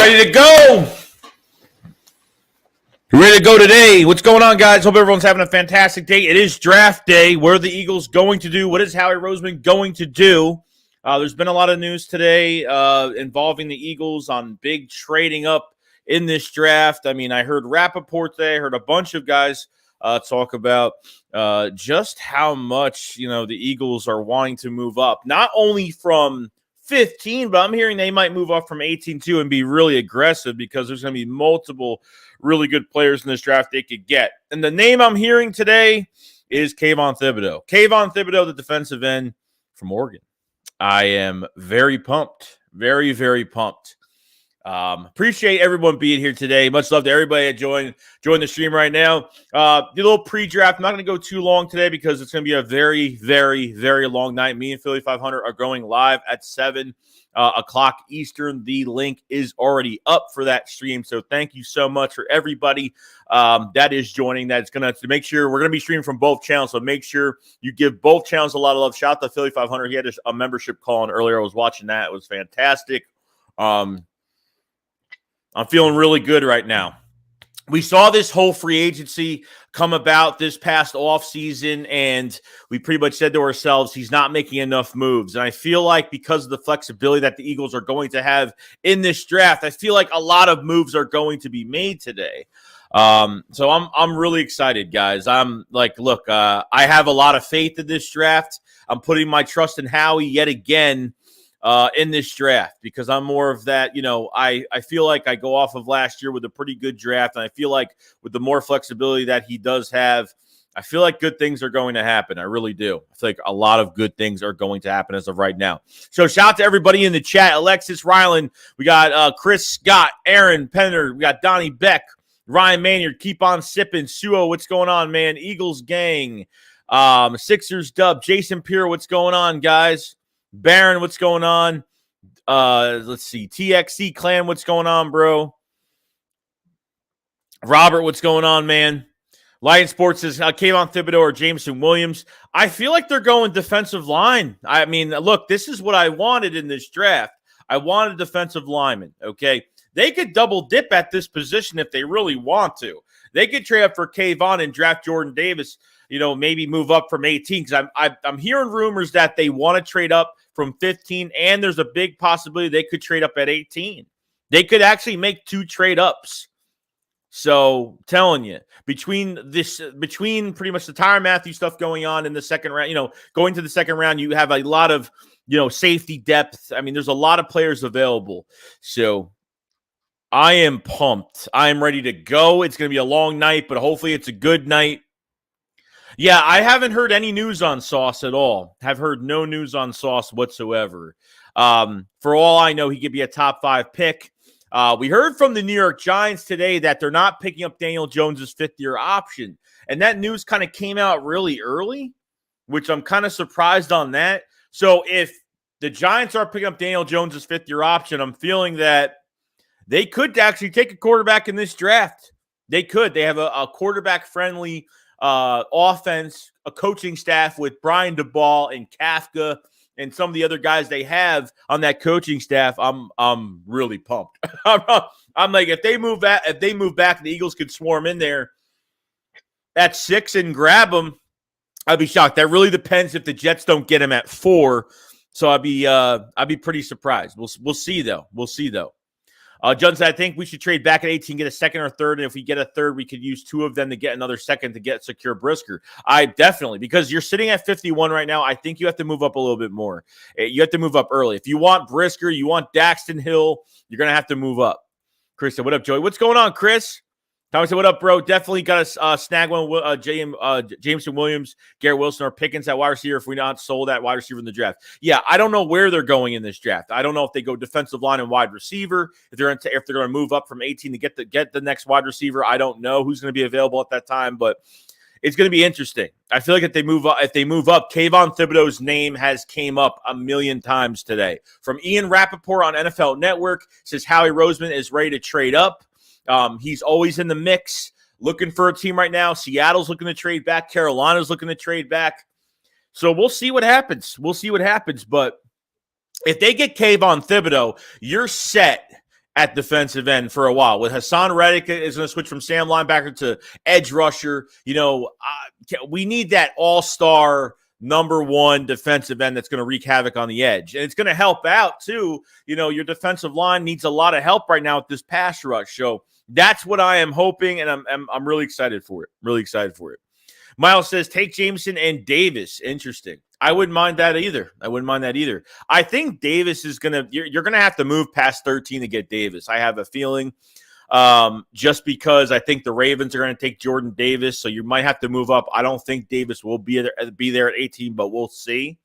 Ready to go? Ready to go today? What's going on, guys? Hope everyone's having a fantastic day. It is draft day. What are the Eagles going to do? What is Howie Roseman going to do? There's been a lot of news today involving the Eagles on big trading up in this draft. I mean, I heard Rappaport today. I heard a bunch of guys talk about just how much, the Eagles are wanting to move up. Not only from 15, but I'm hearing they might move up from 18 too and be really aggressive because there's going to be multiple really good players in this draft they could get. And the name I'm hearing today is Kayvon Thibodeaux. Kayvon Thibodeaux, the defensive end from Oregon. I am very pumped. Very, very pumped. Appreciate everyone being here today. Much love to everybody that joined the stream right now. The little pre-draft. I'm not going to go too long today because it's going to be a very, very, very long night. Me and Philly 500 are going live at 7 o'clock Eastern. The link is already up for that stream. So thank you so much for everybody that is joining. That's going to make sure we're going to be streaming from both channels. So make sure you give both channels a lot of love. Shout out to Philly 500. He had a membership call in earlier. I was watching that. It was fantastic. I'm feeling really good right now. We saw this whole free agency come about this past offseason, and we pretty much said to ourselves, he's not making enough moves. And I feel like because of the flexibility that the Eagles are going to have in this draft, I feel like a lot of moves are going to be made today. So I'm really excited, guys. I'm like, look, I have a lot of faith in this draft. I'm putting my trust in Howie yet again in this draft because I'm more of that, I feel like I go off of last year with a pretty good draft, and I feel like with the more flexibility that he does have, I feel like good things are going to happen. I really do. I feel like a lot of good things are going to happen as of right now. So shout out to everybody in the chat. Alexis Ryland, we got Chris Scott, Aaron Penner, we got Donnie Beck, Ryan Maynard, keep on sipping. Suo, what's going on, man? Eagles gang, Sixers dub, Jason Pierre, what's going on, guys? Baron, what's going on? Let's see. TXC Clan, what's going on, bro? Robert, what's going on, man? Lion Sports says Kayvon Thibodeaux or Jameson Williams. I feel like they're going defensive line. I mean, look, this is what I wanted in this draft. I wanted defensive linemen, okay? They could double dip at this position if they really want to. They could trade up for Kayvon and draft Jordan Davis, maybe move up from 18 because I'm hearing rumors that they want to trade up from 15, and there's a big possibility they could trade up at 18. They could actually make 2 trade ups. So, telling you, between pretty much the Tyrann Mathieu stuff going on in the second round, going to the second round, you have a lot of, safety depth. I mean, there's a lot of players available. So, I am pumped. I am ready to go. It's going to be a long night, but hopefully it's a good night. Yeah, I haven't heard any news on Sauce at all. Have heard no news on Sauce whatsoever. For all I know, he could be a top 5 pick. We heard from the New York Giants today that they're not picking up Daniel Jones's 5th-year option. And that news kind of came out really early, which I'm kind of surprised on that. So if the Giants are picking up Daniel Jones's 5th-year option, I'm feeling that they could actually take a quarterback in this draft. They could. They have a quarterback-friendly offense, a coaching staff with Brian DeBall and Kafka and some of the other guys they have on that coaching staff. I'm really pumped. I'm like, if they move back, the Eagles could swarm in there at 6 and grab them. I'd be shocked. That really depends if the Jets don't get him at 4. So I'd be pretty surprised. We'll see though. John said, I think we should trade back at 18, get a second or third. And if we get a third, we could use 2 of them to get another second to get secure Brisker. I definitely, because you're sitting at 51 right now. I think you have to move up a little bit more. You have to move up early. If you want Brisker, you want Daxton Hill, you're going to have to move up. Chris said, what up, Joey? What's going on, Chris? Thomas said, what up, bro? Definitely got to snag one. Jameson Williams, Garrett Wilson, or Pickens at wide receiver if we're not sold at wide receiver in the draft. Yeah, I don't know where they're going in this draft. I don't know if they go defensive line and wide receiver, if they're going to move up from 18 to get the next wide receiver. I don't know who's going to be available at that time, but it's going to be interesting. I feel like if they move up, Kayvon Thibodeaux's name has came up a million times today. From Ian Rappaport on NFL Network, says Howie Roseman is ready to trade up. He's always in the mix, looking for a team right now. Seattle's looking to trade back. Carolina's looking to trade back. So we'll see what happens. But if they get Kayvon Thibodeaux, you're set at defensive end for a while. With Hassan Reddick is going to switch from Sam linebacker to edge rusher. We need that all-star number one defensive end that's going to wreak havoc on the edge. And it's going to help out, too. Your defensive line needs a lot of help right now with this pass rush. So that's what I am hoping, and I'm really excited for it. Really excited for it. Miles says, take Jameson and Davis. Interesting. I wouldn't mind that either. I think Davis is going to – you're going to have to move past 13 to get Davis. I have a feeling just because I think the Ravens are going to take Jordan Davis, so you might have to move up. I don't think Davis will be there at 18, but we'll see.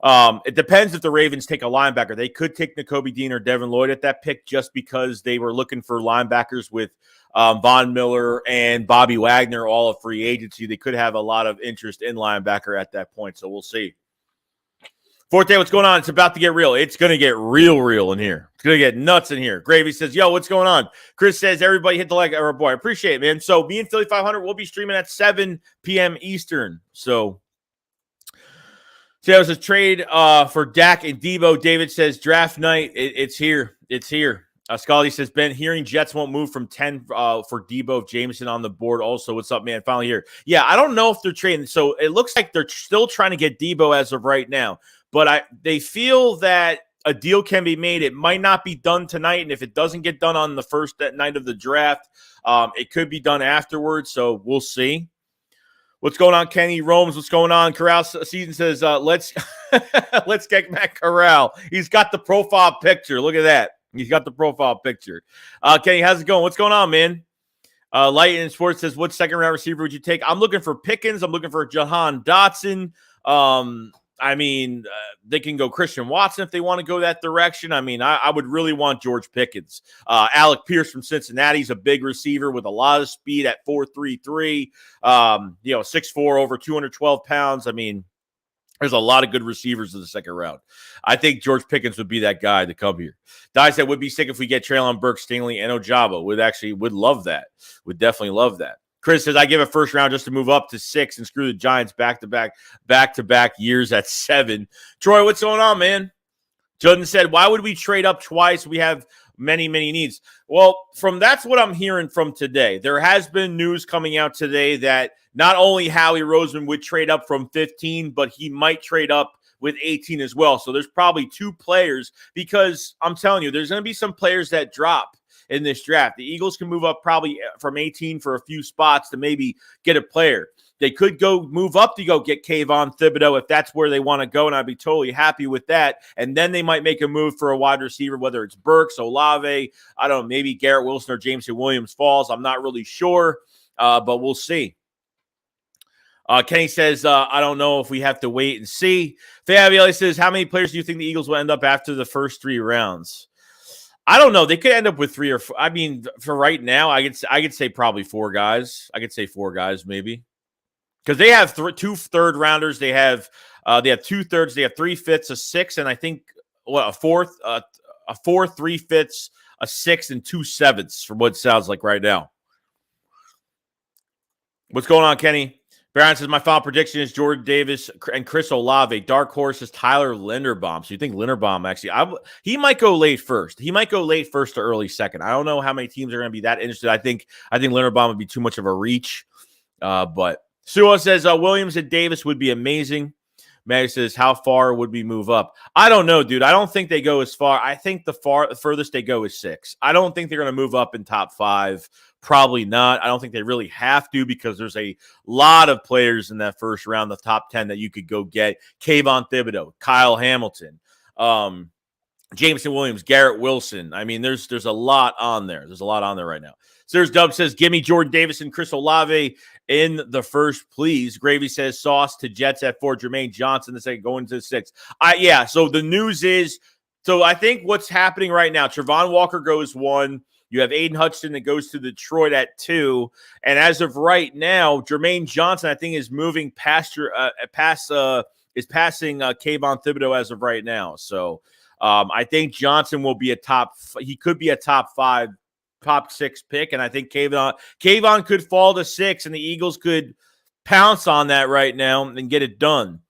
It depends if the Ravens take a linebacker. They could take Nakobe Dean or Devin Lloyd at that pick just because they were looking for linebackers with Von Miller and Bobby Wagner, all of free agency. They could have a lot of interest in linebacker at that point, so we'll see. Forte, what's going on? It's about to get real. It's going to get real in here. It's going to get nuts in here. Gravy says, yo, what's going on? Chris says, everybody hit the like. Oh, boy, I appreciate it, man. So me and Philly 500 will be streaming at 7 p.m. Eastern. So there's a trade for Dak and Debo. David says, draft night. It's here. It's here. Scully says, Ben, hearing Jets won't move from 10 for Debo Jameson on the board. Also, what's up, man? Finally here. Yeah, I don't know if they're trading. So it looks like they're still trying to get Debo as of right now. But they feel that a deal can be made. It might not be done tonight. And if it doesn't get done on the first night of the draft, it could be done afterwards. So we'll see. What's going on, Kenny Romes? What's going on? Corral Season says, let's get Matt Corral. He's got the profile picture. Look at that. He's got the profile picture. Kenny, how's it going? What's going on, man? Light in Sports says, what second-round receiver would you take? I'm looking for Pickens. I'm looking for Jahan Dotson. They can go Christian Watson if they want to go that direction. I would really want George Pickens. Alec Pierce from Cincinnati is a big receiver with a lot of speed at 4.33. 6'4", over 212 pounds. There's a lot of good receivers in the second round. I think George Pickens would be that guy to come here. Di said, would be sick if we get Treylon Burks, Stingley, and Ojabo. Would love that. Would definitely love that. Chris says, I give a first round just to move up to 6 and screw the Giants back-to-back years at 7. Troy, what's going on, man? Jordan said, why would we trade up twice? We have many needs. Well, that's what I'm hearing from today. There has been news coming out today that not only Howie Roseman would trade up from 15, but he might trade up with 18 as well. So there's probably 2 players because I'm telling you, there's going to be some players that drop in this draft. The Eagles can move up probably from 18 for a few spots to maybe get a player. They could move up to go get Kayvon Thibodeaux if that's where they want to go, and I'd be totally happy with that. And then they might make a move for a wide receiver, whether it's Burks, Olave, I don't know, maybe Garrett Wilson or Jameson Williams falls. I'm not really sure, but we'll see. Kenny says, I don't know if we have to wait and see. Fabiola says, how many players do you think the Eagles will end up after the first 3 rounds? I don't know. They could end up with 3 or 4. For right now, I could say probably 4 guys. I could say 4 guys maybe. Because they have 2 third-rounders. They have 2 thirds. They have 3 fifths, a 6, and I think a fourth, 3 fifths, a 6, and 2 sevenths from what it sounds like right now. What's going on, Kenny? Baron says, my final prediction is Jordan Davis and Chris Olave. Dark horse is Tyler Linderbaum. So you think Linderbaum actually, he might go late first. He might go late first to early second. I don't know how many teams are going to be that interested. I think Linderbaum would be too much of a reach. But Sua says, Williams and Davis would be amazing. Maggie says, how far would we move up? I don't know, dude. I don't think they go as far. I think the furthest they go is 6. I don't think they're going to move up in top 5. Probably not. I don't think they really have to because there's a lot of players in that first round, the top 10 that you could go get. Kayvon Thibodeaux, Kyle Hamilton, Jameson Williams, Garrett Wilson. There's a lot on there. There's a lot on there right now. Sirs Dub says, give me Jordan Davis and Chris Olave in the first, please. Gravy says, Sauce to Jets at 4. Jermaine Johnson the second, going to 6. So the news is, I think what's happening right now, Trevon Walker goes 1. You have Aiden Hutchinson that goes to Detroit at 2. And as of right now, Jermaine Johnson, I think, is moving passing Kayvon Thibodeaux as of right now. So I think Johnson will be he could be a top 5, top 6 pick. And I think Kayvon could fall to 6, and the Eagles could pounce on that right now and get it done.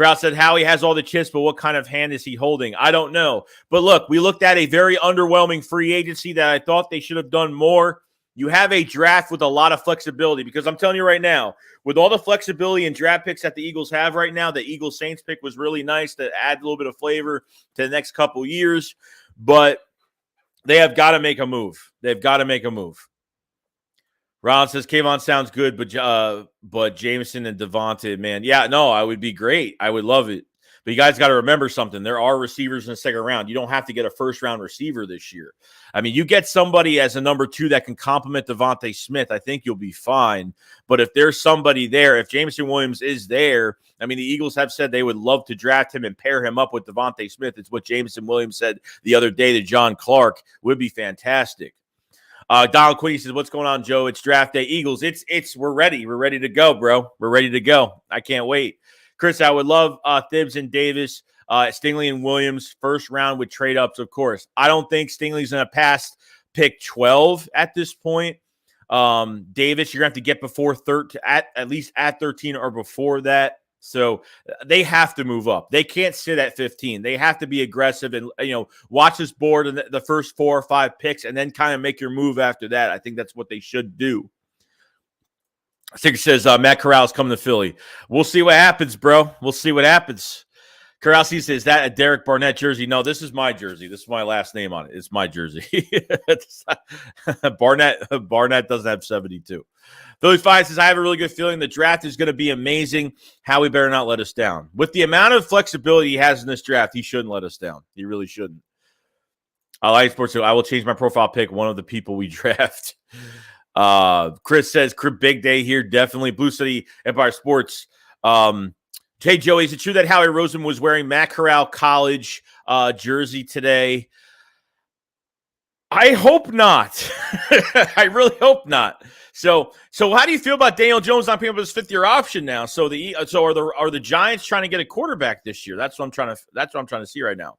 Corral said Howie has all the chips, but what kind of hand is he holding? I don't know. But look, we looked at a very underwhelming free agency that I thought they should have done more. You have a draft with a lot of flexibility because I'm telling you right now, with all the flexibility and draft picks that the Eagles have right now, the Eagles-Saints pick was really nice to add a little bit of flavor to the next couple years. But they have got to make a move. They've got to make a move. Ron says, Kayvon sounds good, but Jameson and Devontae, man. Yeah, no, I would be great. I would love it. But you guys got to remember something. There are receivers in the second round. You don't have to get a first-round receiver this year. I mean, you get somebody as a number 2 that can complement Devontae Smith, I think you'll be fine. But if there's somebody there, if Jameson Williams is there, I mean, the Eagles have said they would love to draft him and pair him up with Devontae Smith. It's what Jameson Williams said the other day to John Clark. Would be fantastic. Donald Quinn says, what's going on, Joe? It's draft day. Eagles, we're ready. We're ready to go, bro. We're ready to go. I can't wait. Chris, I would love Thibs and Davis, Stingley and Williams, first round with trade-ups, of course. I don't think Stingley's going to pass pick 12 at this point. Davis, you're going to have to get before 13, at least at 13 or before that. So they have to move up. They can't sit at 15. They have to be aggressive and, watch this board and the first 4 or 5 picks and then kind of make your move after that. I think that's what they should do. Sticker says, Matt Corral's coming to Philly. We'll see what happens, bro. We'll see what happens. Corral says, is that a Derek Barnett jersey? No, this is my jersey. This is my last name on it. It's my jersey. Barnett doesn't have 72. Philly 5 says, I have a really good feeling the draft is going to be amazing. Howie better not let us down. With the amount of flexibility he has in this draft, he shouldn't let us down. He really shouldn't. I like sports. I will change my profile pick, one of the people we draft. Chris says, big day here, definitely. Blue City Empire Sports. Hey, Joey, is it true that Howie Roseman was wearing Matt Corral College jersey today? I hope not. I really hope not. So how do you feel about Daniel Jones not picking up his 5th-year option now? So are the Giants trying to get a quarterback this year? That's what I'm trying to see right now.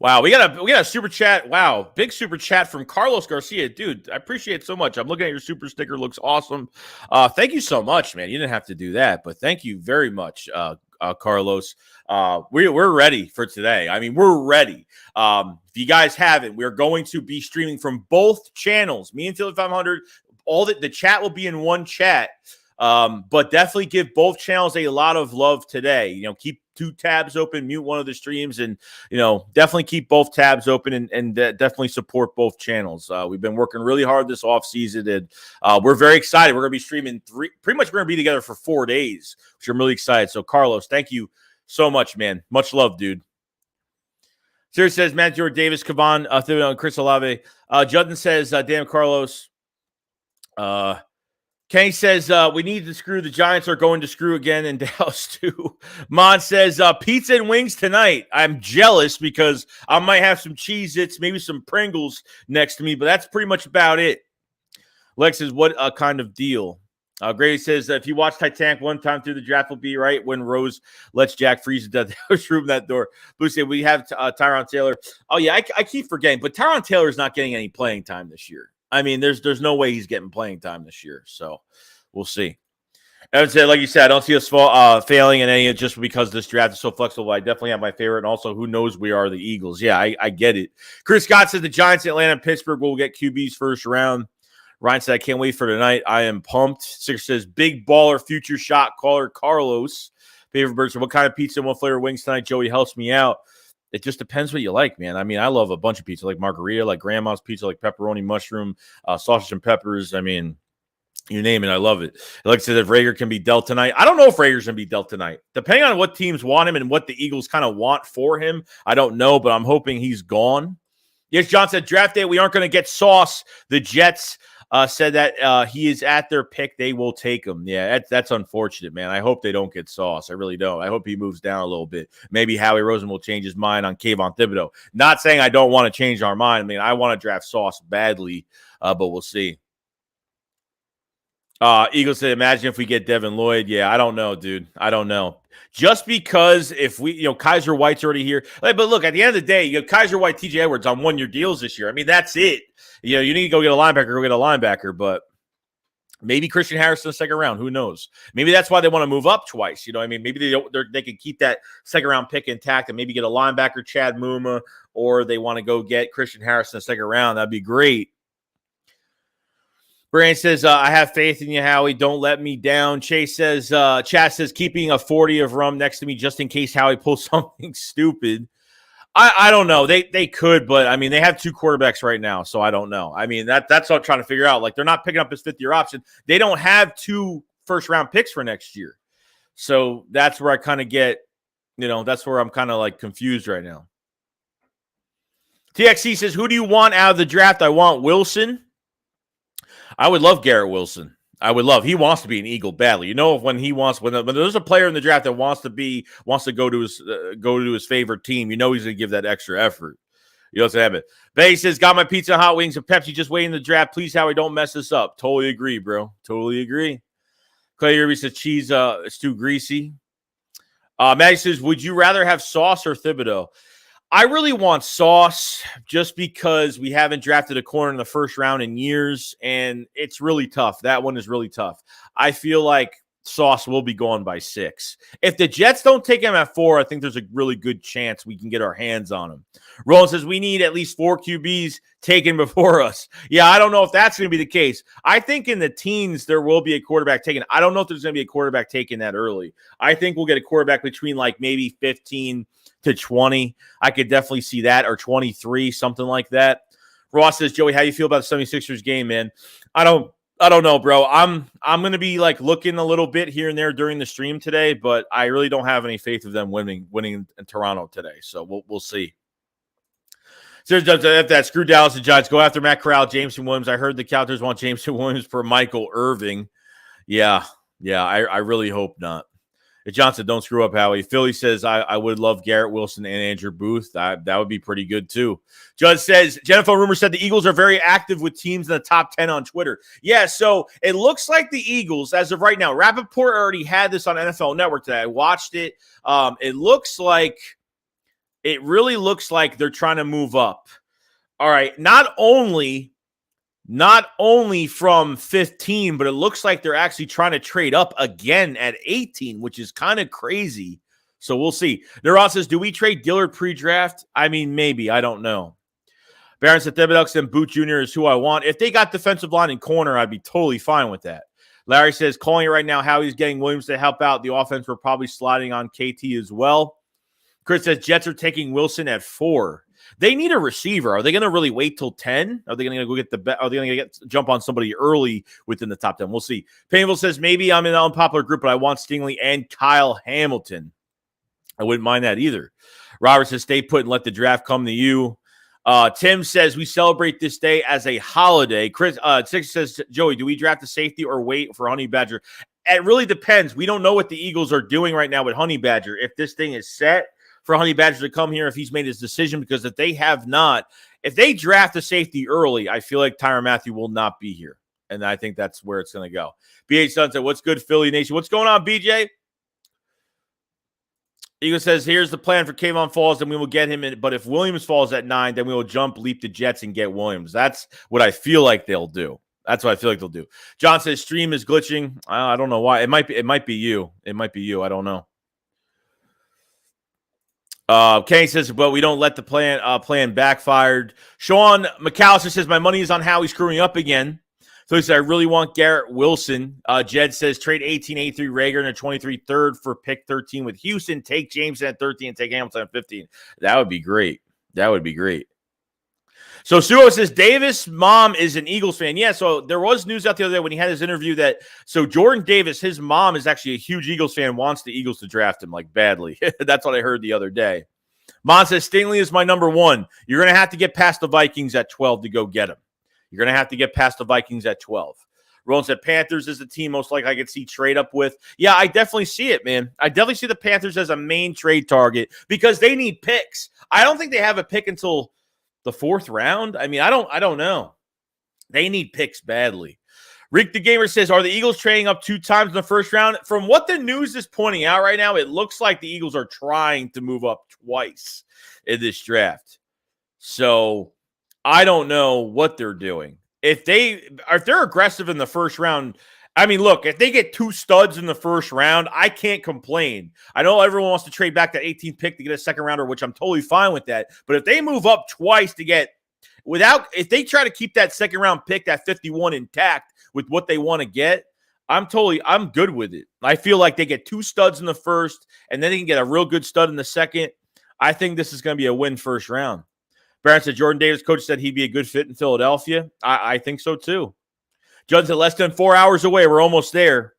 Wow, we got a super chat. Wow, big super chat from Carlos Garcia. Dude, I appreciate it so much. I'm looking at your super sticker. Looks awesome. Thank you so much, man. You didn't have to do that, but thank you very much, Carlos. We're ready for today. I mean, we're ready. If you guys haven't, we're going to be streaming from both channels. Me and Philly 500. All the chat will be in one chat. But definitely give both channels a lot of love today. Keep 2 tabs open, mute one of the streams, and, definitely keep both tabs open and definitely support both channels. We've been working really hard this offseason, and we're very excited. We're going to be streaming pretty much we're going to be together for 4 days, which I'm really excited. So, Carlos, thank you so much, man. Much love, dude. Siri says, Matt George Davis, Kavan, Thibodeau, and Chris Olave. Judden says, damn, Carlos. Kenny says, we need to screw. The Giants are going to screw again in Dallas, too. Mon says, pizza and wings tonight. I'm jealous because I might have some Cheez-Its, maybe some Pringles next to me, but that's pretty much about it. Lex says, what a kind of deal. Grady says, if you watch Titanic one time through, the draft will be right when Rose lets Jack freeze to death. There's room that door. Blue said, we have Tyron Taylor. Oh, yeah, I keep forgetting, but Tyron Taylor is not getting any playing time this year. I mean, there's no way he's getting playing time this year, so we'll see. I would say, like you said, I don't see us failing in any just because this draft is so flexible. I definitely have my favorite, and also, who knows, we are the Eagles. Yeah, I get it. Chris Scott says the Giants, Atlanta, and Pittsburgh will get QBs first round. Ryan said, I can't wait for tonight. I am pumped. Six says, big baller, future shot caller, Carlos. Favorite birds, what kind of pizza and what flavor wings tonight? Joey helps me out. It just depends what you like, man. I mean, I love a bunch of pizza, like margarita, like grandma's pizza, like pepperoni, mushroom, sausage and peppers. I mean, you name it, I love it. Like I said, if Rager can be dealt tonight, I don't know if Rager's going to be dealt tonight. Depending on what teams want him and what the Eagles kind of want for him, I don't know, but I'm hoping he's gone. Yes, John said, draft day, we aren't going to get Sauce. The Jets said that he is at their pick. They will take him. Yeah, that's unfortunate, man. I hope they don't get Sauce. I really don't. I hope he moves down a little bit. Maybe Howie Roseman will change his mind on Kayvon Thibodeaux. Not saying I don't want to change our mind. I mean, I want to draft Sauce badly, but we'll see. Eagles said, imagine if we get Devin Lloyd. Yeah, I don't know, dude. I don't know. Just because if we, Kaiser White's already here. But look, at the end of the day, you have Kaiser White, TJ Edwards on 1-year deals this year. I mean, that's it. You need to go get a linebacker, But Maybe Christian Harris in the second round. Who knows? Maybe that's why they want to move up twice. You know what I mean? Maybe they can keep that second round pick intact and maybe get a linebacker, Chad Muma, or they want to go get Christian Harris in the second round. That'd be great. Brian says, I have faith in you, Howie. Don't let me down. Chase says, Chad says, keeping a 40 of rum next to me just in case Howie pulls something stupid. I don't know. They could, but I mean, they have two quarterbacks right now, so I don't know. I mean, that's what I'm trying to figure out. Like, they're not picking up his fifth-year option. They don't have two first-round picks for next year. So that's where I kind of get, that's where I'm kind of like confused right now. TXC says, who do you want out of the draft? I want Wilson. I would love Garrett Wilson. He wants to be an Eagle badly. When there's a player in the draft that wants to go to his favorite team, he's going to give that extra effort. You also have it. Bay says, got my pizza, hot wings, and Pepsi just waiting the draft. Please, Howie, don't mess this up. Totally agree, bro. Totally agree. Clay Irby says cheese is too greasy. Maddie says, would you rather have Sauce or Thibodeaux? I really want Sauce just because we haven't drafted a corner in the first round in years, and it's really tough. That one is really tough. I feel like Sauce will be gone by 6. If the Jets don't take him at 4, I think there's a really good chance we can get our hands on him. Roland says we need at least 4 QBs taken before us. Yeah, I don't know if that's going to be the case. I think in the teens there will be a quarterback taken. I don't know if there's going to be a quarterback taken that early. I think we'll get a quarterback between like maybe 15 to 20. I could definitely see that, or 23, something like that. Ross says, Joey, how do you feel about the 76ers game, man? I don't know, bro. I'm going to be like looking a little bit here and there during the stream today, but I really don't have any faith of them winning in Toronto today. So we'll see. So that screw Dallas and Giants. Go after Matt Corral, Jameson Williams. I heard the Cowboys want Jameson Williams for Michael Irving. Yeah, I really hope not. Johnson, don't screw up, Howie. Philly says, I would love Garrett Wilson and Andrew Booth. That would be pretty good, too. Judge says, Jennifer Rumors said the Eagles are very active with teams in the top 10 on Twitter. Yeah, so it looks like the Eagles, as of right now, Rappaport already had this on NFL Network today. I watched it. It really looks like they're trying to move up. All right, not only from 15, but it looks like they're actually trying to trade up again at 18, which is kind of crazy. So we'll see. Neron says, do we trade Dillard pre-draft? I mean, maybe. I don't know. Barron said, Thibodeaux and Boot Jr. is who I want. If they got defensive line and corner, I'd be totally fine with that. Larry says, calling it right now, how he's getting Williams to help out. The offense, we're probably sliding on KT as well. Chris says, Jets are taking Wilson at 4. They need a receiver. Are they going to really wait till 10? Are they going to go get are they going to jump on somebody early within the top 10? We'll see. Painful says, maybe I'm in an unpopular group, but I want Stingley and Kyle Hamilton. I wouldn't mind that either. Robert says, stay put and let the draft come to you. Tim says, we celebrate this day as a holiday. Chris Six says, Joey, do we draft a safety or wait for Honey Badger? It really depends. We don't know what the Eagles are doing right now with Honey Badger. If this thing is set for Honey Badger to come here, if he's made his decision, because if they have not, if they draft a safety early, I feel like Tyrann Mathieu will not be here. And I think that's where it's going to go. BH Sunset, what's good, Philly Nation? What's going on, BJ? Eagle says, here's the plan for Kayvon Falls, then we will get him in. But if Williams falls at 9, then we will leap the Jets and get Williams. That's what I feel like they'll do. That's what I feel like they'll do. John says, stream is glitching. I don't know why. It might be you. It might be you. I don't know. Kenny says, but we don't let the plan backfired. Sean McAllister says, my money is on Howie screwing up again. So he said, I really want Garrett Wilson. Jed says, trade 1883 Rager and a 23 third for pick 13 with Houston. Take Jameson at 13 and take Hamilton at 15. That would be great. That would be great. So Suo says, Davis' mom is an Eagles fan. Yeah, so there was news out the other day when he had his interview that, so Jordan Davis, his mom is actually a huge Eagles fan, wants the Eagles to draft him, like, badly. That's what I heard the other day. Mon says, Stingley is my number 1. You're going to have to get past the Vikings at 12 to go get him. You're going to have to get past the Vikings at 12. Roland said, Panthers is the team most likely I could see trade up with. Yeah, I definitely see it, man. I definitely see the Panthers as a main trade target because they need picks. I don't think they have a pick until the 4th round. I mean, I don't know. They need picks badly. Rick the Gamer says, are the Eagles trading up 2 times in the first round? From what the news is pointing out right now, it looks like the Eagles are trying to move up twice in this draft. So I don't know what they're doing. if they're aggressive in the first round, I mean, look, if they get 2 studs in the first round, I can't complain. I know everyone wants to trade back that 18th pick to get a second rounder, which I'm totally fine with that. But if they move up twice to get if they try to keep that second round pick, that 51 intact with what they want to get, I'm good with it. I feel like they get 2 studs in the first, and then they can get a real good stud in the second. I think this is going to be a win first round. Barron said Jordan Davis, coach said he'd be a good fit in Philadelphia. I think so too. Judd said less than 4 hours away. We're almost there.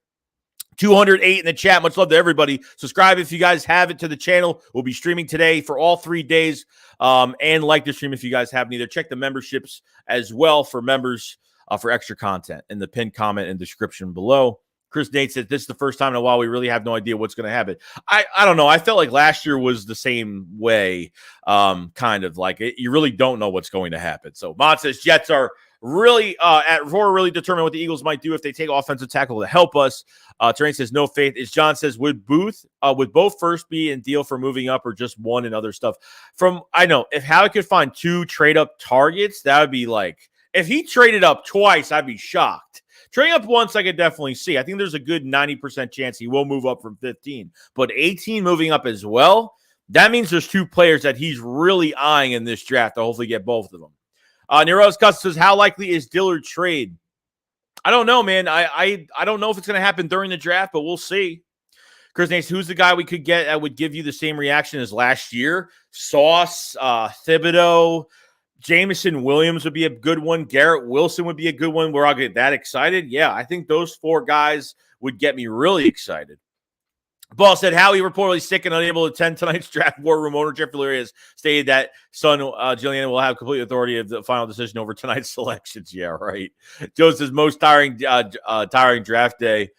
208 in the chat. Much love to everybody. Subscribe if you guys have it to the channel. We'll be streaming today for all 3 days. And like the stream if you guys haven't either. Check the memberships as well for members for extra content in the pinned comment and description below. Chris Nate said this is the first time in a while we really have no idea what's going to happen. I don't know. I felt like last year was the same way, kind of like you really don't know what's going to happen. So Mod says Jets are really really determine what the Eagles might do if they take offensive tackle to help us. Terrain says no faith. As John says, would both first be in deal for moving up or just one and other stuff? I know if Howie could find 2 trade up targets, that would be like if he traded up twice, I'd be shocked. Trading up once, I could definitely see. I think there's a good 90% chance he will move up from 15. But 18 moving up as well, that means there's 2 players that he's really eyeing in this draft to hopefully get both of them. Nero's Custom says, how likely is Dillard trade? I don't know, man. I don't know if it's going to happen during the draft, but we'll see. Chris Nace, who's the guy we could get that would give you the same reaction as last year? Sauce, Thibodeaux, Jameson Williams would be a good one. Garrett Wilson would be a good one where I'll get that excited. Yeah, I think those 4 guys would get me really excited. Ball said Howie reportedly sick and unable to attend tonight's draft war room. Owner Jeff Lurie has stated that son Jillian will have complete authority of the final decision over tonight's selections. Yeah, right. Joe says most tiring draft day.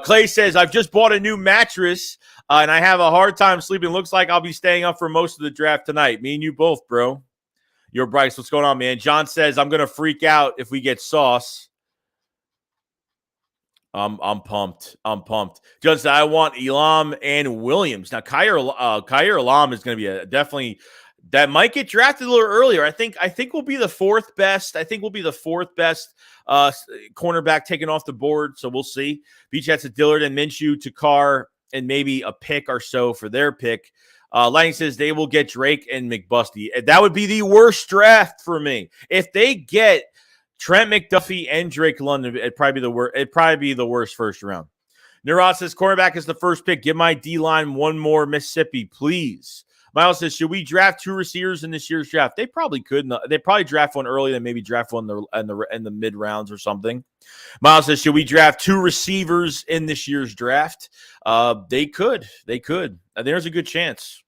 Clay says I've just bought a new mattress and I have a hard time sleeping. Looks like I'll be staying up for most of the draft tonight. Me and you both, bro. You're Bryce. What's going on, man? John says I'm gonna freak out if we get Sauce. I'm pumped. John said I want Elam and Williams. Now, Kyer Elam is going to be definitely that might get drafted a little earlier. I think we'll be the 4th best. I think we'll be the 4th best cornerback taken off the board. So we'll see. Beach has a Dillard and Minshew to Carr and maybe a pick or so for their pick. Lightning says they will get Drake and McBusty. That would be the worst draft for me if they get Trent McDuffie and Drake London. It'd probably be the worst first round. Nerat says cornerback is the first pick. Give my D-line one more Mississippi, please. Miles says, should we draft 2 receivers in this year's draft? They probably could. They probably draft one early, then maybe draft one in the mid rounds or something. Miles says, should we draft 2 receivers in this year's draft? They could. There's a good chance.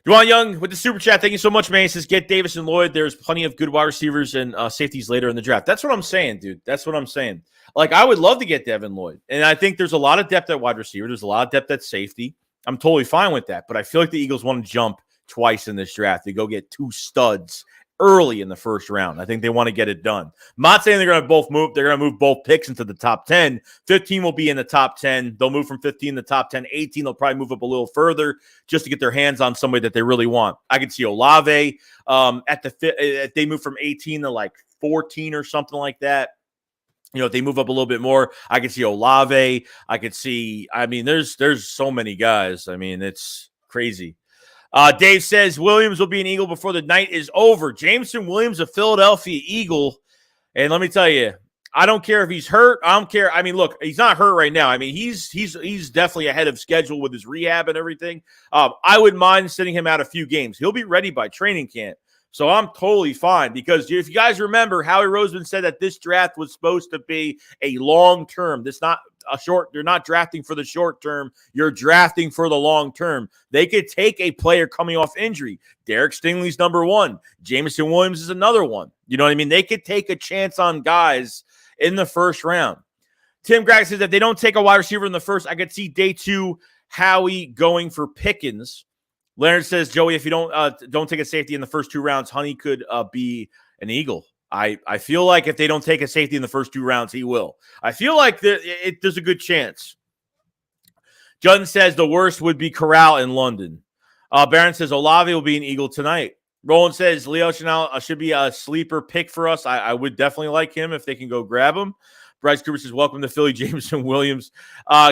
Dwan Young with the super chat. Thank you so much, man. He says, get Davis and Lloyd. There's plenty of good wide receivers and safeties later in the draft. That's what I'm saying, dude. That's what I'm saying. Like, I would love to get Devin Lloyd. And I think there's a lot of depth at wide receiver. There's a lot of depth at safety. I'm totally fine with that. But I feel like the Eagles want to jump twice in this draft. They go get 2 studs early in the first round. I think they want to get it done. I'm not saying they're going to both move. They're going to move both picks into the top 10. 15 will be in the top 10. They'll move from 15 to the top 10. 18, they'll probably move up a little further just to get their hands on somebody that they really want. I could see Olave if they move from 18 to like 14 or something like that. You know, if they move up a little bit more, I could see Olave. I could see, I mean, there's so many guys. I mean, it's crazy. Dave says Williams will be an Eagle before the night is over. Jameson Williams, a Philadelphia Eagle. And let me tell you, I don't care if he's hurt. I don't care. I mean, look, he's not hurt right now. I mean, he's definitely ahead of schedule with his rehab and everything. I wouldn't mind sitting him out a few games. He'll be ready by training camp. So I'm totally fine because if you guys remember, Howie Roseman said that this draft was supposed to be a long term. This not a short. You're not drafting for the short term. You're drafting for the long term. They could take a player coming off injury. Derek Stingley's number 1. Jameson Williams is another one. You know what I mean? They could take a chance on guys in the first round. Tim Gregg says if they don't take a wide receiver in the first, I could see day 2 Howie going for Pickens. Leonard says, Joey, if you don't take a safety in the first 2 rounds, Honey could be an Eagle. I feel like if they don't take a safety in the first 2 rounds, he will. I feel like there's a good chance. Judd says the worst would be Corral in London. Barron says Olave will be an Eagle tonight. Roland says Leo Chanel should be a sleeper pick for us. I would definitely like him if they can go grab him. Bryce Cooper says, welcome to Philly, Jameson Williams.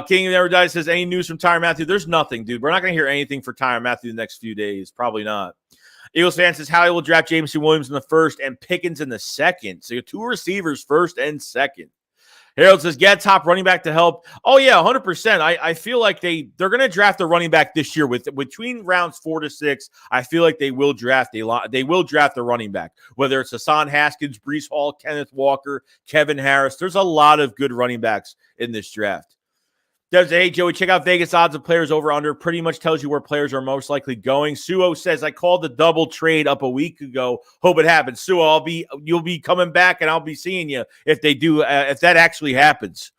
King Never Dies says, any news from Tyrann Mathieu? There's nothing, dude. We're not going to hear anything for Tyrann Mathieu the next few days. Probably not. Eagles fan says, Howie will draft Jameson Williams in the first and Pickens in the second. So you have 2 receivers, first and second. Harold says, get top running back to help. Oh, yeah, 100%. I feel like they're going to draft a running back this year. Between rounds 4 to 6, I feel like they will draft a running back, whether it's Hassan Haskins, Breece Hall, Kenneth Walker, Kevin Harris. There's a lot of good running backs in this draft. Does hey Joey, check out Vegas odds of players over under. Pretty much tells you where players are most likely going. Suo says, I called the double trade up a week ago. Hope it happens. Suo, you'll be coming back and I'll be seeing you if they do, if that actually happens.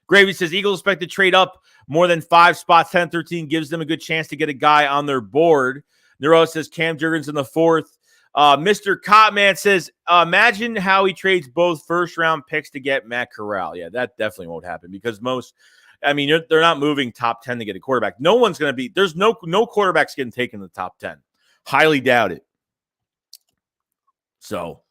Gravy says Eagles expect to trade up more than 5 spots. 10-13 gives them a good chance to get a guy on their board. Nero says Cam Jurgens in the 4th. Mr. Cotman says, imagine how he trades both first-round picks to get Matt Corral. Yeah, that definitely won't happen because they're not moving top 10 to get a quarterback. No one's going to be – there's no quarterbacks getting taken in the top 10. Highly doubt it. So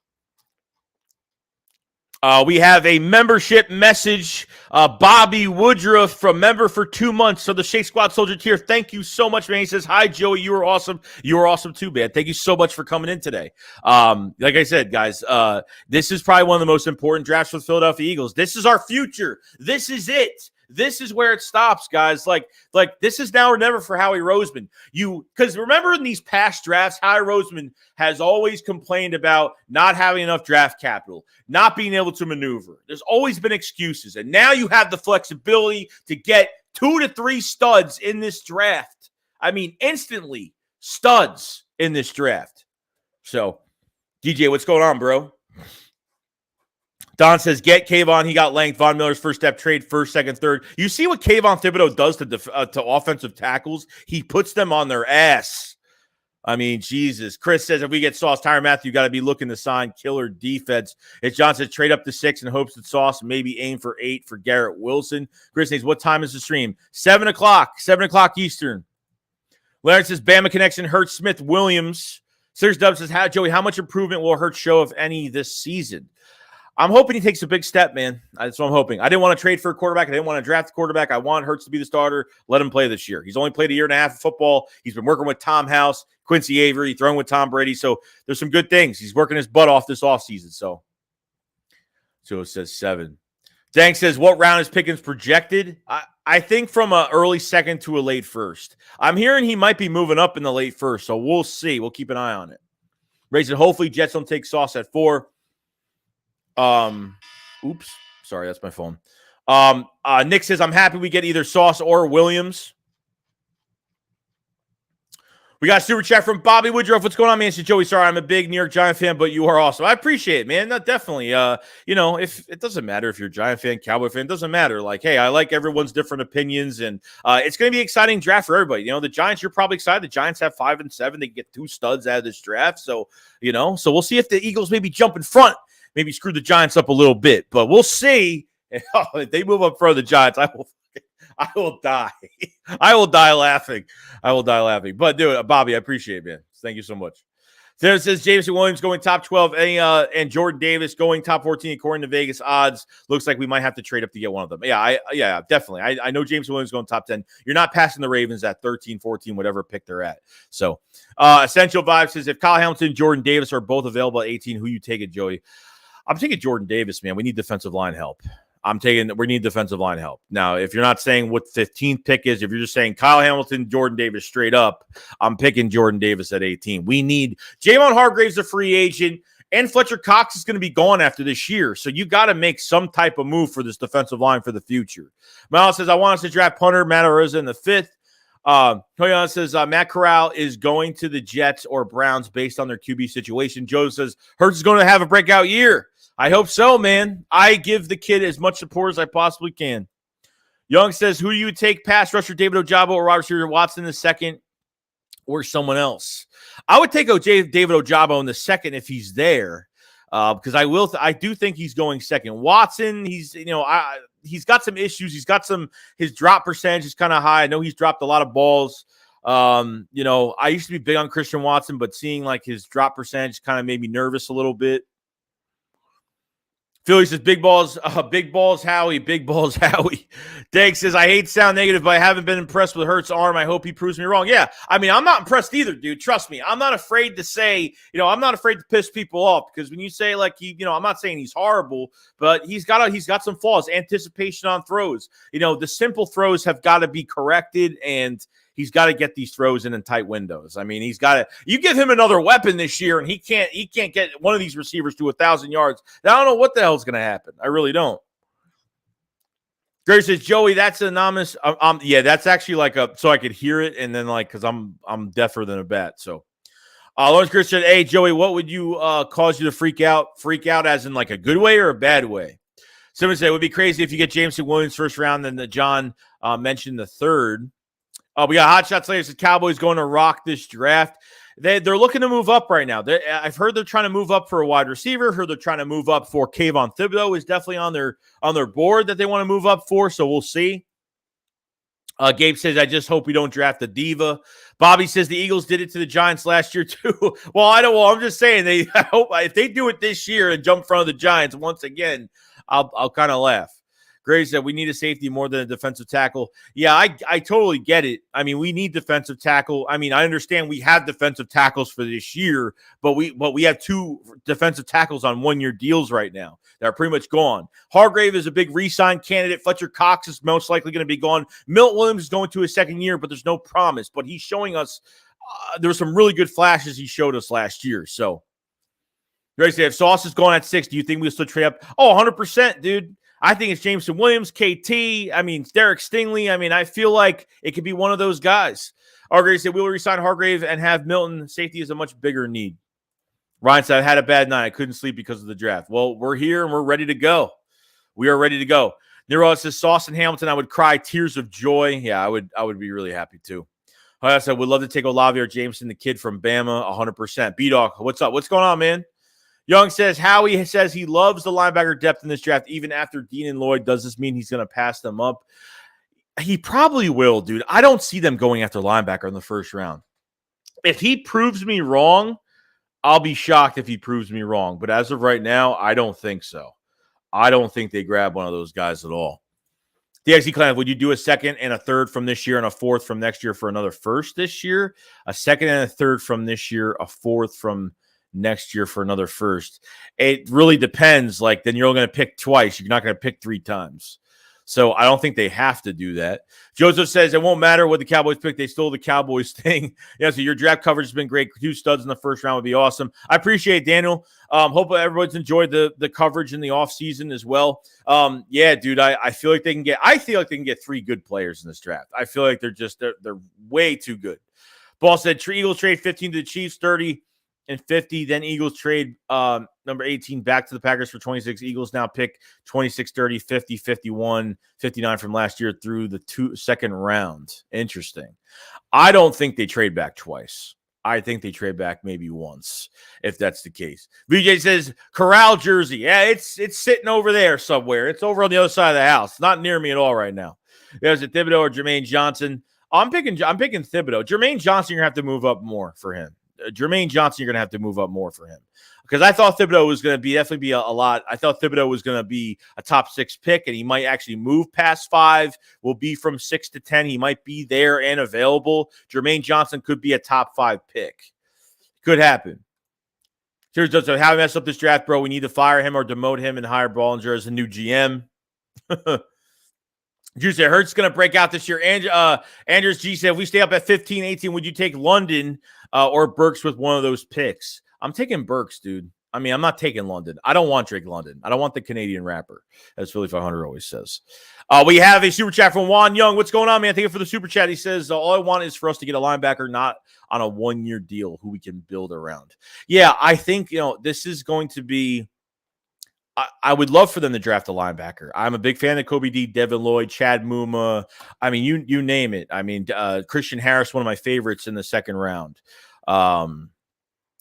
we have a membership message. Bobby Woodruff from member for 2 months. So the Shake Squad Soldier tier, thank you so much, man. He says, hi, Joey. You were awesome. You were awesome too, man. Thank you so much for coming in today. Like I said, guys, this is probably one of the most important drafts for the Philadelphia Eagles. This is our future. This is it. This is where it stops, guys. Like this is now or never for Howie Roseman. Because remember in these past drafts, Howie Roseman has always complained about not having enough draft capital, not being able to maneuver. There's always been excuses. And now you have the flexibility to get 2 to 3 studs in this draft. I mean, instantly studs in this draft. So, DJ, what's going on, bro? Don says, get Kayvon. He got length. Von Miller's first step trade, first, second, third. You see what Kayvon Thibodeaux does to offensive tackles? He puts them on their ass. I mean, Jesus. Chris says, if we get Sauce, Tyrann Mathieu, you got to be looking to sign killer defense. It's John says, trade up to 6 in hopes that Sauce maybe aim for 8 for Garrett Wilson. Chris says, what time is the stream? 7 o'clock. 7 o'clock Eastern. Larry says, Bama connection, Hurts, Smith, Williams. Serious Dub says, Joey, how much improvement will Hurts show, if any, this season? I'm hoping he takes a big step, man. That's what I'm hoping. I didn't want to trade for a quarterback. I didn't want to draft a quarterback. I want Hurts to be the starter. Let him play this year. He's only played a year and a half of football. He's been working with Tom House, Quincy Avery, throwing with Tom Brady. So there's some good things. He's working his butt off this offseason. So it says 7. Dank says, what round is Pickens projected? I think from an early second to a late first. I'm hearing he might be moving up in the late first. So we'll see. We'll keep an eye on it. Ray said, hopefully Jets don't take Sauce at 4. Oops. Sorry, that's my phone. Nick says, I'm happy we get either Sauce or Williams. We got a super chat from Bobby Woodruff. What's going on, man? Says Joey, sorry, I'm a big New York Giant fan, but you are awesome. I appreciate it, man. Definitely. If it doesn't matter if you're a Giant fan, Cowboy fan, it doesn't matter. Like, hey, I like everyone's different opinions, and it's going to be an exciting draft for everybody. The Giants, you're probably excited. The Giants have 5 and 7. They get 2 studs out of this draft. So we'll see if the Eagles maybe jump in front. Maybe screw the Giants up a little bit, but we'll see. If they move up for the Giants, I will die. I will die laughing. But dude, Bobby, I appreciate it, man. Thank you so much. There says Jameson Williams going top 12 and Jordan Davis going top 14 according to Vegas odds. Looks like we might have to trade up to get one of them. Yeah, definitely. I know Jameson Williams going top 10. You're not passing the Ravens at 13, 14, whatever pick they're at. So Essential Vibe says, if Kyle Hamilton and Jordan Davis are both available at 18, who you take it, Joey? I'm taking Jordan Davis, man. We need defensive line help. We need defensive line help. Now, if you're not saying what 15th pick is, if you're just saying Kyle Hamilton, Jordan Davis straight up, I'm picking Jordan Davis at 18. We need Javon Hargrave's a free agent, and Fletcher Cox is going to be gone after this year. So you got to make some type of move for this defensive line for the future. Miles says, I want us to draft punter Matt Araiza in the 5th. Toyon says, Matt Corral is going to the Jets or Browns based on their QB situation. Joe says, Hurts is going to have a breakout year. I hope so, man. I give the kid as much support as I possibly can. Young says, who do you take, pass rusher David Ojabo or wide receiver Watson in the 2nd or someone else? I would take David Ojabo in the 2nd if he's there because I do think he's going 2nd. Watson, he's got some issues. His drop percentage is kind of high. I know he's dropped a lot of balls. I used to be big on Christian Watson, but seeing like his drop percentage kind of made me nervous a little bit. Philly says, big balls, Howie, big balls, Howie. Dag says, I hate to sound negative, but I haven't been impressed with Hurts' arm. I hope he proves me wrong. Yeah, I mean, I'm not impressed either, dude. Trust me. I'm not afraid to say, I'm not afraid to piss people off, because when you say like I'm not saying he's horrible, but he's got some flaws. Anticipation on throws. The simple throws have got to be corrected, and he's got to get these throws in tight windows. I mean, he's got to. You give him another weapon this year, and he can't get one of these receivers to 1,000 yards. I don't know what the hell's going to happen. I really don't. Gary says, Joey, that's anonymous. Yeah, that's actually so I could hear it, and then because I'm deafer than a bat. So, Lawrence Chris said, hey, Joey, what would you cause you to freak out? Freak out as in like a good way or a bad way? Someone said it would be crazy if you get Jameson Williams first round, and John mentioned the third. We got Hot Shots later. Says Cowboys going to rock this draft. They're looking to move up right now. I've heard they're trying to move up for a wide receiver. Heard they're trying to move up for Kayvon Thibodeaux is definitely on their board that they want to move up for. So we'll see. Gabe says, I just hope we don't draft a diva. Bobby says the Eagles did it to the Giants last year too. I'm just saying I hope if they do it this year and jump in front of the Giants once again, I'll kind of laugh. Gray said we need a safety more than a defensive tackle. Yeah, I totally get it. I mean, we need defensive tackle. I mean, I understand we have defensive tackles for this year, but we have 2 defensive tackles on 1-year deals right now that are pretty much gone. Hargrave is a big re-sign candidate. Fletcher Cox is most likely going to be gone. Milt Williams is going to his second year, but there's no promise. But he's showing us there were some really good flashes he showed us last year. So, Gray said if Sauce is gone at 6, do you think we'll still trade up? Oh, 100%, dude. I think it's Jameson Williams, KT. I mean, Derek Stingley. I mean, I feel like it could be one of those guys. Hargrave said, we'll resign Hargrave and have Milton. Safety is a much bigger need. Ryan said, I had a bad night. I couldn't sleep because of the draft. Well, we're here and we're ready to go. We are ready to go. Nero says, Sauce and Hamilton, I would cry tears of joy. Yeah, I would be really happy too. I said, would love to take Olave or Jameson, the kid from Bama, 100%. B-Dog, what's up? What's going on, man? Young says, Howie says he loves the linebacker depth in this draft, even after Dean and Lloyd. Does this mean he's going to pass them up? He probably will, dude. I don't see them going after linebacker in the first round. If he proves me wrong, I'll be shocked if he proves me wrong. But as of right now, I don't think so. I don't think they grab one of those guys at all. DXE Clan, would you do a second and a third from this year and a fourth from next year for another first this year? A second and a third from this year, a fourth from next year for another first. It really depends. Then you're only going to pick twice. You're not going to pick 3 times. So I don't think they have to do that. Joseph says it won't matter what the Cowboys pick. They stole the Cowboys thing. Yeah, so your draft coverage has been great. 2 studs in the first round would be awesome. I appreciate it, Daniel. Hope everyone's enjoyed the coverage in the offseason as well. Yeah, dude, I feel like they can get 3 good players in this draft. I feel like they're way too good. Ball said Eagles trade 15 to the Chiefs, 30 and 50. Then Eagles trade number 18 back to the Packers for 26. Eagles now pick 26, 30, 50, 51, 59 from last year through the second round. Interesting. I don't think they trade back twice. I think they trade back maybe once, if that's the case. VJ says, Corral jersey. Yeah, it's sitting over there somewhere. It's over on the other side of the house. It's not near me at all right now. There's a Thibodeaux or Jermaine Johnson. I'm picking Thibodeaux. Jermaine Johnson, you're going to have to move up more for him. Jermaine Johnson, you're going to have to move up more for him. Because I thought Thibodeaux was going to definitely be a lot. I thought Thibodeaux was going to be a top 6 pick, and he might actually move past 5. Will be from 6 to 10. He might be there and available. Jermaine Johnson could be a top 5 pick. Could happen. Here's so how we messed up this draft, bro. We need to fire him or demote him and hire Bollinger as a new GM. Drew said, Hurts going to break out this year. Andrews G said, if we stay up at 15, 18, would you take London or Burks with one of those picks? I'm taking Burks, dude. I mean, I'm not taking London. I don't want Drake London. I don't want the Canadian rapper, as Philly 500 always says. We have a super chat from Juan Young. What's going on, man? Thank you for the super chat. He says, all I want is for us to get a linebacker, not on a 1-year deal, who we can build around. Yeah, I think, this is going to be I would love for them to draft a linebacker. I'm a big fan of Kobe D, Devin Lloyd, Chad Muma. I mean, you name it. I mean, Christian Harris, one of my favorites in the second round.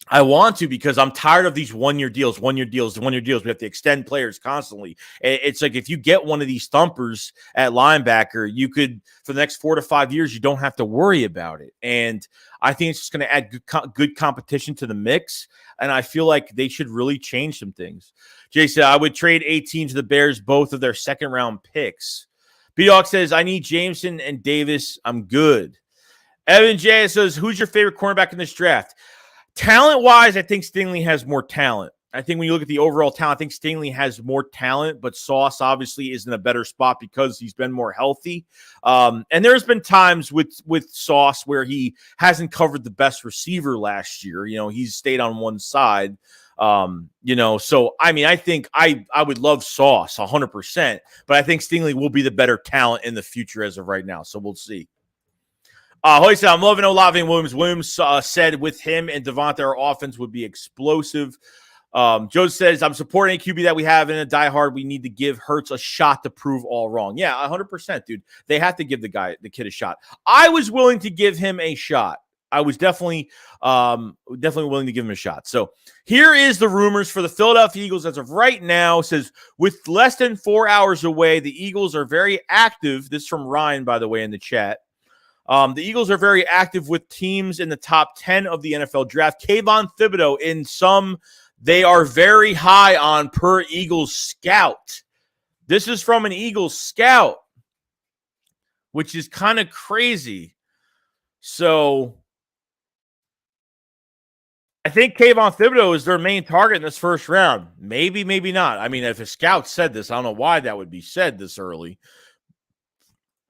I want to because I'm tired of these one-year deals. We have to extend players constantly. It's like if you get one of these thumpers at linebacker, you could, for the next 4 to 5 years, you don't have to worry about it. And I think it's just going to add good competition to the mix. And I feel like they should really change some things. Jay said, I would trade 18 to the Bears, both of their second-round picks. B-Dog says, I need Jameson and Davis. I'm good. Evan J says, who's your favorite cornerback in this draft? Talent-wise, I think Stingley has more talent. I think when you look at the overall talent, I think Stingley has more talent, but Sauce obviously is in a better spot because he's been more healthy. And there's been times with Sauce where he hasn't covered the best receiver last year. You know, he's stayed on one side. You know, so I mean, I think I would love Sauce 100%, but I think Stingley will be the better talent in the future as of right now. So we'll see. Hoy said, I'm loving Olave and Williams. Williams said with him and Devonta, our offense would be explosive. Joe says, I'm supporting a QB that we have in a diehard. We need to give Hurts a shot to prove all wrong. Yeah, 100%, dude. They have to give the kid a shot. I was willing to give him a shot. I was definitely willing to give him a shot. So here is the rumors for the Philadelphia Eagles as of right now. It says, with less than 4 hours away, the Eagles are very active. This is from Ryan, by the way, in the chat. The Eagles are very active with teams in the top 10 of the NFL draft. Kayvon Thibodeaux in some they are very high on per Eagles scout. This is from an Eagles scout, which is kind of crazy. So I think Kayvon Thibodeaux is their main target in this first round. Maybe, maybe not. I mean, if a scout said this, I don't know why that would be said this early.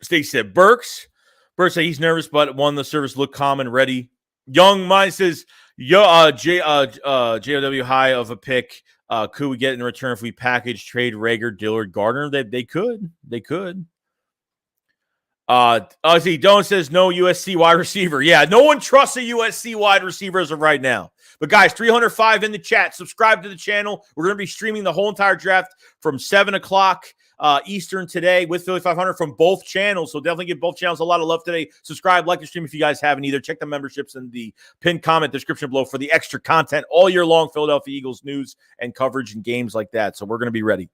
Stacey said, Burks said he's nervous, but won the service, look calm and ready. Young Mind says, JOW high of a pick. Could we get in return if we package trade Rager, Dillard, Gardner? They could. See, Don says no USC wide receiver. Yeah, no one trusts a USC wide receiver as of right now. But guys, 305 in the chat. Subscribe to the channel. We're going to be streaming the whole entire draft from 7 o'clock Eastern today with Philly 500 from both channels. So definitely give both channels a lot of love today. Subscribe, like the stream if you guys haven't either. Check the memberships in the pinned comment description below for the extra content all year long, Philadelphia Eagles news and coverage and games like that. So we're going to be ready.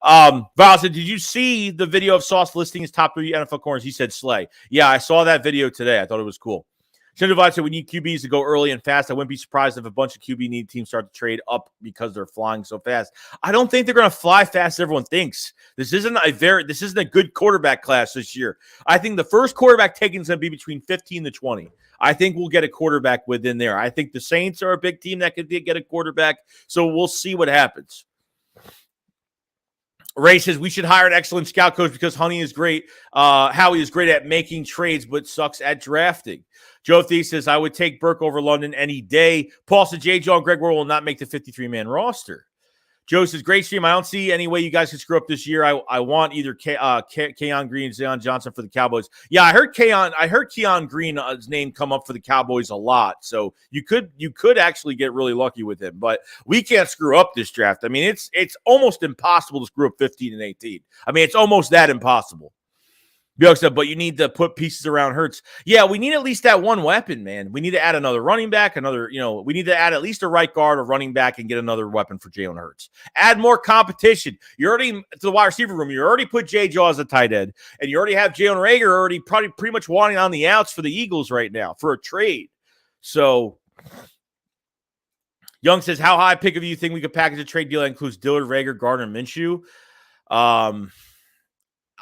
Val said, did you see the video of Sauce listing his top 3 NFL corners? He said slay. Yeah, I saw that video today. I thought it was cool. Shindevad said we need QBs to go early and fast. I wouldn't be surprised if a bunch of QB need teams start to trade up because they're flying so fast. I don't think they're going to fly fast as everyone thinks. This isn't a good quarterback class this year. I think the first quarterback taken is going to be between 15 to 20. I think we'll get a quarterback within there. I think the Saints are a big team that could get a quarterback, so we'll see what happens. Ray says we should hire an excellent scout coach because Howie is great at making trades but sucks at drafting. Joe Thies says I would take Burke over London any day. Paul said J. John Greg Ward will not make the 53-man roster. Joe says great stream. I don't see any way you guys can screw up this year. I want either Keon Green and Zion Johnson for the Cowboys. Yeah, I heard Keon Green's name come up for the Cowboys a lot. So you could actually get really lucky with him, but we can't screw up this draft. I mean, it's almost impossible to screw up 15 and 18. I mean, it's almost that impossible. But you need to put pieces around Hurts. Yeah, we need at least that one weapon, man. We need to add another running back, we need to add at least a right guard, a running back, and get another weapon for Jalen Hurts. Add more competition. You already, to the wide receiver room, you already put J. Jaw as a tight end, and you already have Jalen Reagor already probably pretty much wanting on the outs for the Eagles right now for a trade. So Young says, how high pick of you think we could package a trade deal that includes Dillard, Reagor, Gardner, and Minshew?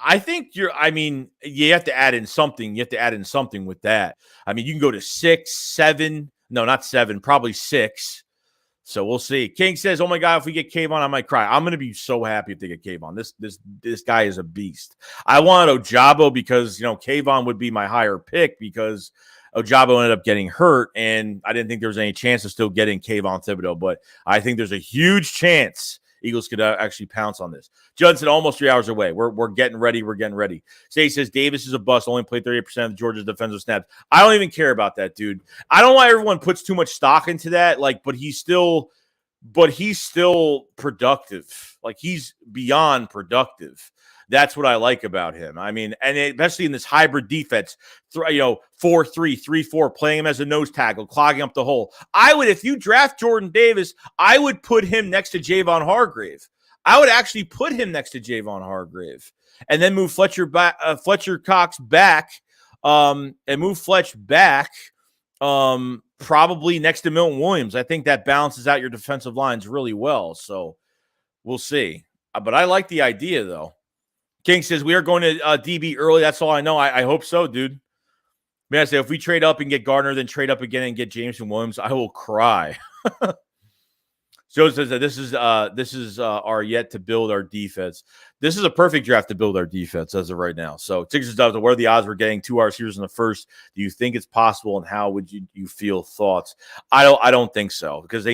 I think you have to add in something. You have to add in something with that. I mean, you can go to 6, 7. No, not 7, probably 6. So we'll see. King says, oh my God, if we get Kayvon, I might cry. I'm going to be so happy if they get Kayvon. This guy is a beast. I wanted Ojabo because, Kayvon would be my higher pick because Ojabo ended up getting hurt, and I didn't think there was any chance of still getting Kayvon Thibodeaux, but I think there's a huge chance Eagles could actually pounce on this. Judd said almost 3 hours away. We're getting ready. We're getting ready. Stacey says Davis is a bust. Only played 38% of Georgia's defensive snaps. I don't even care about that, dude. I don't know why everyone puts too much stock into that. But he's still but he's still productive. Like, he's beyond productive. That's what I like about him. I mean, and especially in this hybrid defense, 4-3, 3-4, playing him as a nose tackle, clogging up the hole. I would, if you draft Jordan Davis, I would put him next to Javon Hargrave. I would actually put him next to Javon Hargrave, and then move Fletcher Cox back, and move Fletch back, probably next to Milton Williams. I think that balances out your defensive lines really well. So we'll see. But I like the idea, though. King says, we are going to DB early. That's all I know. I hope so, dude. Man, I say, if we trade up and get Gardner, then trade up again and get Jameson Williams, I will cry. Joe says that this is our yet to build our defense. This is a perfect draft to build our defense as of right now. So Texas does. What are the odds we're getting 2 receivers in the first? Do you think it's possible, and how would you feel? Thoughts? I don't think so, because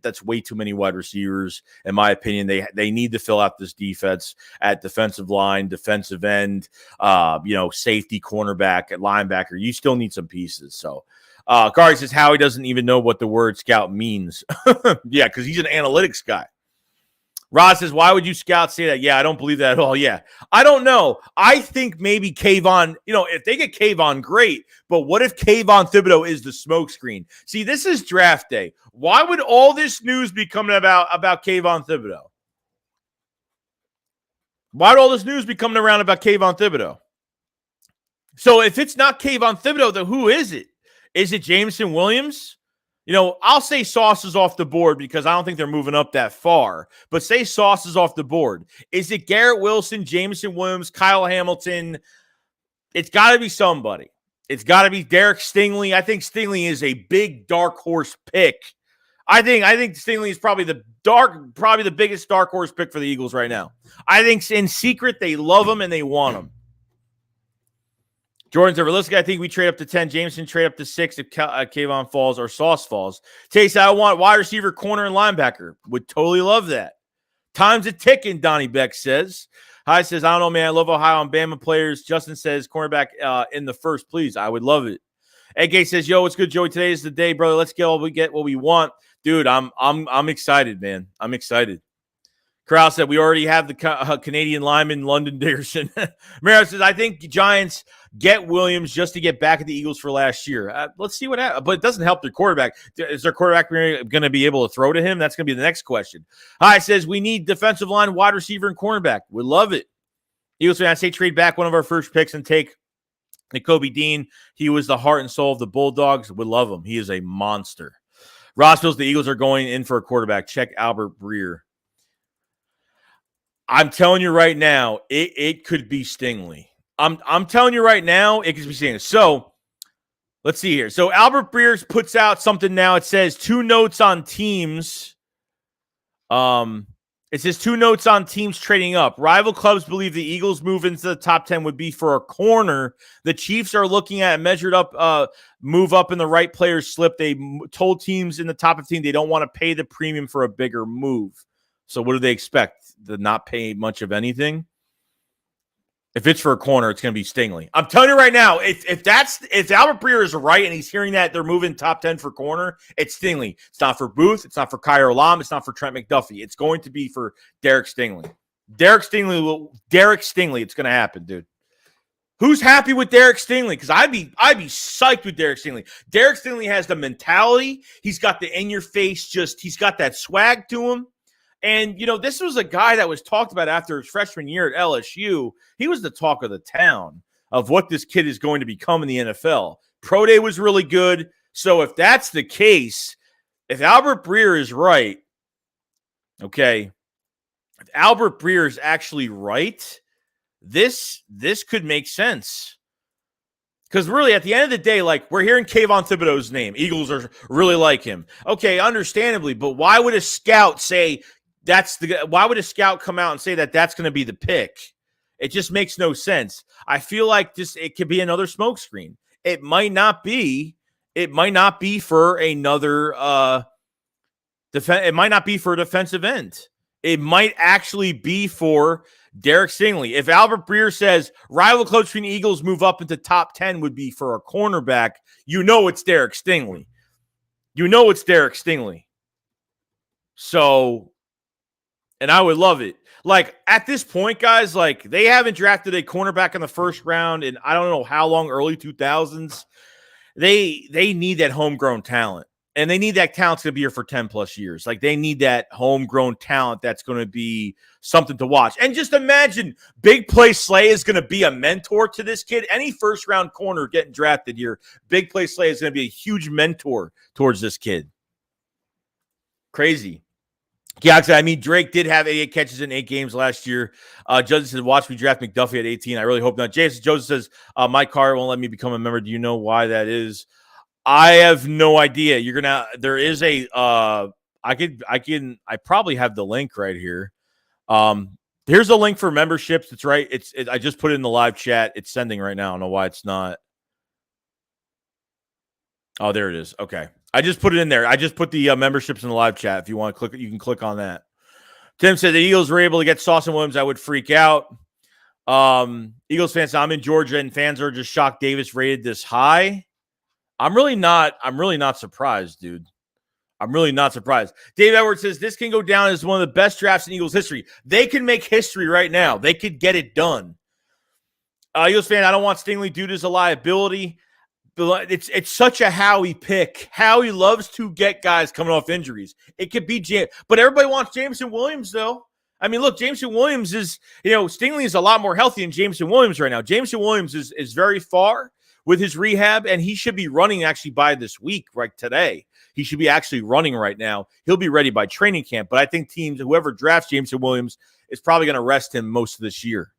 that's way too many wide receivers in my opinion. They need to fill out this defense at defensive line, defensive end, safety, cornerback, linebacker. You still need some pieces. So. Gary says Howie doesn't even know what the word scout means. Yeah, because he's an analytics guy. Rod says, why would you scout say that? Yeah, I don't believe that at all. Yeah, I don't know. I think maybe Kayvon, if they get Kayvon, great. But what if Kayvon Thibodeaux is the smokescreen? See, this is draft day. Why would all this news be coming about Kayvon Thibodeaux? Why would all this news be coming around about Kayvon Thibodeaux? So if it's not Kayvon Thibodeaux, then who is it? Is it Jameson Williams? I'll say Sauce is off the board because I don't think they're moving up that far. But say Sauce is off the board. Is it Garrett Wilson, Jameson Williams, Kyle Hamilton? It's got to be somebody. It's got to be Derek Stingley. I think Stingley is a big dark horse pick. I think Stingley is probably the biggest dark horse pick for the Eagles right now. I think in secret they love him and they want him. Jordan's realistic. I think we trade up to 10. Jameson trade up to 6 if Kayvon falls or Sauce falls. Chase, I want wide receiver, corner, and linebacker. Would totally love that. Time's a ticking, Donnie Beck says. Hi says, I don't know, man. I love Ohio and Bama players. Justin says, cornerback in the first, please. I would love it. AK says, yo, what's good, Joey? Today is the day, brother. Let's get what we want. Dude, I'm excited, man. I'm excited. Corral said, we already have the Canadian lineman, London Dickerson. Mara says, I think Giants get Williams just to get back at the Eagles for last year. Let's see what happens. But it doesn't help their quarterback. Is their quarterback going to be able to throw to him? That's going to be the next question. Hi says, we need defensive line, wide receiver, and cornerback. We love it. Eagles fan, I say trade back one of our first picks and take Nakobe Dean. He was the heart and soul of the Bulldogs. We love him. He is a monster. Ross feels the Eagles are going in for a quarterback. Check Albert Breer. I'm telling you right now, it could be Stingley. I'm telling you right now, it could be Stingley. So let's see here. So Albert Breer puts out something now. It says 2 notes on teams. It says 2 notes on teams trading up. Rival clubs believe the Eagles move into the top 10 would be for a corner. The Chiefs are looking at a measured up move up in the right players slip. They told teams in the top 15 they don't want to pay the premium for a bigger move. So what do they expect? To not pay much of anything? If it's for a corner, it's going to be Stingley. I'm telling you right now, if Albert Breer is right and he's hearing that they're moving top 10 for corner, it's Stingley. It's not for Booth. It's not for Kyer Lam. It's not for Trent McDuffie. It's going to be for Derek Stingley. Derek Stingley. It's going to happen, dude. Who's happy with Derek Stingley? Because I'd be psyched with Derek Stingley. Derek Stingley has the mentality. He's got the in your face. He's got that swag to him. And, this was a guy that was talked about after his freshman year at LSU. He was the talk of the town of what this kid is going to become in the NFL. Pro Day was really good. So if that's the case, if Albert Breer is right, okay, if Albert Breer is actually right, this could make sense. Because really, at the end of the day, we're hearing Kayvon Thibodeaux's name. Eagles are really like him. Okay, understandably, but why would a scout say why would a scout come out and say that that's going to be the pick? It just makes no sense. I feel like it could be another smokescreen. It might not be for another it might not be for a defensive end. It might actually be for Derek Stingley. If Albert Breer says rival clubs between Eagles move up into top 10 would be for a cornerback, it's Derek Stingley. It's Derek Stingley. So, and I would love it. Like, at this point, guys, like, they haven't drafted a cornerback in the first round in I don't know how long, early 2000s. They need that homegrown talent. And they need that talent's going to be here for 10 plus years. Like, they need that homegrown talent that's going to be something to watch. And just imagine Big Play Slay is going to be a mentor to this kid. Any first round corner getting drafted here, Big Play Slay is going to be a huge mentor towards this kid. Crazy. Yeah, I mean, Drake did have 88 catches in 8 games last year. Joseph says, watch me draft McDuffie at 18. I really hope not. Joseph says, my car won't let me become a member. Do you know why that is? I have no idea. There is a, I probably have the link right here. Here's a link for memberships. It's right. I just put it in the live chat. It's sending right now. I don't know why it's not. Oh, there it is. Okay. I just put it in there. I just put the memberships in the live chat. If you want to click it, you can click on that. Tim said the Eagles were able to get Sauce and Williams. I would freak out. Eagles fans, I'm in Georgia, and fans are just shocked Davis rated this high. I'm really not surprised, dude. I'm really not surprised. Dave Edwards says this can go down as one of the best drafts in Eagles history. They can make history right now. They could get it done. Eagles fan, I don't want Stingley due to his liability. It's such a Howie pick. Howie loves to get guys coming off injuries. It could be James, but everybody wants Jameson Williams, though. I mean, look, Jameson Williams is, Stingley is a lot more healthy than Jameson Williams right now. Jameson Williams is very far with his rehab, and he should be running actually by this week, right today. He should be actually running right now. He'll be ready by training camp, but I think teams, whoever drafts Jameson Williams, is probably going to rest him most of this year.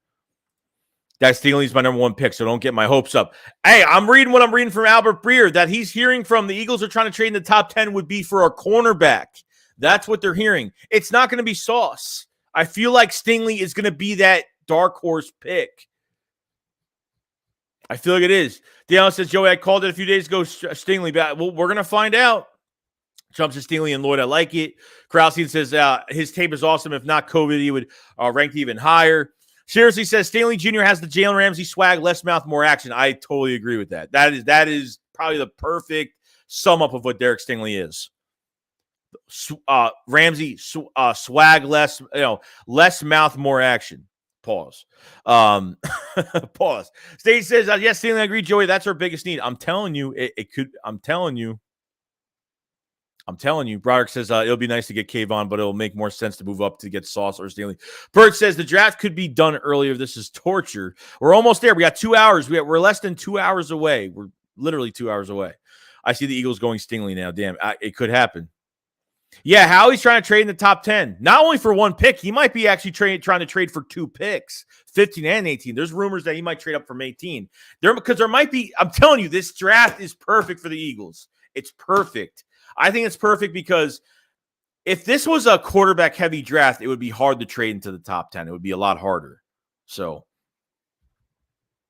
That Stingley's my number 1 pick, so don't get my hopes up. Hey, I'm reading what I'm reading from Albert Breer, that he's hearing from the Eagles are trying to trade in the top 10 would be for a cornerback. That's what they're hearing. It's not going to be Sauce. I feel like Stingley is going to be that dark horse pick. I feel like it is. Dale says, Joey, I called it a few days ago, Stingley. Well, we're going to find out. Trump says, Stingley and Lloyd, I like it. Krausen says, his tape is awesome. If not COVID, he would rank even higher. Seriously says Stanley Jr. has the Jalen Ramsey swag, less mouth, more action. I totally agree with that. That is probably the perfect sum up of what Derek Stingley is. Ramsey swag, less mouth, more action. Pause. Pause. State says, yes, Stanley, I agree, Joey. That's our biggest need. I'm telling you, it could. I'm telling you. Broderick says it'll be nice to get Kayvon, but it'll make more sense to move up to get Sauce or Stingley. Bert says the draft could be done earlier. This is torture. We're almost there. We got 2 hours. We're less than 2 hours away. We're literally 2 hours away. I see the Eagles going Stingley now. Damn, it could happen. Yeah, Howie's trying to trade in the top 10. Not only for 1 pick, he might be actually trying to trade for 2 picks, 15 and 18. There's rumors that he might trade up from 18. Because there might be, I'm telling you, this draft is perfect for the Eagles. It's perfect. I think it's perfect because if this was a quarterback-heavy draft, it would be hard to trade into the top 10. It would be a lot harder. So,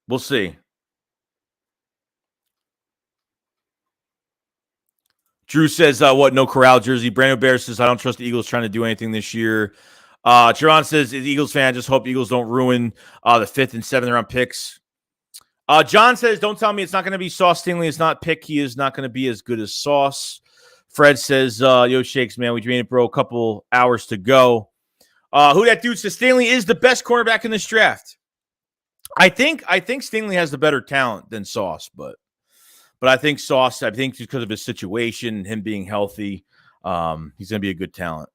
we'll see. Drew says, no Corral jersey. Brandon Bear says, I don't trust the Eagles trying to do anything this year. Chiron says, as Eagles fan, I just hope Eagles don't ruin the 5th and 7th round picks. John says, don't tell me it's not going to be Sauce. Stingley is not pick. He is not going to be as good as Sauce. Fred says, yo, Shakes, man, we made it, bro. A couple hours to go. Who that dude says Stingley is the best cornerback in this draft. I think Stingley has the better talent than Sauce, but I think Sauce, because of his situation, him being healthy, he's going to be a good talent.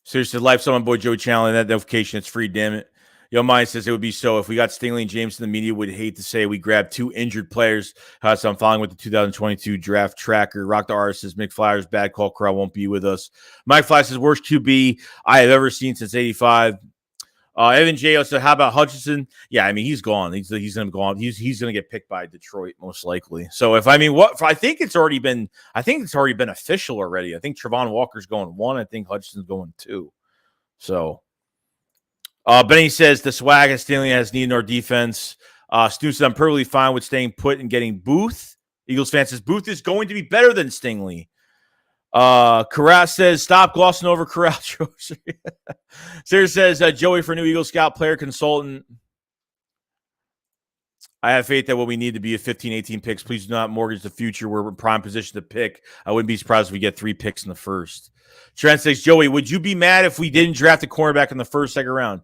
Seriously, life's on my boy Joey Chandler. That notification, it's free, damn it. Yo, Mine says it would be so. If we got Stingley and James, the media would hate to say we grabbed 2 injured players. So I'm following with the 2022 draft tracker. Rock the Artist says Mick Flyers, bad call. Corral won't be with us. Mike Fly says worst QB I have ever seen since 85. Evan J. said, how about Hutchinson? Yeah, I mean, he's gone. He's going to go on. He's going to get picked by Detroit most likely. So I think it's already been official already. I think Trevon Walker's going 1. I think Hutchinson's going 2. So. Benny says the swag and Stingley has needed our defense. Stu says I'm perfectly fine with staying put and getting Booth. Eagles fan says Booth is going to be better than Stingley. Corral says stop glossing over Corral. Sarah says Joey for new Eagle Scout player consultant. I have faith that what we need to be a 15, 18 picks. Please do not mortgage the future. We're in prime position to pick. I wouldn't be surprised if we get 3 picks in the first. Trent says, Joey, would you be mad if we didn't draft a cornerback in the first, second round?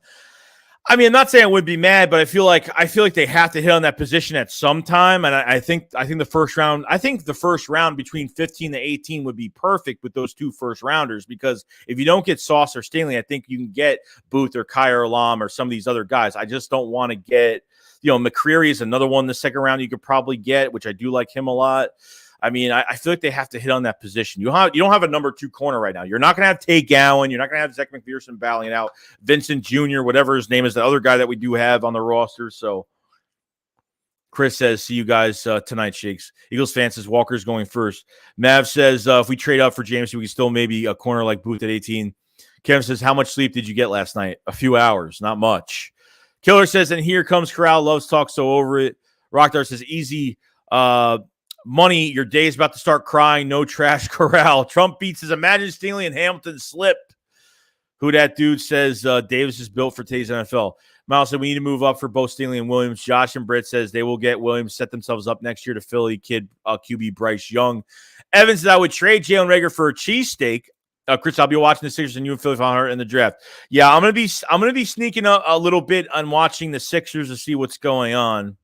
I mean, I'm not saying I would be mad, but I feel like they have to hit on that position at some time. And I think the first round between 15 to 18 would be perfect with those 2 first rounders, because if you don't get Sauce or Stingley, I think you can get Booth or Kyer Alam or some of these other guys. I just don't want to get, McCreary is another one in the second round you could probably get, which I do like him a lot. I mean, I feel like they have to hit on that position. You don't have a number 2 corner right now. You're not going to have Tay Gowan. You're not going to have Zach McPherson battling out Vincent Jr., whatever his name is, the other guy that we do have on the roster. So Chris says, see you guys tonight, Shakes. Eagles fan says Walker's going first. Mav says, if we trade up for James, we can still maybe a corner like Booth at 18. Kevin says, how much sleep did you get last night? A few hours, not much. Killer says, and here comes Corral. Loves talk, so over it. Rockdar says, easy. Money, your day is about to start crying. No trash, Corral. Trump beats his Imagine Stingley and Hamilton slipped. Who that dude says Davis is built for today's NFL. Miles said we need to move up for both Stingley and Williams. Josh and Britt says they will get Williams, set themselves up next year to Philly. Kid QB Bryce Young. Evans said I would trade Jalen Reagor for a cheesesteak. Chris, I'll be watching the Sixers and you and Philly Hunter in the draft. Yeah, I'm gonna be sneaking a little bit on watching the Sixers to see what's going on.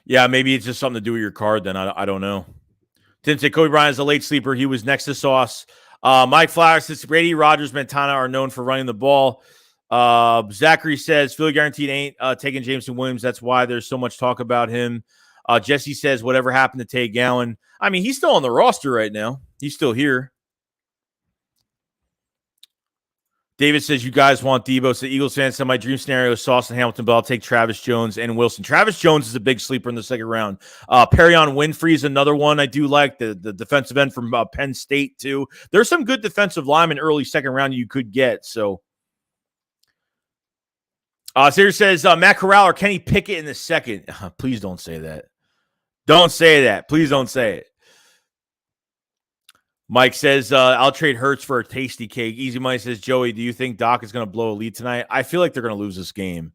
Yeah, maybe it's just something to do with your card then. I don't know. Tim said Kobe Bryant is a late sleeper. He was next to Sauce. Mike Flowers says Brady, Rogers, Montana are known for running the ball. Zachary says Philly guaranteed ain't taking Jameson Williams. That's why there's so much talk about him. Jesse says whatever happened to Tay Gowan. I mean, he's still on the roster right now. He's still here. David says, you guys want Debo. So Eagles fans said, my dream scenario is Sauce and Hamilton, but I'll take Travis Jones and Wilson. Travis Jones is a big sleeper in the second round. Perrion Winfrey is another one I do like, the defensive end from Penn State, too. There's some good defensive linemen early second round you could get. So, Sirius says, Matt Corral or Kenny Pickett in the second. Please don't say that. Don't say that. Please don't say it. Mike says, I'll trade Hurts for a tasty cake. Easy Money says, Joey, do you think Doc is going to blow a lead tonight? I feel like they're going to lose this game.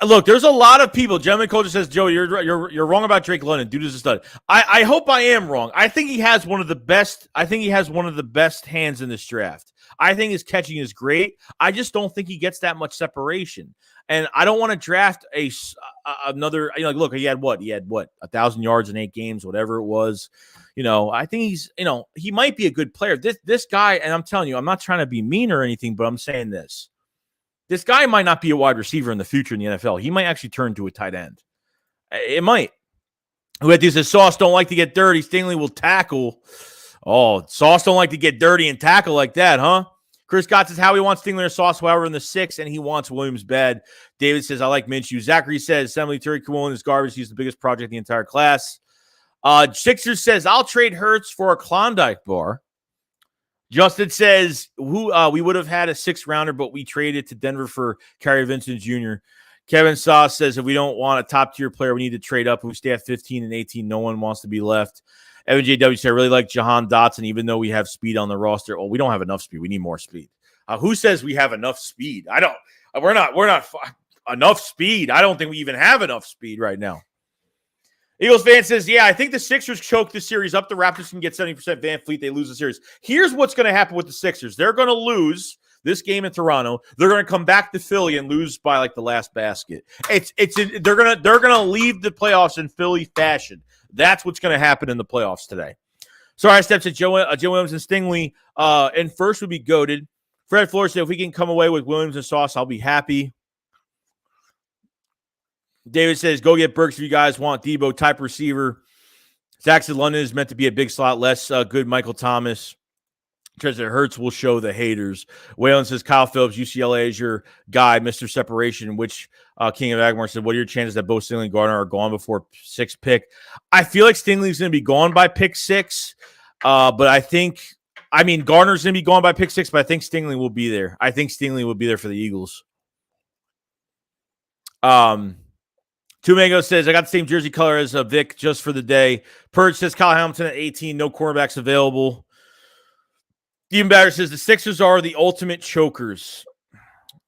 Look, there's a lot of people. Gentleman Culture says, Joey, you're wrong about Drake London. Dude is a stud. I hope I am wrong. I think he has one of the best. I think he has one of the best hands in this draft. I think his catching is great. I just don't think he gets that much separation. And I don't want to draft another. Look, he had what? 1,000 yards in 8 games, whatever it was. I think he's. He might be a good player. This guy, and I'm telling you, I'm not trying to be mean or anything, but I'm saying this. This guy might not be a wide receiver in the future in the NFL. He might actually turn to a tight end. It might. Who had says Sauce don't like to get dirty. Stingley will tackle. Oh, Sauce don't like to get dirty and tackle like that, huh? Chris Scott says how he wants Stingley or Sauce, however, in the 6th, and he wants Williams bad. David says, I like Minshew. Zachary says, Assembly Terry Coolin is garbage. He's the biggest project in the entire class. Sixers says, I'll trade Hurts for a Klondike bar. Justin says, we would have had a 6th rounder, but we traded to Denver for Kerry Vincent Jr. Kevin Sauce says, if we don't want a top-tier player, we need to trade up. We stay at 15 and 18. No one wants to be left. Evan JW said, I really like Jahan Dotson, even though we have speed on the roster. Oh, we don't have enough speed. We need more speed. Who says we have enough speed? We're not enough speed. I don't think we even have enough speed right now. Eagles fan says, yeah, I think the Sixers choke the series up. The Raptors can get 70% Van Fleet. They lose the series. Here's what's going to happen with the Sixers. They're going to lose this game in Toronto. They're going to come back to Philly and lose by like the last basket. They're going to leave the playoffs in Philly fashion. That's what's going to happen in the playoffs today. Sorry, I stepped to Joe Williams and Stingley. And first would be goated. Fred Flores said, if we can come away with Williams and Sauce, I'll be happy. David says, go get Burks if you guys want Debo type receiver. Zach said London is meant to be a big slot, less good Michael Thomas. Treasure Hurts will show the haters. Waylon says, Kyle Phillips, UCLA is your guy, Mr. Separation, which King of Agmar said, what are your chances that both Stingley and Gardner are gone before 6th pick? I feel like Stingley's going to be gone by pick 6, but Gardner's going to be gone by pick 6, but I think Stingley will be there. I think Stingley will be there for the Eagles. Two Mango says, I got the same jersey color as Vic just for the day. Purge says, Kyle Hamilton at 18, no cornerbacks available. Steven Batter says, the Sixers are the ultimate chokers.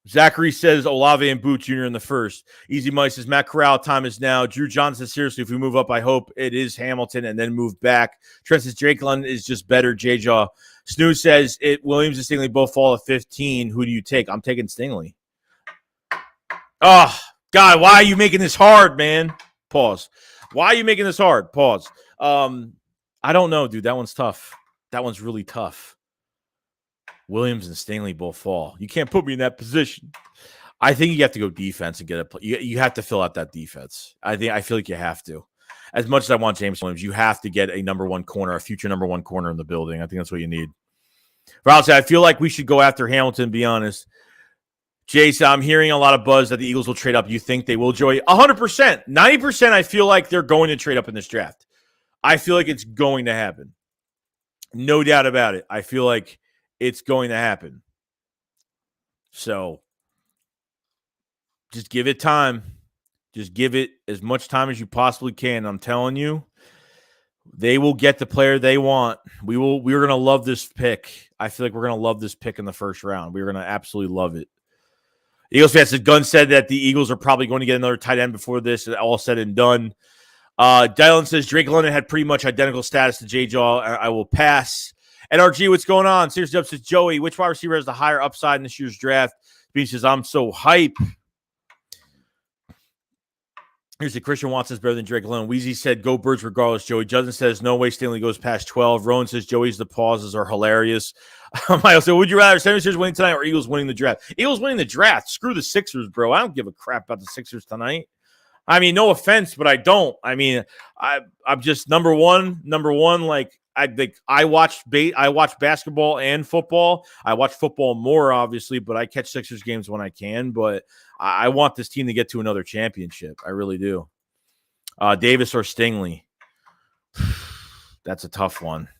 Zachary says Olave and Boot Jr. in the first. Easy Mike says Matt Corral, time is now. Drew Johnson, seriously, if we move up, I hope it is Hamilton and then move back. Trent says Drake London is just better. J-Jaw. Snooze says Williams and Stingley both fall at 15. Who do you take? I'm taking Stingley. Oh, God, why are you making this hard, man? Pause. Why are you making this hard? Pause. I don't know, dude. That one's tough. That one's really tough. Williams and Stingley both fall. You can't put me in that position. I think you have to go defense and get a. You have to fill out that defense. I feel like you have to. As much as I want James Williams, you have to get a number one corner, a future number one corner in the building. I think that's what you need. Ronald said, I feel like we should go after Hamilton, to be honest. Jason, I'm hearing a lot of buzz that the Eagles will trade up. You think they will, Joey? 100%. 90% I feel like they're going to trade up in this draft. I feel like it's going to happen. No doubt about it. I feel like it's going to happen. So just give it time. Just give it as much time as you possibly can. I'm telling you, they will get the player they want. We're going to love this pick. I feel like we're going to love this pick in the first round. We're going to absolutely love it. Eagles fans said Gunn said that the Eagles are probably going to get another tight end before this. All said and done. Dylan says Drake London had pretty much identical status to J-Jaw. I will pass. NRG, what's going on? Seriously, up says Joey, which wide receiver has the higher upside in this year's draft? He says, I'm so hype. Here's the Christian Watson is better than Drake London. Weezy said, go Birds regardless, Joey. Judson says, no way Stanley goes past 12. Rowan says, Joey's the pauses are hilarious. Miles said, would you rather 76ers winning tonight or Eagles winning the draft? Eagles winning the draft. Screw the Sixers, bro. I don't give a crap about the Sixers tonight. I mean, no offense, but I don't. I mean, I'm just number one. Like I watch basketball and football. I watch football more, obviously, but I catch Sixers games when I can. But I want this team to get to another championship. I really do. Davis or Stingley? That's a tough one.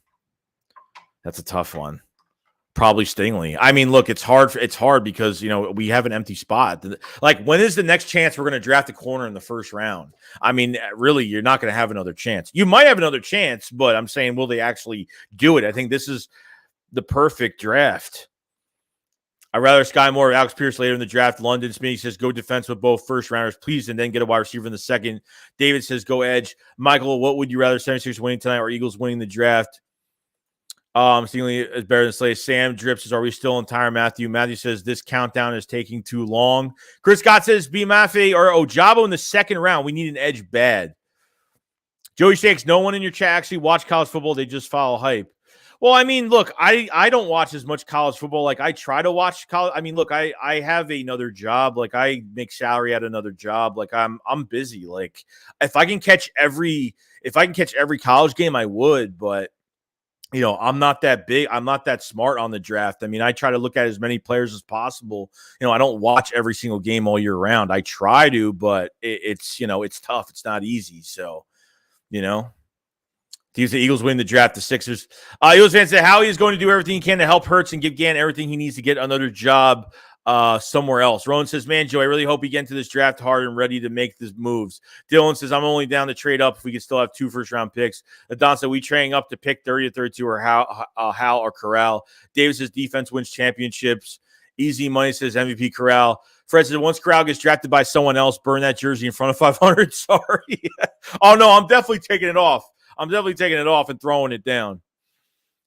Probably Stingley. I mean, look, it's hard because, we have an empty spot. Like, when is the next chance we're going to draft a corner in the first round? I mean, really, you're not going to have another chance. You might have another chance, but I'm saying, will they actually do it? I think this is the perfect draft. I'd rather Sky Moore or Alex Pierce later in the draft. London Smitty says, go defense with both first rounders, please, and then get a wide receiver in the second. David says, go edge. Michael, what would you rather, 76ers winning tonight or Eagles winning the draft? Stingley is better than Slay. Sam Drip says, are we still entire Matthew? Matthew says, this countdown is taking too long. Chris Scott says, B. Maffei or Ojabo in the second round. We need an edge bad. Joey Shakes, no one in your chat actually watch college football. They just follow hype. Well, I mean, look, I don't watch as much college football. Like, I try to watch college. I mean, look, I have another job. Like, I make salary at another job. Like, I'm busy. Like, if I can catch every college game, I would, but I'm not that big. I'm not that smart on the draft. I mean, I try to look at as many players as possible. I don't watch every single game all year round. I try to, but it's tough. It's not easy. So, do you think the Eagles win the draft? The Sixers. Eagles fans say Howie is going to do everything he can to help Hurts and give Gann everything he needs to get another job somewhere else. Rowan says, man, Joe, I really hope we get into this draft hard and ready to make these moves. Dylan says, I'm only down to trade up if we can still have 2 first-round picks. Don said, we trading up to pick 30 or 32 or Hal or Corral. Davis says, defense wins championships. Easy Money says, MVP Corral. Fred says, once Corral gets drafted by someone else, burn that jersey in front of 500. Sorry. Oh, no, I'm definitely taking it off. I'm definitely taking it off and throwing it down.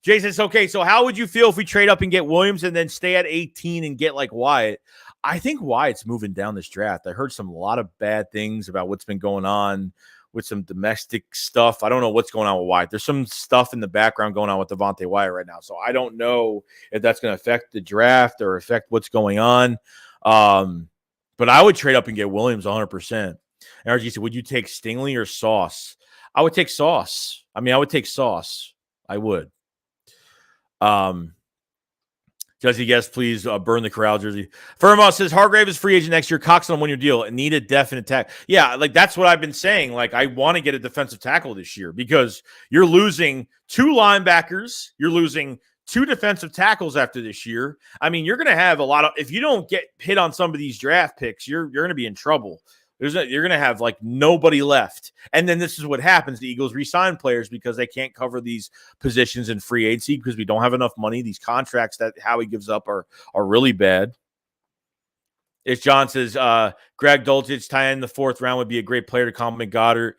Jason says, okay, so how would you feel if we trade up and get Williams and then stay at 18 and get like Wyatt? I think Wyatt's moving down this draft. I heard a lot of bad things about what's been going on with some domestic stuff. I don't know what's going on with Wyatt. There's some stuff in the background going on with Devontae Wyatt right now. So I don't know if that's going to affect the draft or affect what's going on. But I would trade up and get Williams 100%. RG said, would you take Stingley or Sauce? I would take Sauce. I mean, I would take Sauce. I would. Jesse, yes, please burn the Corral jersey. Firma says Hargrave is free agent next year. Cox on a 1-year deal and need a definite tackle. Yeah, like that's what I've been saying. Like I want to get a defensive tackle this year because you're losing 2 linebackers. You're losing 2 defensive tackles after this year. I mean, you're going to have a lot of – if you don't get hit on some of these draft picks, you're going to be in trouble. You're going to have like nobody left. And then this is what happens. The Eagles re-sign players because they can't cover these positions in free agency because we don't have enough money. These contracts that Howie gives up are really bad. It's John says, Greg Dulcich, tie in the 4th round would be a great player to complement Goddard.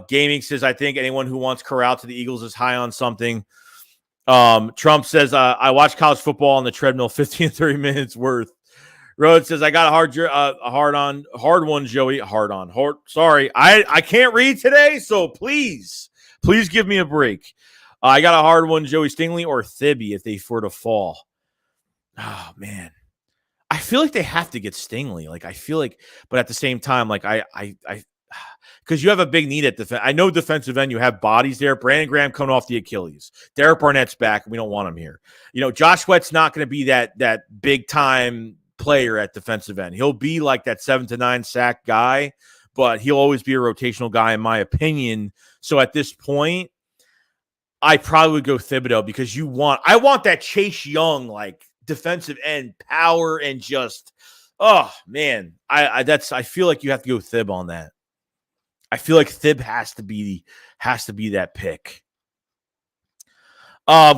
Gaming says, I think anyone who wants Corral to the Eagles is high on something. Trump says, I watch college football on the treadmill 15 to 30 minutes worth. Rhodes says, I got a hard one, Joey. Sorry, I can't read today, so please give me a break. I got a hard one, Joey. Stingley or Thibby if they were to fall. Oh, man. I feel like they have to get Stingley. Like, I feel like, but at the same time, like, because you have a big need at defense. I know defensive end, you have bodies there. Brandon Graham coming off the Achilles. Derek Barnett's back. We don't want him here. Josh Sweat's not going to be that big time player at defensive end. He'll be like that 7 to 9 sack guy, but he'll always be a rotational guy, in my opinion. So at this point, I probably would go Thibodeaux because I want that Chase Young, like, defensive end power and just, oh man, I feel like you have to go Thib on that. I feel like Thib has to be that pick.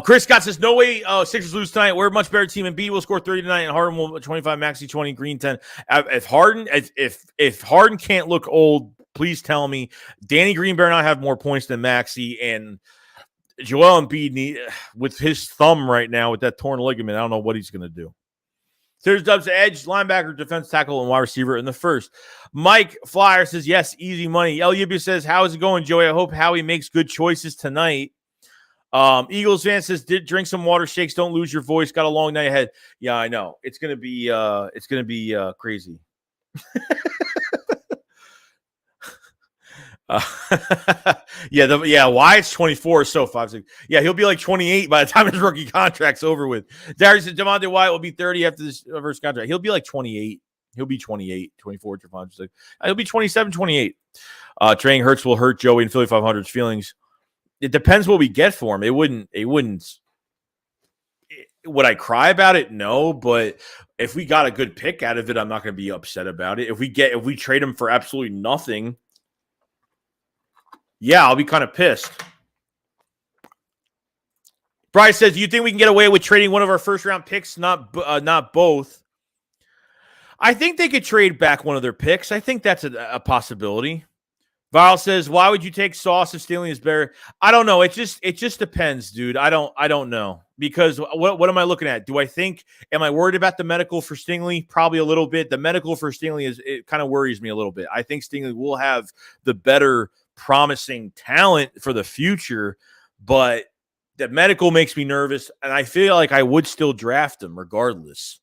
Chris Scott says, no way Sixers lose tonight. We're a much better team, and B will score 30 tonight, and Harden will 25, Maxey 20, Green 10. If Harden can't look old, please tell me. Danny Green better not have more points than Maxey, and Joel Embiid, with his thumb right now with that torn ligament, I don't know what he's going to do. There's Dubs edge, linebacker, defense tackle, and wide receiver in the first. Mike Flyer says, yes, easy money. El Yibia says, how is it going, Joey? I hope Howie makes good choices tonight. Eagles fan says, drink some water, shakes, don't lose your voice. Got a long night ahead. Yeah, I know. It's going to be crazy. Wyatt's 24, so 5, 6. Yeah, he'll be like 28 by the time his rookie contract's over with. Darius said Devontae Wyatt will be 30 after this first contract. He'll be like 28. He'll be 28, 24, 25. He'll be 27, 28. Trading Hurts will hurt Joey and Philly 500's feelings. It depends what we get for him. It wouldn't. Would I cry about it? No, but if we got a good pick out of it, I'm not going to be upset about it. If we trade him for absolutely nothing, yeah, I'll be kind of pissed. Bryce says, do you think we can get away with trading one of our first-round picks, not both? I think they could trade back one of their picks. I think that's a possibility. Val says, why would you take Sauce if Stingley is better? I don't know. It just depends, dude. I don't know. Because what am I looking at? Am I worried about the medical for Stingley? Probably a little bit. The medical for Stingley it kind of worries me a little bit. I think Stingley will have the better promising talent for the future, but the medical makes me nervous, and I feel like I would still draft him regardless.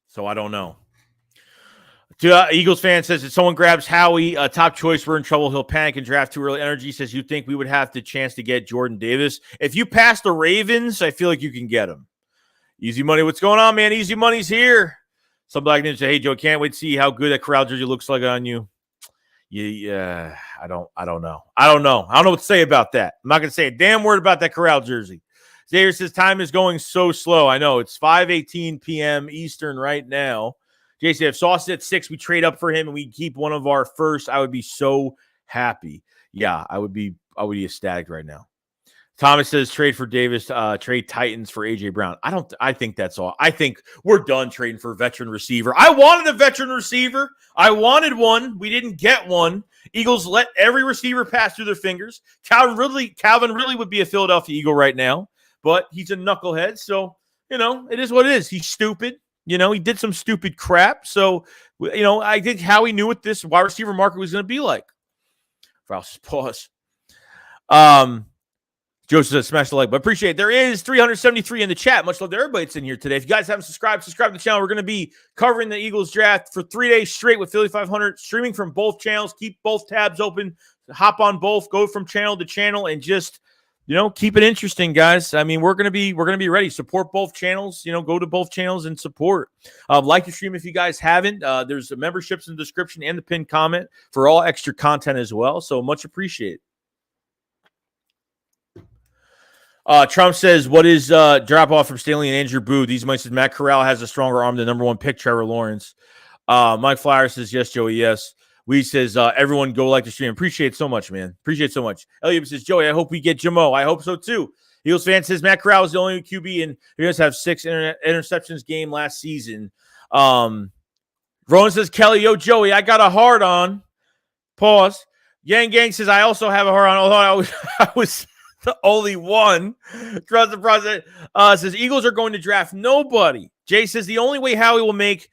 So I don't know. Eagles fan says, if someone grabs Howie, top choice, we're in trouble. He'll panic and draft too early. Energy says, you think we would have the chance to get Jordan Davis? If you pass the Ravens, I feel like you can get him. Easy Money, what's going on, man? Easy Money's here. Some Black Ninja, hey, Joe, can't wait to see how good that Corral jersey looks like on you. Yeah, I don't know. I don't know what to say about that. I'm not going to say a damn word about that Corral jersey. Xavier says, time is going so slow. I know. It's 5:18 p.m. Eastern right now. Jason, if Sauce is at 6, we trade up for him and we keep one of our first, I would be so happy. Yeah, I would be ecstatic right now. Thomas says trade for Davis, trade Titans for A.J. Brown. I think that's all. I think we're done trading for a veteran receiver. I wanted a veteran receiver. I wanted one. We didn't get one. Eagles let every receiver pass through their fingers. Calvin Ridley would be a Philadelphia Eagle right now, but he's a knucklehead. So, it is what it is. He's stupid. He did some stupid crap. So, I think Howie knew what this wide receiver market was going to be like. Rouse, pause. Joseph says, smash the like, but appreciate it. There is 373 in the chat. Much love to everybody that's in here today. If you guys haven't subscribe to the channel. We're going to be covering the Eagles draft for 3 days straight with Philly 500, streaming from both channels. Keep both tabs open. Hop on both. Go from channel to channel and just, keep it interesting, guys. I mean, we're going to be ready. Support both channels. Go to both channels and support. Like the stream if you guys haven't. There's the memberships in the description and the pinned comment for all extra content as well. So much appreciated. Trump says, what is drop off from Staley and Andrew Booth? These might says Matt Corral has a stronger arm than number 1 pick, Trevor Lawrence. Mike Flyer says, yes, Joey, yes. Weed says, everyone go like the stream. Appreciate it so much, man. Appreciate it so much. Elliot says, Joey, I hope we get Jamo. I hope so too. Eagles fan says Matt Corral was the only QB, and he does have 6 interceptions game last season. Rowan says, Kelly, yo, Joey, I got a hard on. Pause. Yang Gang says, I also have a hard on, although I was the only one. Trust the process. Says, Eagles are going to draft nobody. Jay says, the only way Howie will make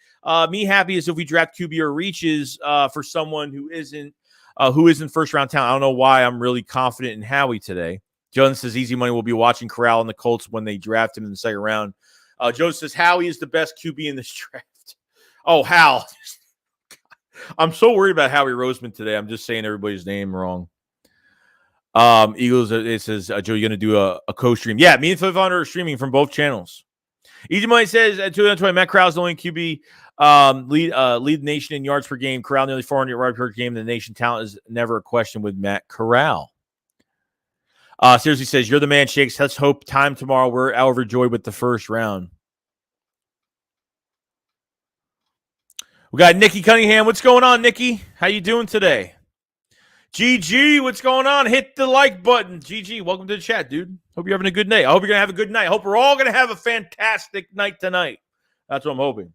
me happy is if we draft QB or reaches for someone who isn't first round talent. I don't know why I'm really confident in Howie today. Jones says easy money will be watching Corral and the Colts when they draft him in the second round. Joe says Howie is the best QB in this draft. Oh, Hal. I'm so worried about Howie Roseman today. I'm just saying everybody's name wrong. Eagles, it says, Joe, you're going to do a co-stream. Yeah, me and Flip are streaming from both channels. Easy Money says, 2020, Matt Corral's the only QB lead the nation in yards per game. Corral nearly 400 yards per game. The nation talent is never a question with Matt Corral. Seriously says, you're the man, Shakes. Let's hope time tomorrow. We're overjoyed with the first round. We got Nikki Cunningham. What's going on, Nikki? How you doing today? GG, what's going on? Hit the like button. GG, welcome to the chat, dude. Hope you're having a good night. I hope you're going to have a good night. I hope we're all going to have a fantastic night tonight. That's what I'm hoping.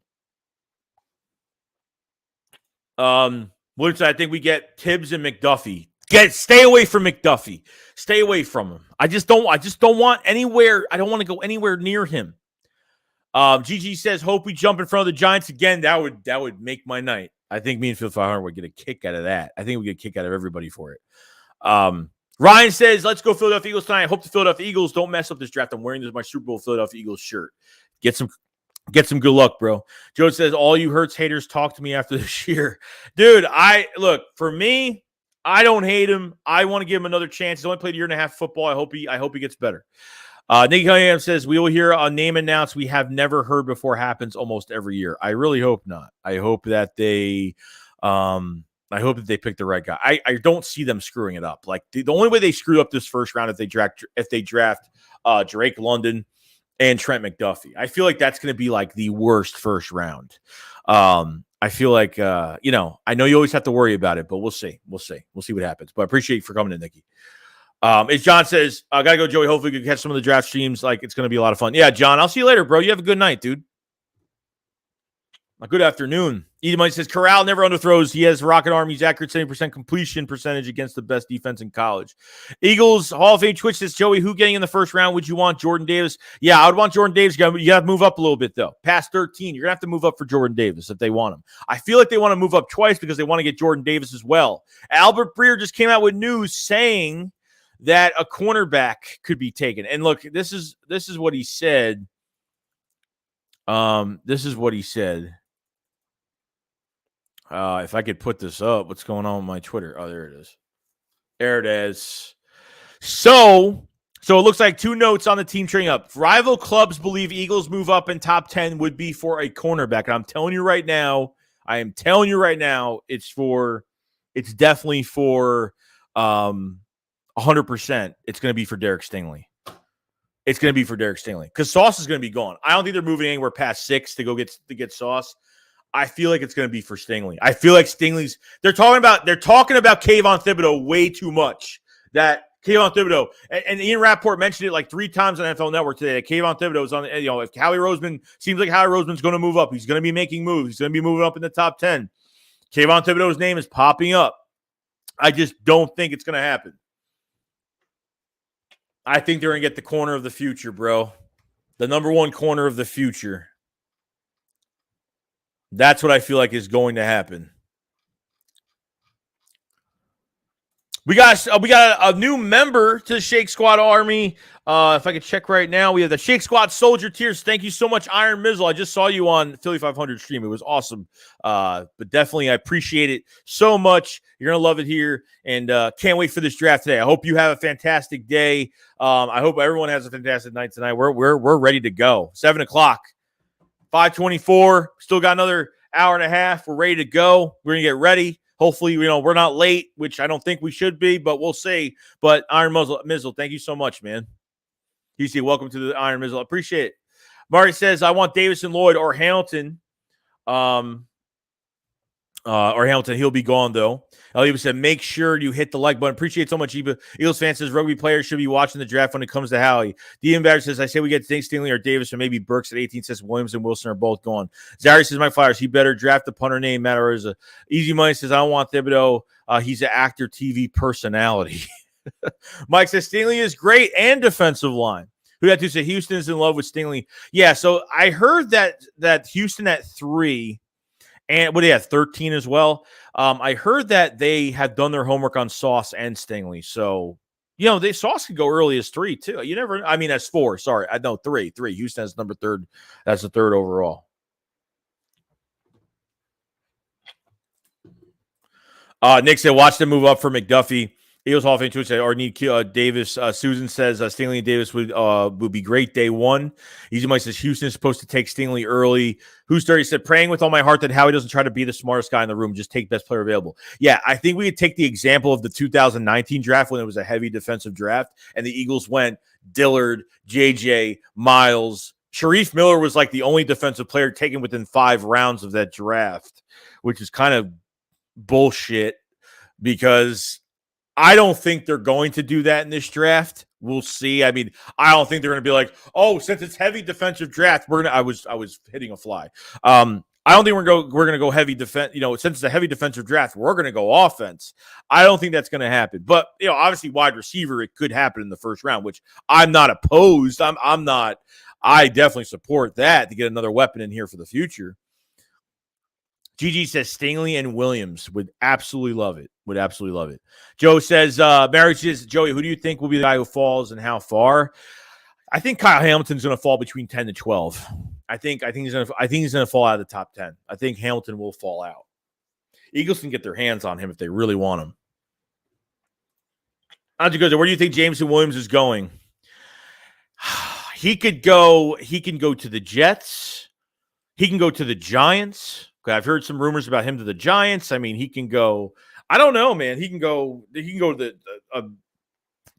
Which I think we get Tibbs and McDuffie. Stay away from McDuffie. Stay away from him. I just don't want anywhere. I don't want to go anywhere near him. GG says, hope we jump in front of the Giants again. That would make my night. I think me and Phil 500 would get a kick out of that. I think we get a kick out of everybody for it. Ryan says, let's go Philadelphia Eagles tonight. I hope the Philadelphia Eagles don't mess up this draft. I'm wearing my Super Bowl Philadelphia Eagles shirt. Get some good luck, bro. Joe says, all you Hurts haters talk to me after this year. Dude, for me, I don't hate him. I want to give him another chance. He's only played a year and a half of football. I hope he gets better. Nick Cunningham says, we will hear a name announced we have never heard before happens almost every year. I really hope not. I hope that they pick the right guy. I don't see them screwing it up. Like the only way they screw up this first round if they draft Drake London and Trent McDuffie. I feel like that's going to be like the worst first round. I feel like I know you always have to worry about it, but we'll see. We'll see what happens. But I appreciate you for coming in, Nikki. As John says, I gotta go, Joey. Hopefully we can catch some of the draft streams. Like it's gonna be a lot of fun. Yeah, John, I'll see you later, bro. You have a good night, dude. A good afternoon. Edamite says Corral never underthrows. He has rocket arm. He's accurate 70% completion percentage against the best defense in college. Eagles Hall of Fame Twitch says, Joey, who getting in the first round would you want? Jordan Davis? Yeah, I would want Jordan Davis. You got to move up a little bit though. Past 13, you're gonna have to move up for Jordan Davis if they want him. I feel like they want to move up twice because they want to get Jordan Davis as well. Albert Breer just came out with news saying that a cornerback could be taken. And look, this is what he said. This is what he said. If I could put this up, what's going on with my Twitter? Oh, there it is. There it is. So it looks like 2 notes on the team trading up. Rival clubs believe Eagles move up in top 10 would be for a cornerback. And I'm telling you right now, it's definitely for 100%. It's going to be for Derek Stingley. It's going to be for Derek Stingley because Sauce is going to be gone. I don't think they're moving anywhere past 6 to go get Sauce. I feel like it's going to be for Stingley. I feel like Stingley's. They're talking about Kayvon Thibodeaux way too much. That Kayvon Thibodeaux and Ian Rappaport mentioned it like 3 times on NFL Network today. That Kayvon Thibodeaux is on. If Howie Roseman seems like Howie Roseman's going to move up, he's going to be making moves. He's going to be moving up in the top 10. Kayvon Thibodeaux's name is popping up. I just don't think it's going to happen. I think they're going to get the corner of the future, bro. The number 1 corner of the future. That's what I feel like is going to happen. We got a new member to the Shake Squad Army. If I could check right now, we have the Shake Squad Soldier Tiers. Thank you so much, Iron Mizzle. I just saw you on Philly 500 stream. It was awesome. But definitely, I appreciate it so much. You're gonna love it here, and can't wait for this draft today. I hope you have a fantastic day. I hope everyone has a fantastic night tonight. We're ready to go. 7:00, 5:24. Still got another hour and a half. We're ready to go. We're gonna get ready. Hopefully, we're not late, which I don't think we should be, but we'll see. But Iron Mizzle, thank you so much, man. You see, welcome to the Iron Mizzle. Appreciate it. Marty says, I want Davis and Lloyd or Hamilton. or Hamilton. He'll be gone, though. Eva said, make sure you hit the like button. Appreciate so much, Eva. Eagles fan says, rugby players should be watching the draft when it comes to Howie. Dean Barrett says, I say we get Stingley or Davis, or maybe Burks at 18 says Williams and Wilson are both gone. Zary says, my Flyers, he better draft the punter name. Matt Arza. Easy Money says, I don't want Thibodeau. He's an actor TV personality. Mike says, Stingley is great and defensive line. Who had to say Houston is in love with Stingley? Yeah, so I heard that Houston at 3, and what do they have, 13 as well? I heard that they have done their homework on Sauce and Stingley. So, Sauce could go early as 3 too. You never, I mean, that's 4. Sorry, I know 3. Houston has number 3rd. That's the 3rd overall. Nick said, watch them move up for McDuffie. Eagles Hall of Fame Twitter said, or need Davis. Susan says Stingley and Davis would be great day 1. Easy Mike says Houston is supposed to take Stingley early. Who's 30 said, praying with all my heart that Howie doesn't try to be the smartest guy in the room, just take best player available. Yeah, I think we could take the example of the 2019 draft when it was a heavy defensive draft, and the Eagles went Dillard, JJ, Miles. Sharif Miller was like the only defensive player taken within 5 rounds of that draft, which is kind of bullshit because I don't think they're going to do that in this draft. We'll see. I mean, I don't think they're going to be like, oh, since it's heavy defensive draft, we're gonna. I was hitting a fly. I don't think we're gonna go heavy defense. Since it's a heavy defensive draft, we're gonna go offense. I don't think that's gonna happen. But obviously, wide receiver, it could happen in the first round, which I'm not opposed. I'm not. I definitely support that to get another weapon in here for the future. GG says Stingley and Williams would absolutely love it. Would absolutely love it. Joe says, marriage is Joey. Who do you think will be the guy who falls and how far? I think Kyle Hamilton's going to fall between 10 to 12. I think he's going to fall out of the top 10. I think Hamilton will fall out. Eagles can get their hands on him if they really want him. Where do you think Jameson Williams is going? He can go to the Jets. He can go to the Giants. I've heard some rumors about him to the Giants. I mean, he can go. I don't know, man. He can go to the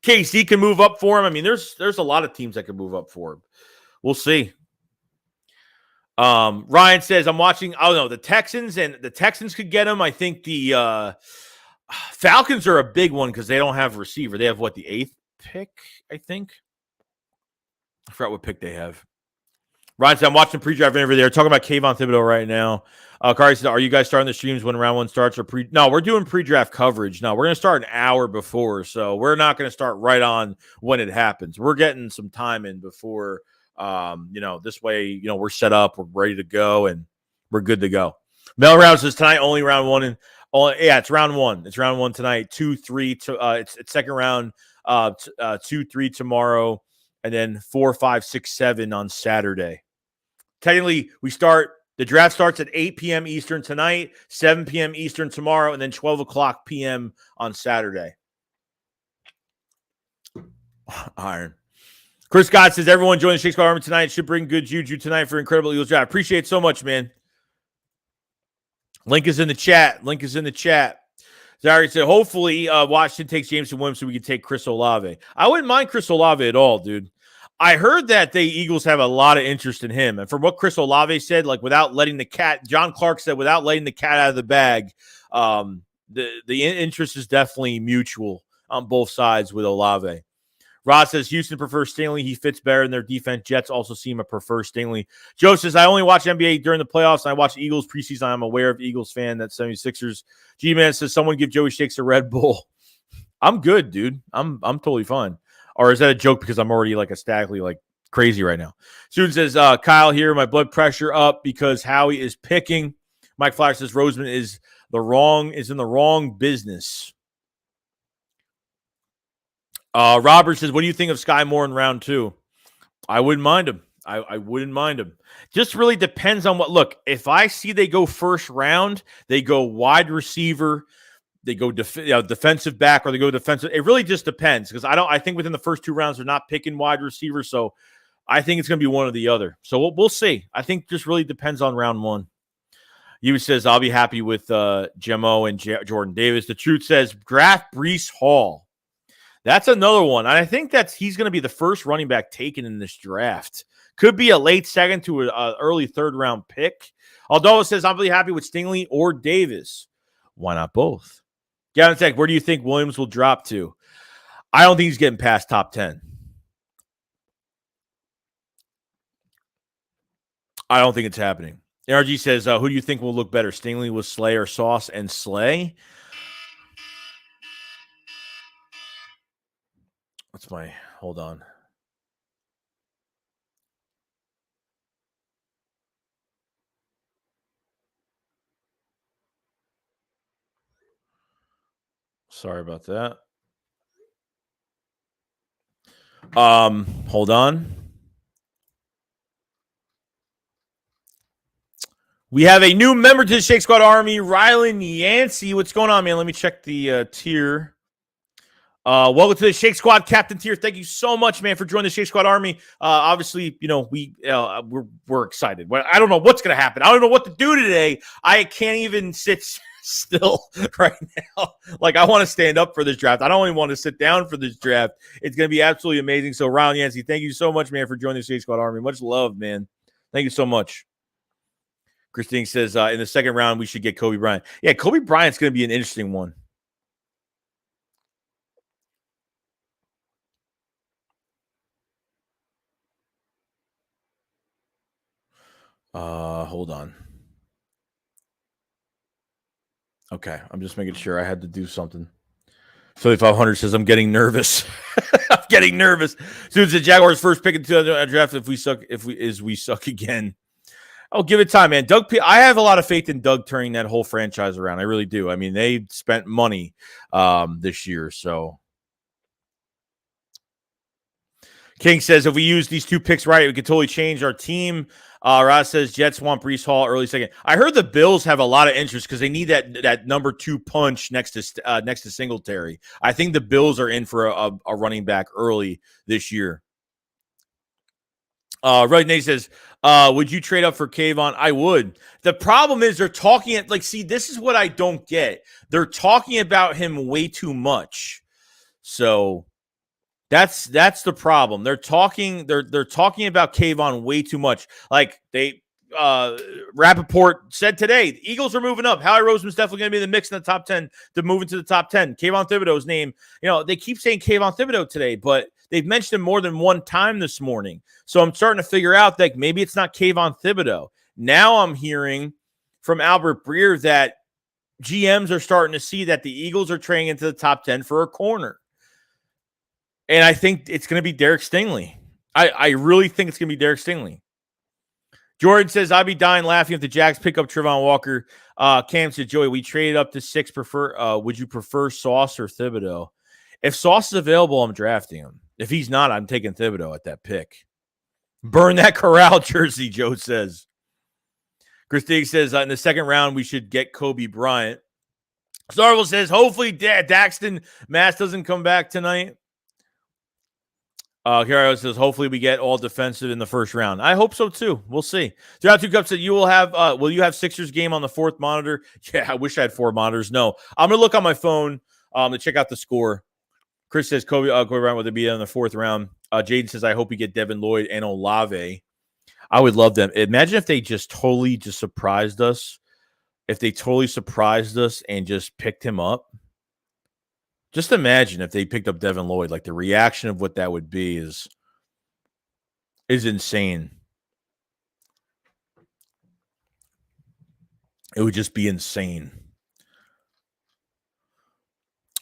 KC can move up for him. I mean, there's a lot of teams that can move up for him. We'll see. Ryan says, I'm watching. Oh no, the Texans could get him. I think the Falcons are a big one because they don't have a receiver. They have the 8th pick, I think. I forgot what pick they have. Ryan said, I'm watching pre-draft over there. Talking about Kayvon Thibodeaux right now. Kari said, are you guys starting the streams when round 1 starts? No, we're doing pre-draft coverage. No, we're going to start an hour before. So we're not going to start right on when it happens. We're getting some time in before, this way, we're set up, we're ready to go, and we're good to go. Mel Rouse says tonight only round 1. It's round 1. It's round 1 tonight. 2, 3. It's second round. 2, 3 tomorrow, and then 4, 5, 6, 7 on Saturday. Technically, the draft starts at 8 p.m. Eastern tonight, 7 p.m. Eastern tomorrow, and then 12 o'clock p.m. on Saturday. Iron. Chris Scott says, everyone join the SHAKESQUAD Army tonight. Should bring good juju tonight for incredible Eagles draft. Appreciate it so much, man. Link is in the chat. Zari said, hopefully Washington takes Jameson Williams so we can take Chris Olave. I wouldn't mind Chris Olave at all, dude. I heard that the Eagles have a lot of interest in him. And from what Chris Olave said, without letting John Clark said, without letting the cat out of the bag, the interest is definitely mutual on both sides with Olave. Rod says Houston prefers Stingley. He fits better in their defense. Jets also seem to prefer Stingley. Joe says, I only watch NBA during the playoffs, and I watch Eagles preseason. I'm aware of Eagles fan. That's 76ers. G-Man says, someone give Joey Shakes a Red Bull. I'm good, dude. I'm totally fine. Or is that a joke because I'm already ecstatically crazy right now? Student says, Kyle here, my blood pressure up because Howie is picking. Mike Flash says Roseman is in the wrong business. Robert says, what do you think of Sky Moore in round 2? I wouldn't mind him. I wouldn't mind him. Just really depends on look, if I see they go first round, they go wide receiver, they go defensive back, or they go defensive. It really just depends because I think within the first 2 rounds they're not picking wide receiver, so I think it's going to be one or the other. So we'll see. I think just really depends on round 1. You says I'll be happy with Jemo and Jordan Davis. The truth says draft Breece Hall. That's another one. I think he's going to be the first running back taken in this draft Could be a late second to an early third-round pick. Although it says, I'm really happy with Stingley or Davis. Why not both? Gavin Tech, where do you think Williams will drop to? I don't think he's getting past top 10. I don't think it's happening. NRG says, who do you think will look better, Stingley with Slay or Sauce and Slay? What's my – hold on. Sorry about that. Hold on. We have a new member to the Shake Squad Army, Rylan Yancey. What's going on, man? Let me check the tier. Welcome to the Shake Squad Captain tier. Thank you so much, man, for joining the Shake Squad Army. Obviously, you know, we're excited. I don't know what's going to happen. I don't know what to do today. I can't even sit still right now. Like, I want to stand up for this draft. I don't even want to sit down for this draft. It's going to be absolutely amazing. So, Rylan Yancey, thank you so much, man, for joining the Shake Squad Army. Much love, man. Thank you so much. Christine says, in the second round, we should get Kobe Bryant. Yeah, Kobe Bryant's going to be an interesting one. Hold on. Okay, I'm just making sure I had to do something. Philly 500 says, I'm getting nervous. I'm getting nervous. Soon as the Jaguars first pick into the draft, if we suck again. Oh, give it time, man. I have a lot of faith in Doug turning that whole franchise around. I really do. I mean, they spent money this year, so. King says, if we use these two picks right, we could totally change our team. Ross says, Jets want Breece Hall early second. I heard the Bills have a lot of interest because they need that number 2 punch next to Singletary. I think the Bills are in for a running back early this year. Nate says, would you trade up for Kayvon? I would. The problem is they're talking this is what I don't get. They're talking about him way too much. So that's the problem. They're talking about Kayvon way too much. Like Rappaport said today, the Eagles are moving up. Howie Roseman's definitely going to be in the mix in the top 10 to move into the top 10. Kayvon Thibodeaux's name, they keep saying Kayvon Thibodeaux today, but they've mentioned him more than one time this morning. So I'm starting to figure out that maybe it's not Kayvon Thibodeaux. Now I'm hearing from Albert Breer that GMs are starting to see that the Eagles are trading into the top 10 for a corner. And I think it's going to be Derek Stingley. I really think it's going to be Derek Stingley. Jordan says, I'd be dying laughing if the Jags pick up Trevon Walker. Cam said, Joey, we traded up to 6. Would you prefer Sauce or Thibodeaux? If Sauce is available, I'm drafting him. If he's not, I'm taking Thibodeaux at that pick. Burn that Corral jersey, Joe says. Christine says, in the second round, we should get Kobe Bryant. Starvel says, hopefully Daxton Mass doesn't come back tonight. Karayo says, hopefully we get all defensive in the first round. I hope so, too. We'll see. 3-2 Cup said, will you have Sixers game on the 4th monitor? Yeah, I wish I had 4 monitors. No. I'm going to look on my phone to check out the score. Chris says, Kobe Bryant, would it be in the 4th round? Jaden says, I hope we get Devin Lloyd and Olave. I would love them. Imagine if they just totally surprised us. If they totally surprised us and just picked him up. Just imagine if they picked up Devin Lloyd. Like, the reaction of what that would be is insane. It would just be insane.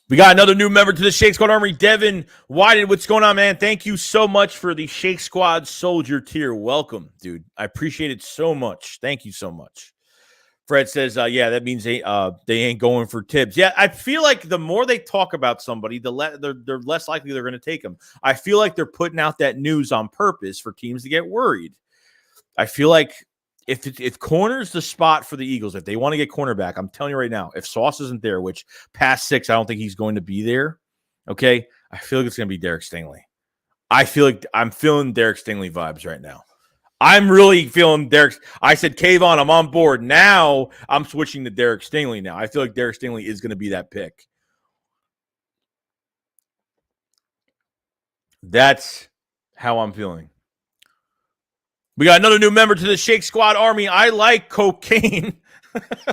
We got another new member to the Shake Squad Armory, Devin Whited. What's going on, man? Thank you so much for the Shake Squad Soldier tier. Welcome, dude. I appreciate it so much. Thank you so much. Fred says, yeah, that means they ain't going for Tibbs. Yeah, I feel like the more they talk about somebody, they're less likely they're going to take them. I feel like they're putting out that news on purpose for teams to get worried. I feel like if corner's the spot for the Eagles, if they want to get cornerback, I'm telling you right now, if Sauce isn't there, which past 6, I don't think he's going to be there, okay, I feel like it's going to be Derek Stingley. I feel like I'm feeling Derek Stingley vibes right now. I'm really feeling Derek. I said, Kayvon, I'm on board. Now I'm switching to Derek Stingley now. I feel like Derek Stingley is going to be that pick. That's how I'm feeling. We got another new member to the Shake Squad Army. I like cocaine.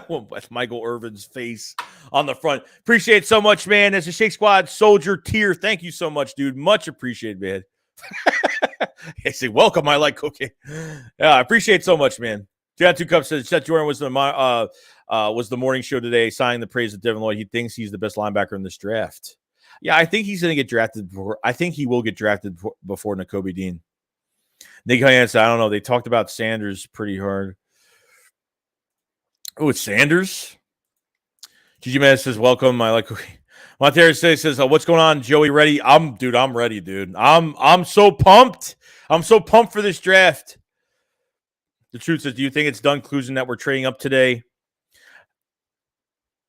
Well, that's Michael Irvin's face on the front. Appreciate it so much, man. That's a Shake Squad Soldier tier. Thank you so much, dude. Much appreciated, man. I say, welcome. I like cocaine. Yeah, I appreciate it so much, man. John Two Cups says Seth Jordan was the morning show today, signing the praise of Devin Lloyd. He thinks he's the best linebacker in this draft. Yeah, I think he's going to get drafted before. I think he will get drafted before Nakobe Dean. Nick Haynes, I don't know. They talked about Sanders pretty hard. Oh, it's Sanders. Gigi Man says, welcome. I like Montero says, what's going on, Joey? Ready? I'm ready, dude. I'm so pumped. I'm so pumped for this draft. The truth says, do you think it's done closing that we're trading up today?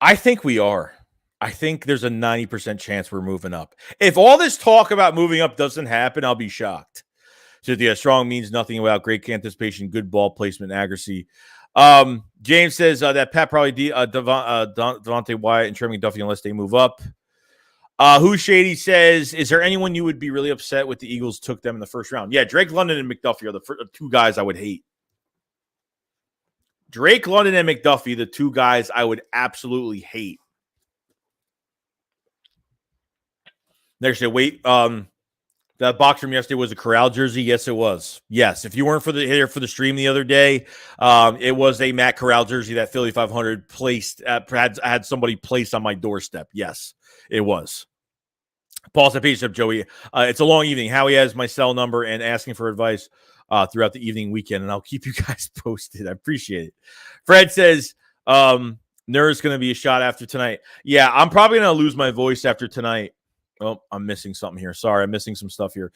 I think we are. I think there's a 90% chance we're moving up. If all this talk about moving up doesn't happen, I'll be shocked. So yeah, strong means nothing without great anticipation, good ball placement, accuracy. James says that Pat probably Devontae Wyatt and Trey McDuffie unless they move up. Who Shady says, is there anyone you would be really upset with the Eagles took them in the first round? Yeah, Drake London and McDuffie are the two guys I would hate. Drake London and McDuffie, the two guys I would absolutely hate. Next day, wait, that box from yesterday was a Corral jersey. Yes, it was. Yes, if you weren't here for the stream the other day, it was a Matt Corral jersey that Philly 500 placed. Had somebody placed on my doorstep. Yes, it was. Paul said, "Peace up, Joey. It's a long evening. Howie has my cell number and asking for advice throughout the evening weekend, and I'll keep you guys posted. I appreciate it." Fred says, "There's going to be a shot after tonight." Yeah, I'm probably going to lose my voice after tonight. Oh, I'm missing something here. Sorry, I'm missing some stuff here.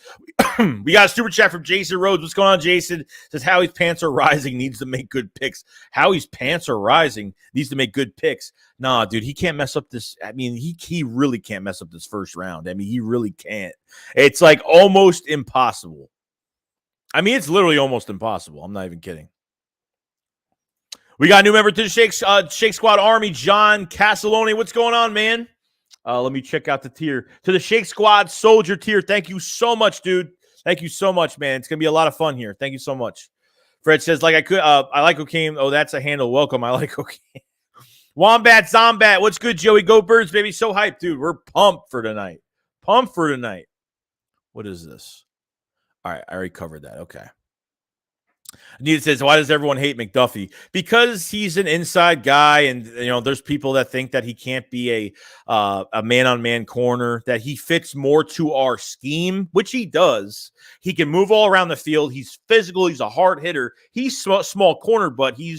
We got a super chat from Jason Rhodes. What's going on, Jason? Says Howie's pants are rising, needs to make good picks. Howie's pants are rising, needs to make good picks. Nah, dude, he can't mess up this. I mean, he really can't mess up this first round. I mean, he really can't. It's like almost impossible. I mean, it's literally almost impossible. I'm not even kidding. We got a new member to the Shake Squad Army, John Castelloni. What's going on, man? Let me check out the tier. To the Shake Squad Soldier tier, thank you so much, dude. Thank you so much, man. It's going to be a lot of fun here. Thank you so much. Fred says, I like cocaine. Oh, that's a handle. Welcome. I like cocaine. Wombat Zombat. What's good, Joey? Go Birds, baby. So hyped, dude. We're pumped for tonight. Pumped for tonight. What is this? All right. I already covered that. Okay. Anita says, why does everyone hate McDuffie? Because he's an inside guy, and there's people that think that he can't be a man-on-man corner, that he fits more to our scheme, which he does. He can move all around the field. He's physical. He's a hard hitter. He's small corner, but he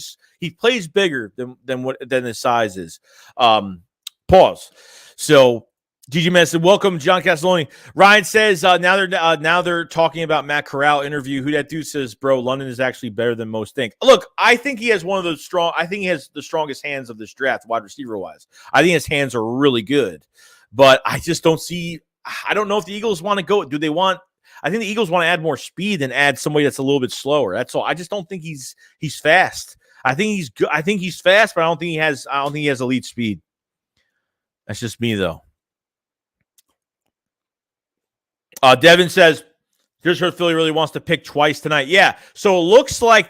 plays bigger than his size is. Pause. So Gigi Man said, welcome, John Castelloni. Ryan says, now they're talking about Matt Corral interview. Who that dude says, bro, London is actually better than most think. Look, I think he has I think he has the strongest hands of this draft, wide receiver wise. I think his hands are really good, but I just don't know if the Eagles want to go. I think the Eagles want to add more speed than add somebody that's a little bit slower. That's all. I just don't think he's fast. I think he's good. I think he's fast, but I don't think he has elite speed. That's just me though. Devin says, "Here's where Philly really wants to pick twice tonight." Yeah, so it looks like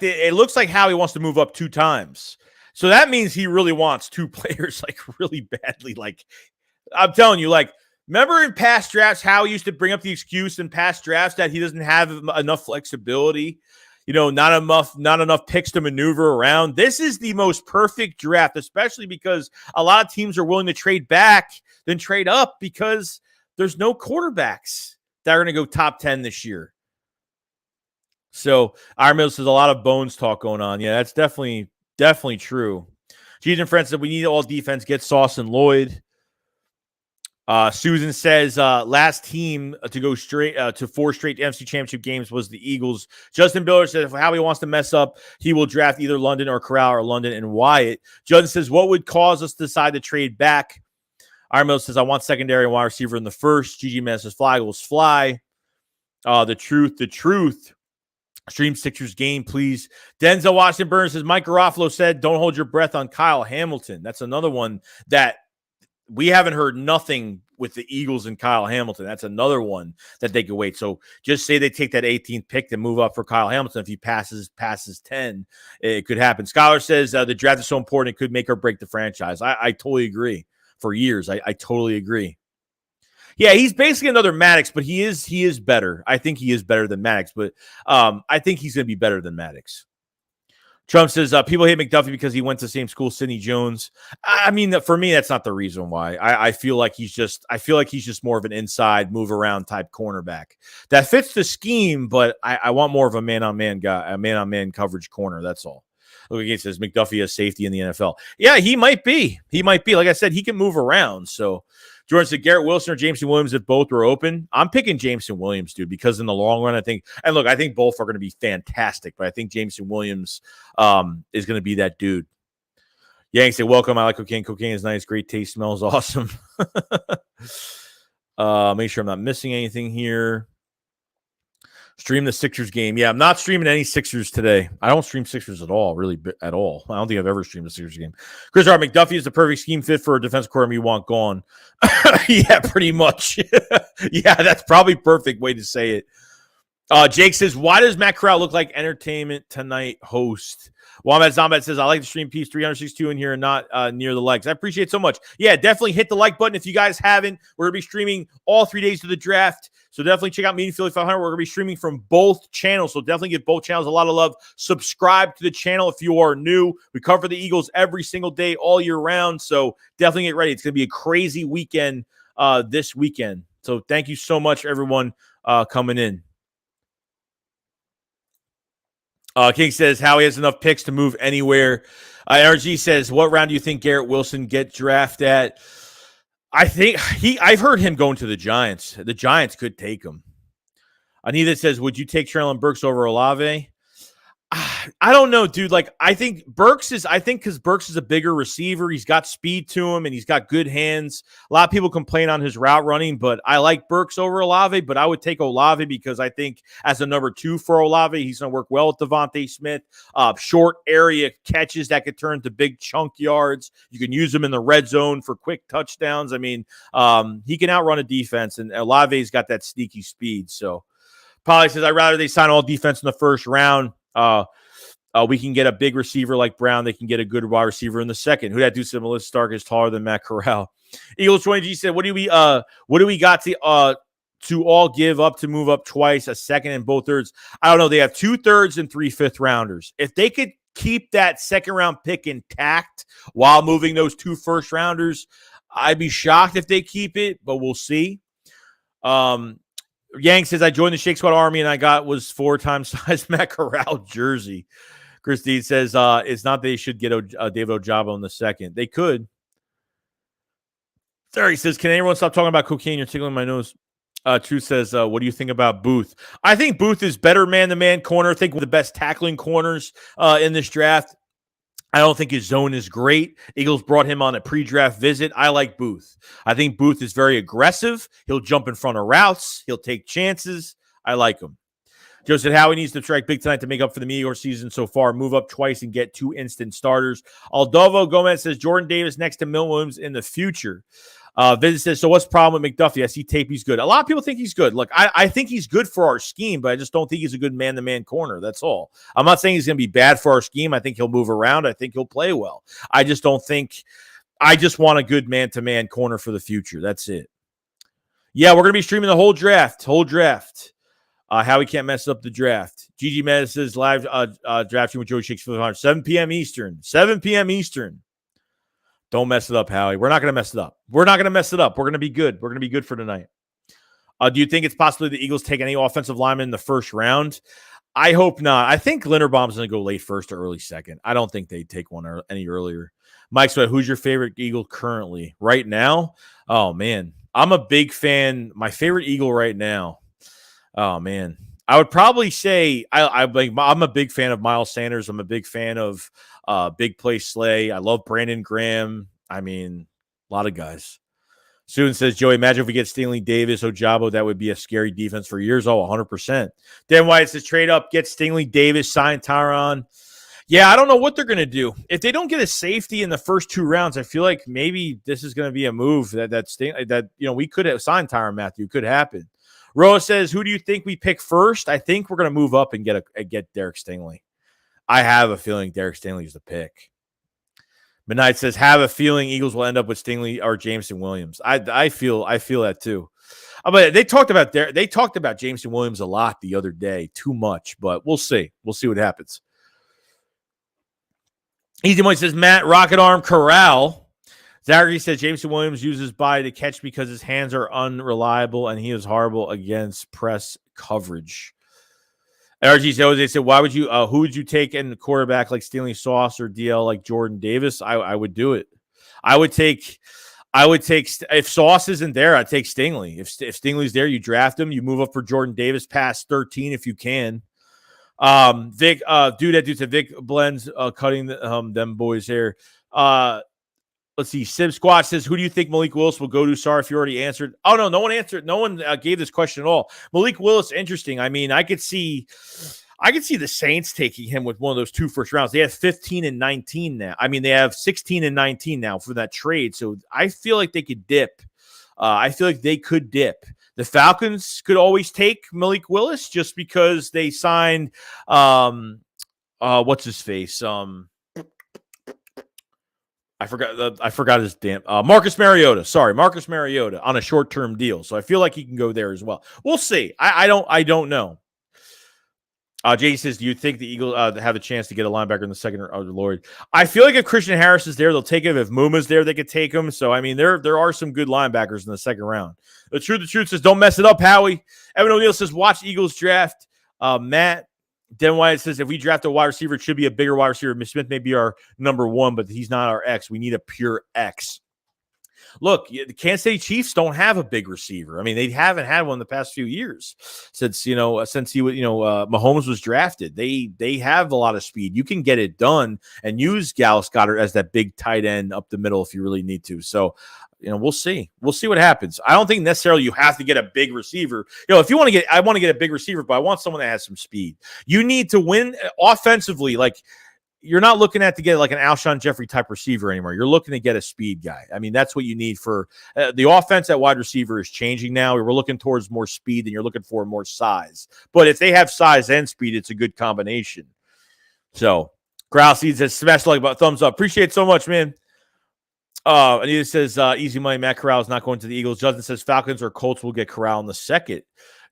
Howie wants to move up 2 times. So that means he really wants 2 players really badly. I'm telling you, remember in past drafts, Howie used to bring up the excuse in past drafts that he doesn't have enough flexibility. Not enough picks to maneuver around. This is the most perfect draft, especially because a lot of teams are willing to trade back than trade up because there's no quarterbacks that are going to go top 10 this year. So Iron Mill says a lot of bones talk going on. Yeah, that's definitely true. Gene and Friends said we need all defense. Get Sauce and Lloyd. Susan says last team to go straight to 4 straight NFC Championship games was the Eagles. Justin Biller said if Howie wants to mess up, he will draft either London or Corral or London and Wyatt. Justin says what would cause us to decide to trade back? Iron Mill says, I want secondary and wide receiver in the first. GG Man says, fly, Eagles, fly. The truth. Stream Sixers game, please. Denzel Washington Burns says, Mike Garofalo said, don't hold your breath on Kyle Hamilton. That's another one that we haven't heard nothing with the Eagles and Kyle Hamilton. That's another one that they could wait. So just say they take that 18th pick to move up for Kyle Hamilton. If he passes 10, it could happen. Scholar says the draft is so important it could make or break the franchise. I totally agree. For years, I totally agree. Yeah, he's basically another Maddox, but he is better. I think he is better than Maddox, but I think he's going to be better than Maddox. Trump says people hate McDuffie because he went to the same school, Sidney Jones. I mean, for me, that's not the reason why. I feel like he's just more of an inside move around type cornerback that fits the scheme, but I want more of a man-on-man guy, a man-on-man coverage corner. That's all. Look again, says McDuffie has safety in the NFL. Yeah, he might be. Like I said, he can move around. So Jordan said Garrett Wilson or Jameson Williams if both were open. I'm picking Jameson Williams, dude, because in the long run, I think both are going to be fantastic, but I think Jameson Williams is going to be that dude. Yang said, welcome. I like cocaine. Cocaine is nice. Great taste. Smells awesome. Make sure I'm not missing anything here. Stream the Sixers game. Yeah, I'm not streaming any Sixers today. I don't stream Sixers at all, really, at all. I don't think I've ever streamed a Sixers game. Chris Hart, McDuffie is the perfect scheme fit for a defensive quarterback you want gone. Yeah, pretty much. Yeah, that's probably perfect way to say it. Jake says, why does Matt Corral look like Entertainment Tonight host? Wombat Zombat says, I like the stream piece 362 in here and not near the likes. I appreciate it so much. Yeah, definitely hit the like button if you guys haven't. We're going to be streaming all 3 days of the draft. So definitely check out Meeting Philly 500. We're going to be streaming from both channels. So definitely give both channels a lot of love. Subscribe to the channel if you are new. We cover the Eagles every single day, all year round. So definitely get ready. It's going to be a crazy weekend this weekend. So thank you so much, everyone, coming in. King says Howie has enough picks to move anywhere. NRG says, what round do you think Garrett Wilson get drafted at? I've heard him going to the Giants. The Giants could take him. Anita says, would you take Treylon Burks over Olave? I don't know, dude. Like, I think because Burks is a bigger receiver, he's got speed to him and he's got good hands. A lot of people complain on his route running, but I like Burks over Olave, but I would take Olave because I think as a number 2 for Olave, he's going to work well with Devontae Smith. Short area catches that could turn to big chunk yards. You can use him in the red zone for quick touchdowns. I mean, he can outrun a defense, and Olave's got that sneaky speed. So Polly says, I'd rather they sign all defense in the first round. We can get a big receiver like Brown. They can get a good wide receiver in the second. Who that dude said Melissa Stark is taller than Matt Corral. Eagles 20G said, what do we got to all give up to move up twice, a second and both thirds? I don't know. They have 2 thirds and 3 fifth rounders. If they could keep that second round pick intact while moving those 2 first rounders, I'd be shocked if they keep it, but we'll see. Yang says, I joined the Shake Squad Army and I was 4 times size Matt Corral jersey. Christine says, it's not they should get David Ojabo in the second. They could. Sorry, says, can anyone stop talking about cocaine? You're tickling my nose. Truth says, what do you think about Booth? I think Booth is better man-to-man corner. I think one of the best tackling corners in this draft. I don't think his zone is great. Eagles brought him on a pre-draft visit. I like Booth. I think Booth is very aggressive. He'll jump in front of routes. He'll take chances. I like him. Joe said, Howie needs to strike big tonight to make up for the meteor season so far. Move up twice and get 2 instant starters. Aldavo Gomez says, Jordan Davis next to Milt Williams in the future. Vincent says, so what's the problem with McDuffie? I see tape. He's good. A lot of people think he's good. Look, I think he's good for our scheme, but I just don't think he's a good man-to-man corner. That's all. I'm not saying he's going to be bad for our scheme. I think he'll move around. I think he'll play well. I just want a good man-to-man corner for the future. That's it. Yeah, we're going to be streaming the whole draft. How we can't mess up the draft. Gigi Mez says live drafting with Joey Shakes for the 100. 7 p.m. Eastern. 7 p.m. Eastern. Don't mess it up, Howie. We're not going to mess it up. We're going to be good. We're going to be good for tonight. Do you think it's possibly the Eagles take any offensive lineman in the first round? I hope not. I think Linderbaum's going to go late first or early second. I don't think they take one any earlier. Mike Sweat, who's your favorite Eagle currently? Right now? Oh, man. I'm a big fan. My favorite Eagle right now. Oh, man. I would probably say I'm a big fan of Miles Sanders. I'm a big fan of Big Play Slay. I love Brandon Graham. I mean, a lot of guys. Student says, Joey, imagine if we get Stingley Davis, Ojabo, that would be a scary defense for years. Oh, 100%. Dan White says, trade up, get Stingley Davis, sign Tyron. Yeah, I don't know what they're going to do. If they don't get a safety in the first 2 rounds, I feel like maybe this is going to be a move that we could have signed Tyrann Mathieu. Could happen. Roa says, who do you think we pick first? I think we're going to move up and get Derek Stingley. I have a feeling Derek Stingley is the pick. Midnight says, have a feeling Eagles will end up with Stingley or Jameson Williams. I feel that too. But they talked about Jameson Williams a lot the other day, too much. But we'll see. We'll see what happens. Easy Money says, Matt, Rocket Arm Corral. Zachary says, Jameson Williams uses body to catch because his hands are unreliable and he is horrible against press coverage. RG Jose said, why would you, who would you take in the quarterback like Stingley Sauce or DL like Jordan Davis? I would do it. I would take, if Sauce isn't there, I'd take Stingley. If Stingley's there, you draft him, you move up for Jordan Davis past 13 if you can. Vic, dude said Vic blends cutting them boys here. Let's see. Sim Squatch says, who do you think Malik Willis will go to? Sorry if you already answered. Oh, no, no one answered. No one gave this question at all. Malik Willis, interesting. I mean, I could see the Saints taking him with one of those 2 first rounds. They have 15 and 19 now. I mean, they have 16 and 19 now for that trade. So I feel like they could dip. I feel like they could dip. The Falcons could always take Malik Willis just because they signed what's his face? I forgot his damn Marcus Mariota. Sorry, Marcus Mariota on a short-term deal. So I feel like he can go there as well. We'll see. I don't know. Jay says, do you think the Eagles have a chance to get a linebacker in the second or Lord? I feel like if Christian Harris is there, they'll take him. If Muma's there, they could take him. So I mean, there are some good linebackers in the second round. The truth says, don't mess it up, Howie. Evan O'Neill says, watch Eagles draft. Matt Den Wyatt says, if we draft a wide receiver, it should be a bigger wide receiver. Smith may be our number 1, but he's not our X. We need a pure X. Look, the Kansas City Chiefs don't have a big receiver. I mean, they haven't had one the past few years since Mahomes was drafted. They have a lot of speed. You can get it done and use Dallas Goedert as that big tight end up the middle if you really need to. So, we'll see. We'll see what happens. I don't think necessarily you have to get a big receiver. If you want to get, I want to get a big receiver, but I want someone that has some speed. You need to win offensively. Like, you're not looking to get like an Alshon Jeffrey type receiver anymore. You're looking to get a speed guy. I mean, that's what you need for the offense at wide receiver is changing now. We're looking towards more speed than you're looking for more size. But if they have size and speed, it's a good combination. So, Grouse says, smash like about thumbs up. Appreciate it so much, man. Anita says, easy money, Matt Corral is not going to the Eagles. Justin says, Falcons or Colts will get Corral in the second.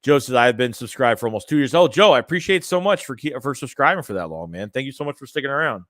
Joe says, I've been subscribed for almost 2 years. Oh, Joe, I appreciate it so much for subscribing for that long, man. Thank you so much for sticking around.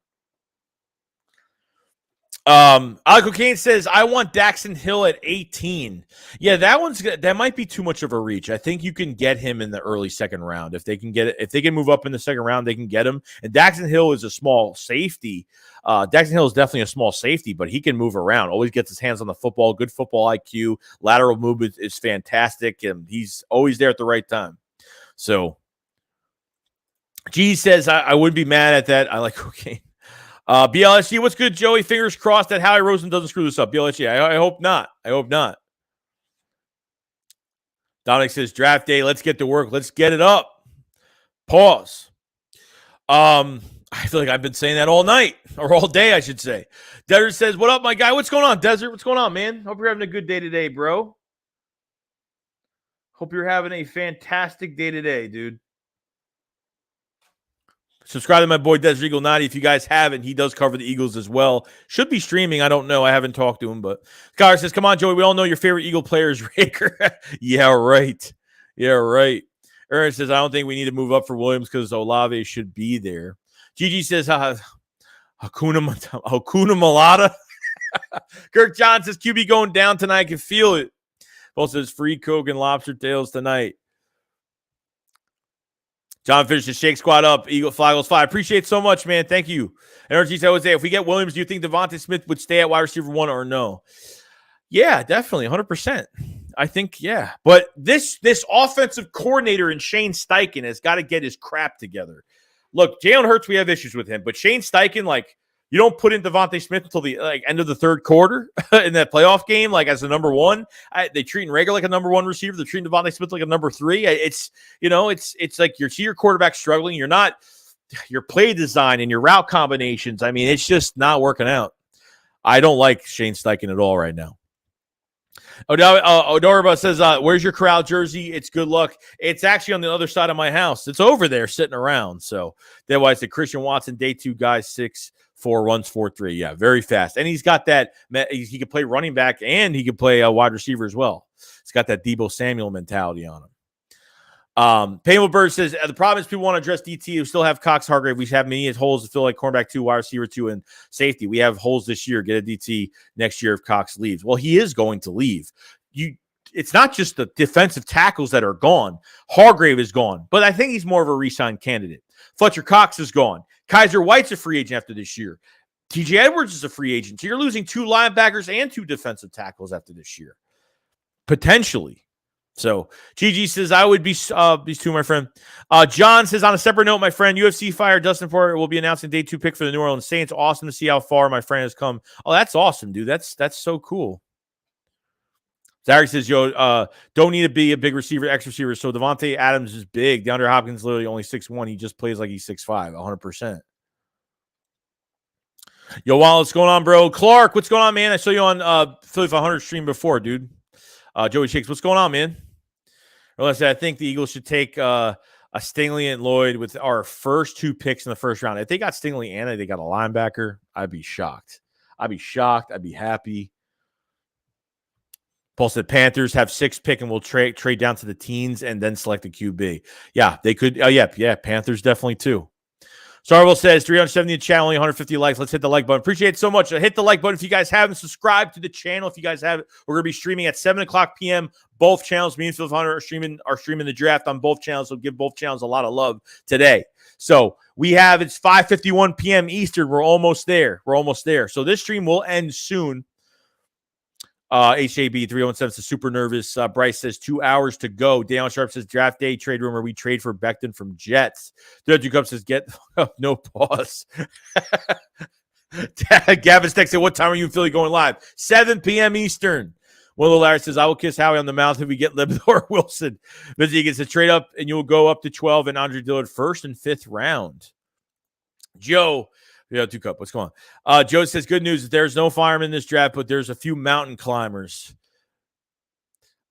Alec O'Kane says, I want Daxton Hill at 18. Yeah, that might be too much of a reach. I think you can get him in the early second round. If they can move up in the second round, they can get him. And Daxton Hill is a small safety. Daxton Hill is definitely a small safety, but he can move around. Always gets his hands on the football. Good football IQ. Lateral movement is fantastic, and he's always there at the right time. So, G says, I wouldn't be mad at that. I like O'Kane. BLSG, what's good, Joey? Fingers crossed that Howie Roseman doesn't screw this up. BLSG, I hope not. I hope not. Dominic says, draft day, let's get to work. Let's get it up. Pause. I feel like I've been saying that all night, or all day, I should say. Desert says, what up, my guy? What's going on, Desert? What's going on, man? Hope you're having a good day today, bro. Hope you're having a fantastic day today, dude. Subscribe to my boy Desert Eagle 90. If you guys haven't, he does cover the Eagles as well. Should be streaming. I don't know. I haven't talked to him, but Skyler says, come on, Joey. We all know your favorite Eagle player is Rager. Yeah, right. Yeah, right. Aaron says, I don't think we need to move up for Williams because Olave should be there. Gigi says, Hakuna Malata. Kirk John says, QB going down tonight. I can feel it. Paul says, free Coke and lobster tails tonight. John finishes Shake Squad up. Eagles 5. Appreciate it so much, man. Thank you. Energy said, Jose, if we get Williams, do you think Devontae Smith would stay at wide receiver 1 or no? Yeah, definitely. 100%. I think, yeah. But this offensive coordinator in Shane Steichen has got to get his crap together. Look, Jalen Hurts, we have issues with him. But Shane Steichen, you don't put in Devontae Smith until the end of the third quarter in that playoff game, as a number 1. They treating Rager like a number 1 receiver. They're treating Devontae Smith like a number 3. It's like you see your quarterback struggling. You're not your play design and your route combinations. I mean, it's just not working out. I don't like Shane Steichen at all right now. Odorba says, where's your Corral jersey? It's good luck. It's actually on the other side of my house. It's over there sitting around. So that's why I said Christian Watson, day 2 guy, 6'4", runs 4.3. Yeah, very fast. And he's got that. He can play running back and he can play a wide receiver as well. He's got that Deebo Samuel mentality on him. Painful Bird says, the problem is people want to address DT who still have Cox, Hargrave. We have many holes to fill like cornerback 2, wide receiver 2, and safety. We have holes this year. Get a DT next year if Cox leaves. Well, he is going to leave. It's not just the defensive tackles that are gone. Hargrave is gone, but I think he's more of a re-sign candidate. Fletcher Cox is gone. Kaiser White's a free agent after this year. TJ Edwards is a free agent. So you're losing 2 linebackers and 2 defensive tackles after this year. Potentially. So GG says, I would be these two, my friend. John says, on a separate note, my friend, UFC fighter Dustin Poirier will be announcing day 2 pick for the New Orleans Saints. Awesome to see how far my friend has come. Oh, that's awesome, dude. That's so cool. Zach says, don't need to be a big receiver, X receiver. So Devontae Adams is big. DeAndre Hopkins literally only 6'1". He just plays like he's 6'5", 100%. Yo, Wall, what's going on, bro? Clark, what's going on, man? I saw you on Philly 500 stream before, dude. Joey Shakes, what's going on, man? Well, I think the Eagles should take a Stingley and Lloyd with our first 2 picks in the first round. If they got Stingley and they got a linebacker, I'd be shocked. I'd be happy. Paul said Panthers have 6 pick and will trade down to the teens and then select a QB. Yeah, they could. Oh, yeah, Panthers definitely too. Starville says 370 in the channel, only 150 likes. Let's hit the like button. Appreciate it so much. Hit the like button if you guys haven't subscribed to the channel. If you guys haven't, we're going to be streaming at 7 o'clock p.m. Both channels. Me and Phil Hunter are streaming the draft on both channels. So give both channels a lot of love today. So it's 5:51 p.m. Eastern. We're almost there. So this stream will end soon. HAB 317 says super nervous. Bryce says 2 hours to go. Daniel Sharp says draft day trade rumor. We trade for Becton from Jets. 32 Cup says get no pause. Gavin texted, what time are you in Philly going live? 7 p.m. Eastern. Willow Larry says, I will kiss Howie on the mouth if we get Libidor Wilson. Busy gets a trade up and you'll go up to 12 and Andre Dillard first and 5th round. Joe. Yeah, 2 Cup. What's going on? Joe says, good news. There's no firemen in this draft, but there's a few mountain climbers.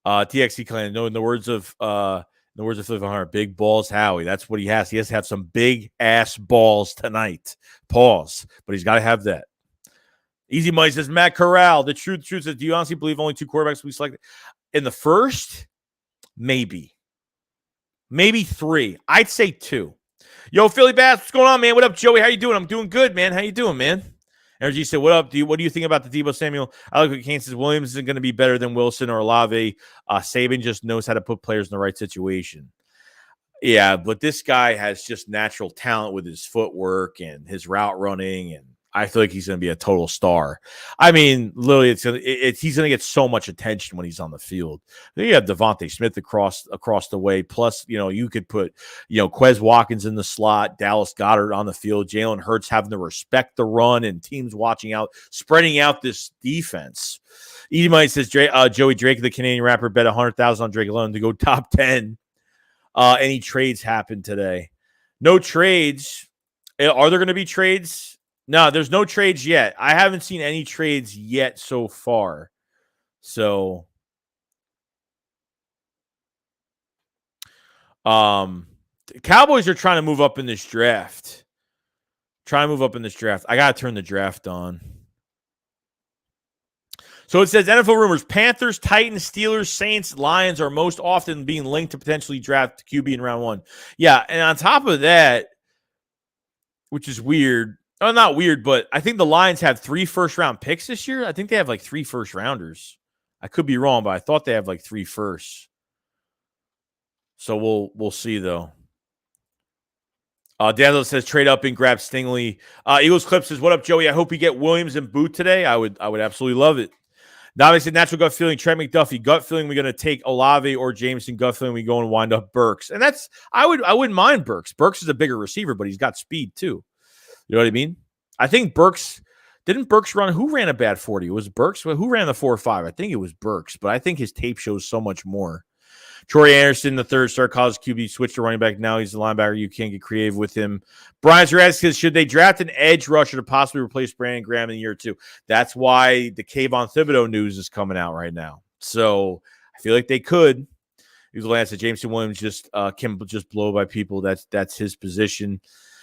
TXT clan. No, in the words of Flip Hunter, big balls Howie. That's what he has. He has to have some big ass balls tonight. Pause. But he's got to have that. Easy Money says, Matt Corral. The truth says, do you honestly believe only 2 quarterbacks will be selected in the first? Maybe 3. I'd say 2. Yo, Philly Bass, what's going on, man? What up, Joey? How you doing? I'm doing good, man. How you doing, man? Energy said, what up? What do you think about the Deebo Samuel? I like what Kane says. Williams isn't going to be better than Wilson or Olave. Saban just knows how to put players in the right situation. Yeah, but this guy has just natural talent with his footwork and his route running, and I feel like he's going to be a total star. I mean, literally, he's going to get so much attention when he's on the field. Then you have Devontae Smith across the way. Plus, you could put, Quez Watkins in the slot, Dallas Goedert on the field, Jalen Hurts having to respect the run, and teams watching out, spreading out this defense. Edie says, Joey Drake, the Canadian rapper, bet $100,000 on Drake alone to go top 10. Any trades happened today? No trades. Are there going to be trades? No, there's no trades yet. I haven't seen any trades yet so far. So, Cowboys are trying to move up in this draft. I got to turn the draft on. So it says NFL rumors, Panthers, Titans, Steelers, Saints, Lions are most often being linked to potentially draft QB in round 1. Yeah, and on top of that, which is weird. Oh, not weird, but I think the Lions have 3 first-round picks this year. I think they have like 3 first-rounders. I could be wrong, but I thought they have like 3 firsts. So we'll see though. Daniel says trade up and grab Stingley. Eagles Clip says, what up, Joey? I hope we get Williams and Boot today. I would absolutely love it. Now said natural gut feeling, Trent McDuffie. Gut feeling we're going to take Olave or Jameson. Gut feeling we go and wind up Burks. And that's I wouldn't mind Burks. Burks is a bigger receiver, but he's got speed too. You know what I mean? I think Burks didn't Burks run. Who ran a bad 40? It was Burks. Who ran the 4.5? I think it was Burks, but I think his tape shows so much more. Troy Anderson, the third star college QB, switched to running back. Now he's the linebacker. You can't get creative with him. Brian Zeraskis, should they draft an edge rusher to possibly replace Brandon Graham in year 2? That's why the Kayvon Thibodeaux news is coming out right now. So I feel like they could. Lance said Jameson Williams just can just blow by people. That's his position.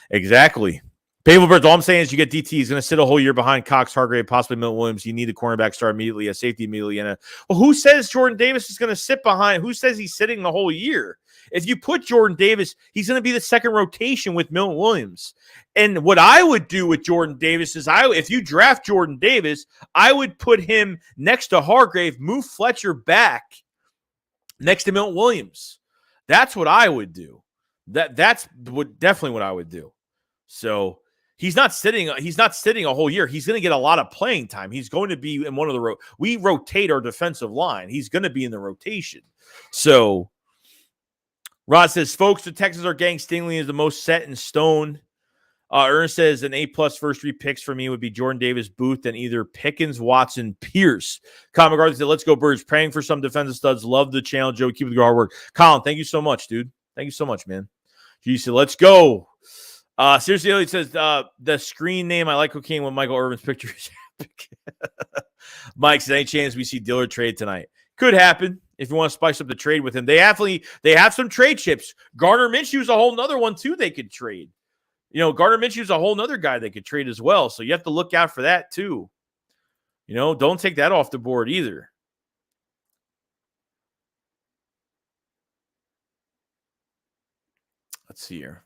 Exactly. Painful Birds, all I'm saying is you get DT. He's going to sit a whole year behind Cox, Hargrave, possibly Milton Williams. You need a cornerback start immediately, a safety immediately. And well, who says Jordan Davis is going to sit behind? Who says he's sitting the whole year? If you put Jordan Davis, he's going to be the second rotation with Milton Williams. And what I would do with Jordan Davis is if you draft Jordan Davis, I would put him next to Hargrave, move Fletcher back next to Milton Williams. That's what I would do. That's definitely what I would do. So he's not sitting a whole year. He's going to get a lot of playing time. He's going to be in one of the we rotate our defensive line. He's going to be in the rotation. So Rod says, folks, the Texans are getting Stingley is the most set in stone. Ernest says an A+ first 3 picks for me would be Jordan Davis, Booth, and either Pickens, Watson, Pierce. Colin McCarthy said, let's go Birds. Praying for some defensive studs. Love the channel, Joe. Keep the hard work. Colin, thank you so much, dude. Thank you so much, man. G said, let's go. Seriously, he says the screen name I like cocaine when Michael Irvin's picture is Mike says, any chance we see Dillard trade tonight? Could happen if you want to spice up the trade with him. They have some trade chips. Gardner Minshew's a whole nother one too they could trade. Gardner Minshew's a whole nother guy they could trade as well. So you have to look out for that too. Don't take that off the board either. Let's see here.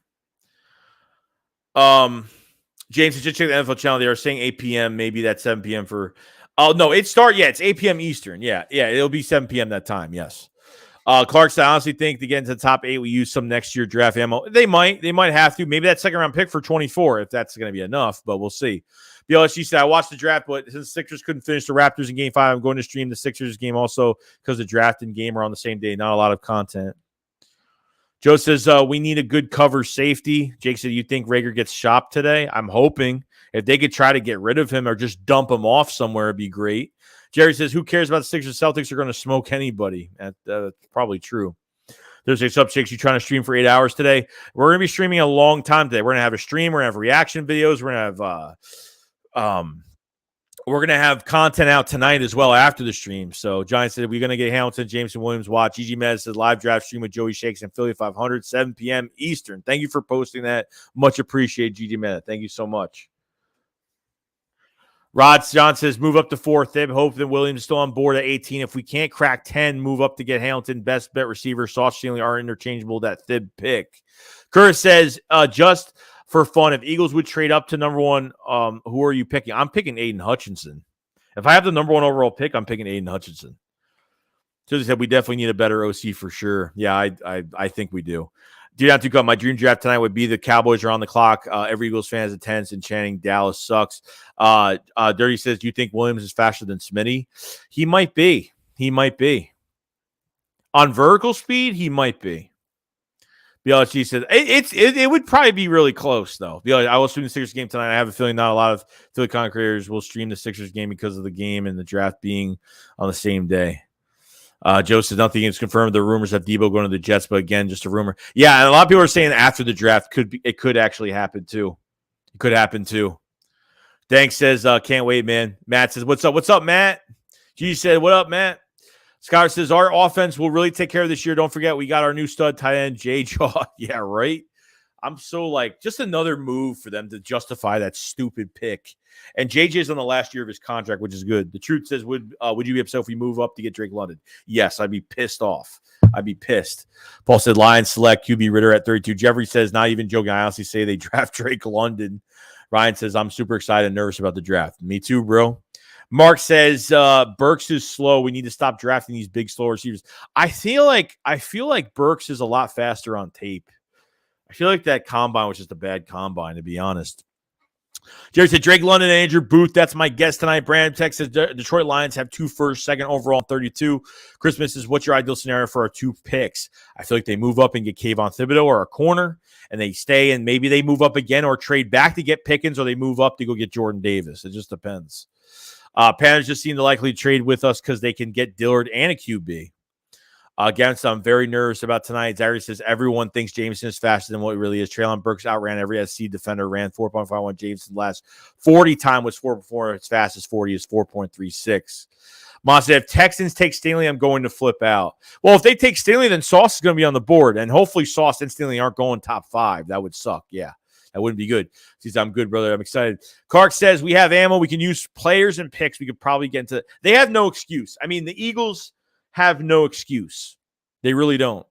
James, just check the NFL channel. They are saying 8 p.m. Maybe that's 7 p.m. for. Oh no, it's 8 p.m. Eastern. Yeah, it'll be 7 p.m. that time. Yes. Clark said, I honestly think to get into the top 8, we use some next year draft ammo. They might have to. Maybe that second round pick for 24, if that's going to be enough, but we'll see. BLSG said, I watched the draft, but since the Sixers couldn't finish the Raptors in game 5, I'm going to stream the Sixers game also because the draft and game are on the same day. Not a lot of content. Joe says, we need a good cover safety. Jake said, you think Rager gets shopped today? I'm hoping. If they could try to get rid of him or just dump him off somewhere, it'd be great. Jerry says, who cares about the Sixers? Celtics are going to smoke anybody. That's probably true. There's a sub-6. You trying to stream for 8 hours today? We're going to be streaming a long time today. We're going to have a stream. We're going to have reaction videos. We're going to have content out tonight as well after the stream. So Giant said, we're going to get Hamilton, Jameson Williams watch. GG Mez says, live draft stream with Joey Shakes and Philly 500, 7 p.m. Eastern. Thank you for posting that. Much appreciated, GG Mez. Thank you so much. Rod John says, move up to 4. Thib, hope that Williams is still on board at 18. If we can't crack 10, move up to get Hamilton. Best bet receiver. Sauce Shanley are interchangeable. That Thib pick. Curtis says, just for fun, if Eagles would trade up to number 1, who are you picking? I'm picking Aiden Hutchinson. If I have the number 1 overall pick, I'm picking Aiden Hutchinson. So they said we definitely need a better OC for sure. Yeah, I think we do. Dude, not too good. My dream draft tonight would be the Cowboys are on the clock. Every Eagles fan is a tense and chanting Dallas sucks. Dirty says, do you think Williams is faster than Smitty? He might be. On vertical speed, he might be. BLSG says, it would probably be really close, though. I will stream the Sixers game tonight. I have a feeling not a lot of Philly content creators will stream the Sixers game because of the game and the draft being on the same day. Joe says nothing is confirmed. The rumors of Debo going to the Jets, but again, just a rumor. Yeah, and a lot of people are saying after the draft it could actually happen too. It could happen too. Dank says, can't wait, man. Matt says, what's up? What's up, Matt? G said, what up, Matt? Scott says, our offense will really take care of this year. Don't forget, we got our new stud tight end, Jay Jaw. Yeah, right. I'm so just another move for them to justify that stupid pick. And JJ's on the last year of his contract, which is good. The truth says, would you be upset if we move up to get Drake London? Yes, I'd be pissed off. I'd be pissed. Paul said, Lions select QB Ritter at 32. Jeffrey says, not even joking. I honestly say they draft Drake London. Ryan says, I'm super excited and nervous about the draft. Me too, bro. Mark says, Burks is slow. We need to stop drafting these big, slow receivers. I feel like Burks is a lot faster on tape. I feel like that combine was just a bad combine, to be honest. Jerry said, Drake London and Andrew Booth. That's my guess tonight. Brandon Tech says, Detroit Lions have 2 first, second overall, 32. Christmas says, what's your ideal scenario for our 2 picks? I feel like they move up and get Kayvon Thibodeaux or a corner, and they stay, and maybe they move up again or trade back to get Pickens, or they move up to go get Jordan Davis. It just depends. Panthers just seem to likely trade with us because they can get Dillard and a QB. Against, I'm very nervous about tonight. Zary says everyone thinks Jameson is faster than what he really is. Traylon Burks outran every SC defender, ran 4.51. Jameson last 40 time was 4.4. Its fastest 40 is 4.36. Moss said, if Texans take Stingley, I'm going to flip out. Well, if they take Stingley, then Sauce is going to be on the board, and hopefully Sauce and Stingley aren't going top 5. That would suck. Yeah, that wouldn't be good. He says, I'm good, brother. I'm excited. Clark says, we have ammo. We can use players and picks. We could probably get into – they have no excuse. I mean, the Eagles – have no excuse. They really don't.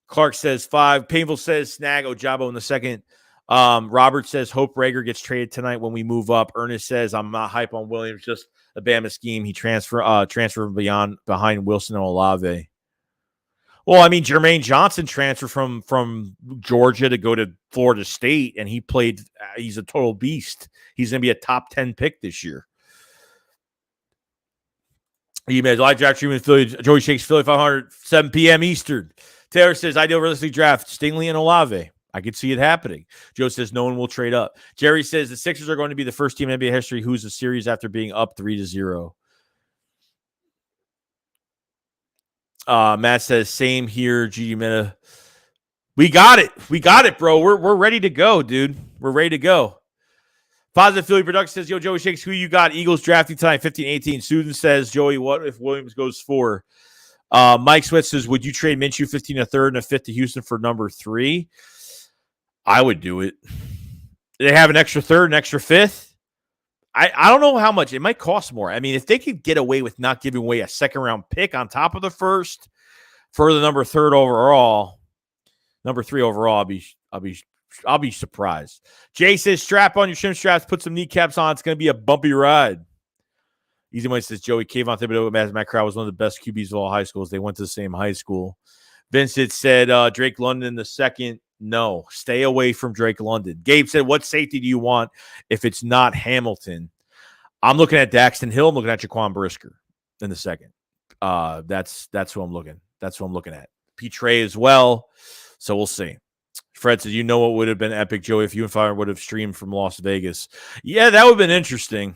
Clark says 5. Painful says snag Ojabo in the second. Robert says hope Rager gets traded tonight when we move up. Ernest says I'm not hype on Williams, just a Bama scheme. He transfer behind Wilson and Olave. Well, I mean, Jermaine Johnson transferred from Georgia to go to Florida State, and he played. He's a total beast. He's going to be a top 10 pick this year. Emails, live draft stream in Philly. Joey Shakes Philly 500, 7 p.m. Eastern. Taylor says, ideal realistic draft, Stingley and Olave. I could see it happening. Joe says, no one will trade up. Jerry says, the Sixers are going to be the first team in NBA history who's a series after being up 3-0. Matt says, same here, G Meta. We got it. We got it, bro. We're ready to go, dude. We're ready to go. Positive Philly Production says, yo, Joey Shakes, who you got? Eagles drafting tonight, 15-18. Susan says, Joey, what if Williams goes 4? Mike Sweat says, would you trade Minshew 15 a third and a fifth to Houston for number 3? I would do it. They have an extra third, an extra fifth. I don't know how much. It might cost more. I mean, if they could get away with not giving away a second-round pick on top of the first for the number 3 overall, I'll be surprised. Jay says, strap on your shin straps, put some kneecaps on. It's going to be a bumpy ride. Easy Money says, Joey, Kayvon Thibodeaux, Matt Corral was one of the best QBs of all high schools. They went to the same high school. Vincent said, Drake London the second. No, stay away from Drake London. Gabe said, what safety do you want if it's not Hamilton? I'm looking at Daxton Hill. I'm looking at Jaquan Brisker in the second. That's who I'm looking. That's who I'm looking at. P-Trey as well. So we'll see. Fred says, you know what would have been epic, Joey, if you and Fire would have streamed from Las Vegas. Yeah, that would have been interesting.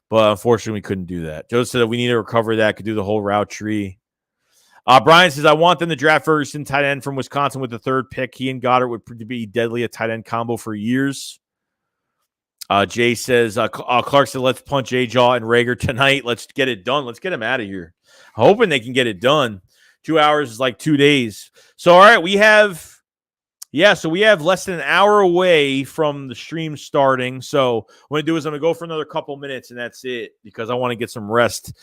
But unfortunately, we couldn't do that. Joe said we need to recover that. Could do the whole route tree. Brian says, I want them to draft Ferguson, tight end from Wisconsin with the 3rd pick. He and Goddard would be deadly a tight end combo for years. Jay says, Clark said, let's punch A-Jaw and Rager tonight. Let's get it done. Let's get him out of here. Hoping they can get it done. 2 hours is like 2 days. So, all right, we have less than an hour away from the stream starting. So what I'm going to do is I'm going to go for another couple minutes, and that's it, because I want to get some rest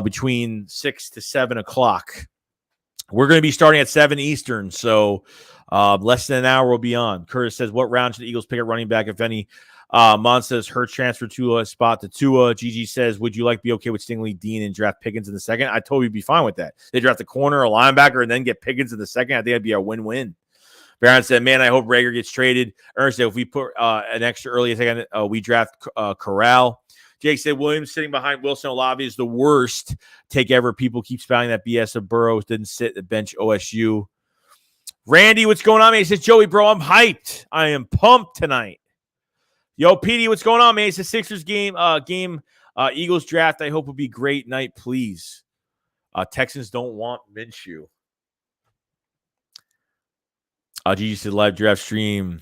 between 6 to 7 o'clock. We're going to be starting at 7 Eastern, so less than an hour will be on. Curtis says, what round should the Eagles pick at running back, if any? Mon says, Hurts transfer Tua spot to Tua. Gigi says, would you be okay with Stingley, Dean, and draft Pickens in the second? I totally be fine with that. They draft a corner, a linebacker, and then get Pickens in the second. I think that'd be a win-win. Baron said, man, I hope Rager gets traded. Ernst said, if we put an extra early second, we draft Corral. Jake said, Williams sitting behind Wilson Olave is the worst take ever. People keep spouting that BS of Burrows didn't sit at the bench OSU. Randy, what's going on, man? He says, Joey, bro, I'm hyped. I am pumped tonight. Yo, PD, what's going on, man? He says, Sixers game, Eagles draft, I hope will be great night, please. Texans don't want Minshew. Gigi said, live draft stream.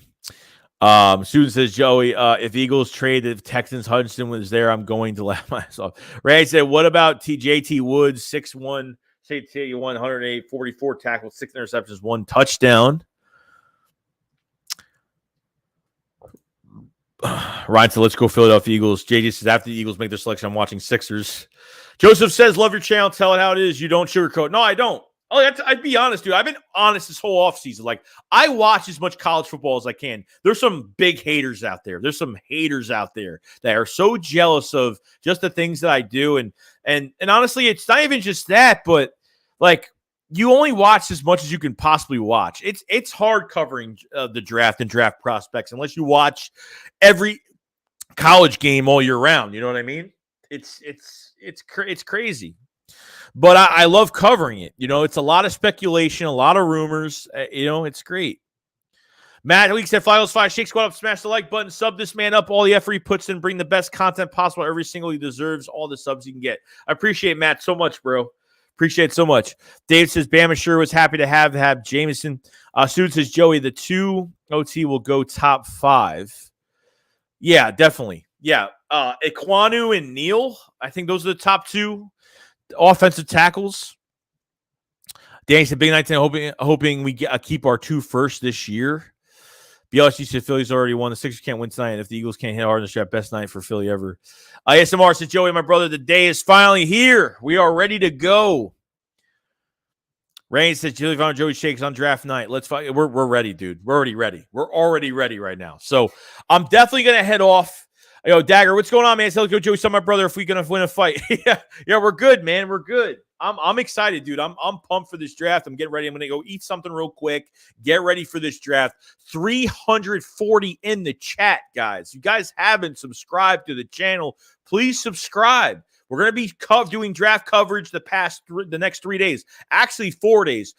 Susan says, Joey, if Eagles trade, if Texans Hudson was there, I'm going to laugh myself. Ray said, what about JT Woods, 6'1", 108, 44 tackles, 6 interceptions, 1 touchdown. Ryan said, let's go Philadelphia Eagles. JJ says, after the Eagles make their selection, I'm watching Sixers. Joseph says, love your channel. Tell it how it is. You don't sugarcoat. No, I don't. Oh, I'd be honest, dude. I've been honest this whole offseason. Like, I watch as much college football as I can. There's some big haters out there. There's some haters out there that are so jealous of just the things that I do. And honestly, it's not even just that, but like, you only watch as much as you can possibly watch. It's hard covering the draft and draft prospects unless you watch every college game all year round. You know what I mean? It's crazy. But I love covering it. You know, it's a lot of speculation, a lot of rumors. It's great. Matt Weeks said, Fly 5, Shake Squad up, smash the like button, sub this man up, all the effort he puts in, bring the best content possible every single he deserves, all the subs he can get. I appreciate Matt so much, bro. Appreciate it so much. Dave says, Bama sure was happy to have Jameson. Student says, Joey, the 2 OT will go top 5. Yeah, definitely. Yeah. Ekwonu and Neal, I think those are the top 2 offensive tackles. Danny said, Big 19, hoping we keep our 2 first this year. BLSU said Philly's already won. The Sixers can't win tonight. If the Eagles can't hit hard in the strap, best night for Philly ever. ASMR said, Joey, my brother, the day is finally here. We are ready to go. Rain says, Joey Shakes on draft night. Let's fight. We're ready, dude. We're already ready. We're already ready right now. So I'm definitely going to head off. Yo, Dagger, what's going on, man? Let's go, Joey. Tell my brother if we're going to win a fight. yeah, we're good, man. We're good. I'm excited, dude. I'm pumped for this draft. I'm getting ready. I'm going to go eat something real quick. Get ready for this draft. 340 in the chat, guys. You guys haven't subscribed to the channel, please subscribe. We're going to be doing draft coverage the next 3 days. Actually, 4 days.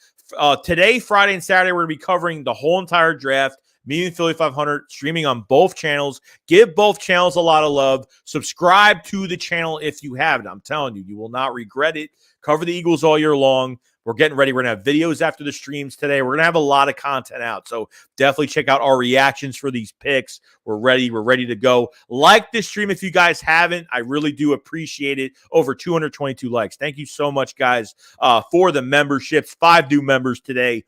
Today, Friday, and Saturday, we're going to be covering the whole entire draft. Me and Philly 500 streaming on both channels. Give both channels a lot of love. Subscribe to the channel if you haven't. I'm telling you, you will not regret it. Cover the Eagles all year long. We're getting ready. We're going to have videos after the streams today. We're going to have a lot of content out. So definitely check out our reactions for these picks. We're ready. We're ready to go. Like this stream if you guys haven't. I really do appreciate it. Over 222 likes. Thank you so much, guys, for the memberships. 5 new members today.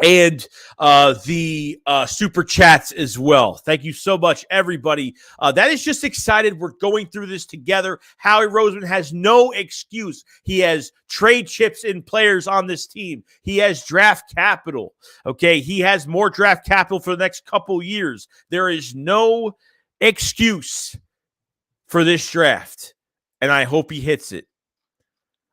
And the super chats as well. Thank you so much, everybody. That is just excited. We're going through this together. Howie Roseman has no excuse. He has trade chips in players on this team. He has draft capital. Okay, he has more draft capital for the next couple years. There is no excuse for this draft, and I hope he hits it.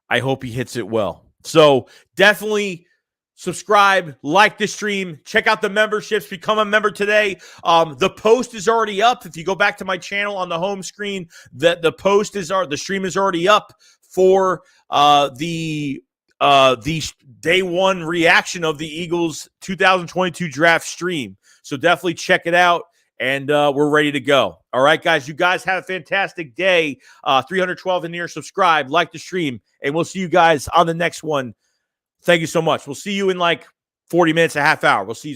I hope he hits it well. So definitely subscribe, like the stream, check out the memberships, become a member today. The post is already up. If you go back to my channel on the home screen, the stream is already up for the day 1 reaction of the Eagles 2022 draft stream. So definitely check it out, and we're ready to go. All right, guys, you guys have a fantastic day. 312 in here, subscribe, like the stream, and we'll see you guys on the next one. Thank you so much. We'll see you in like 40 minutes, a half hour. We'll see you.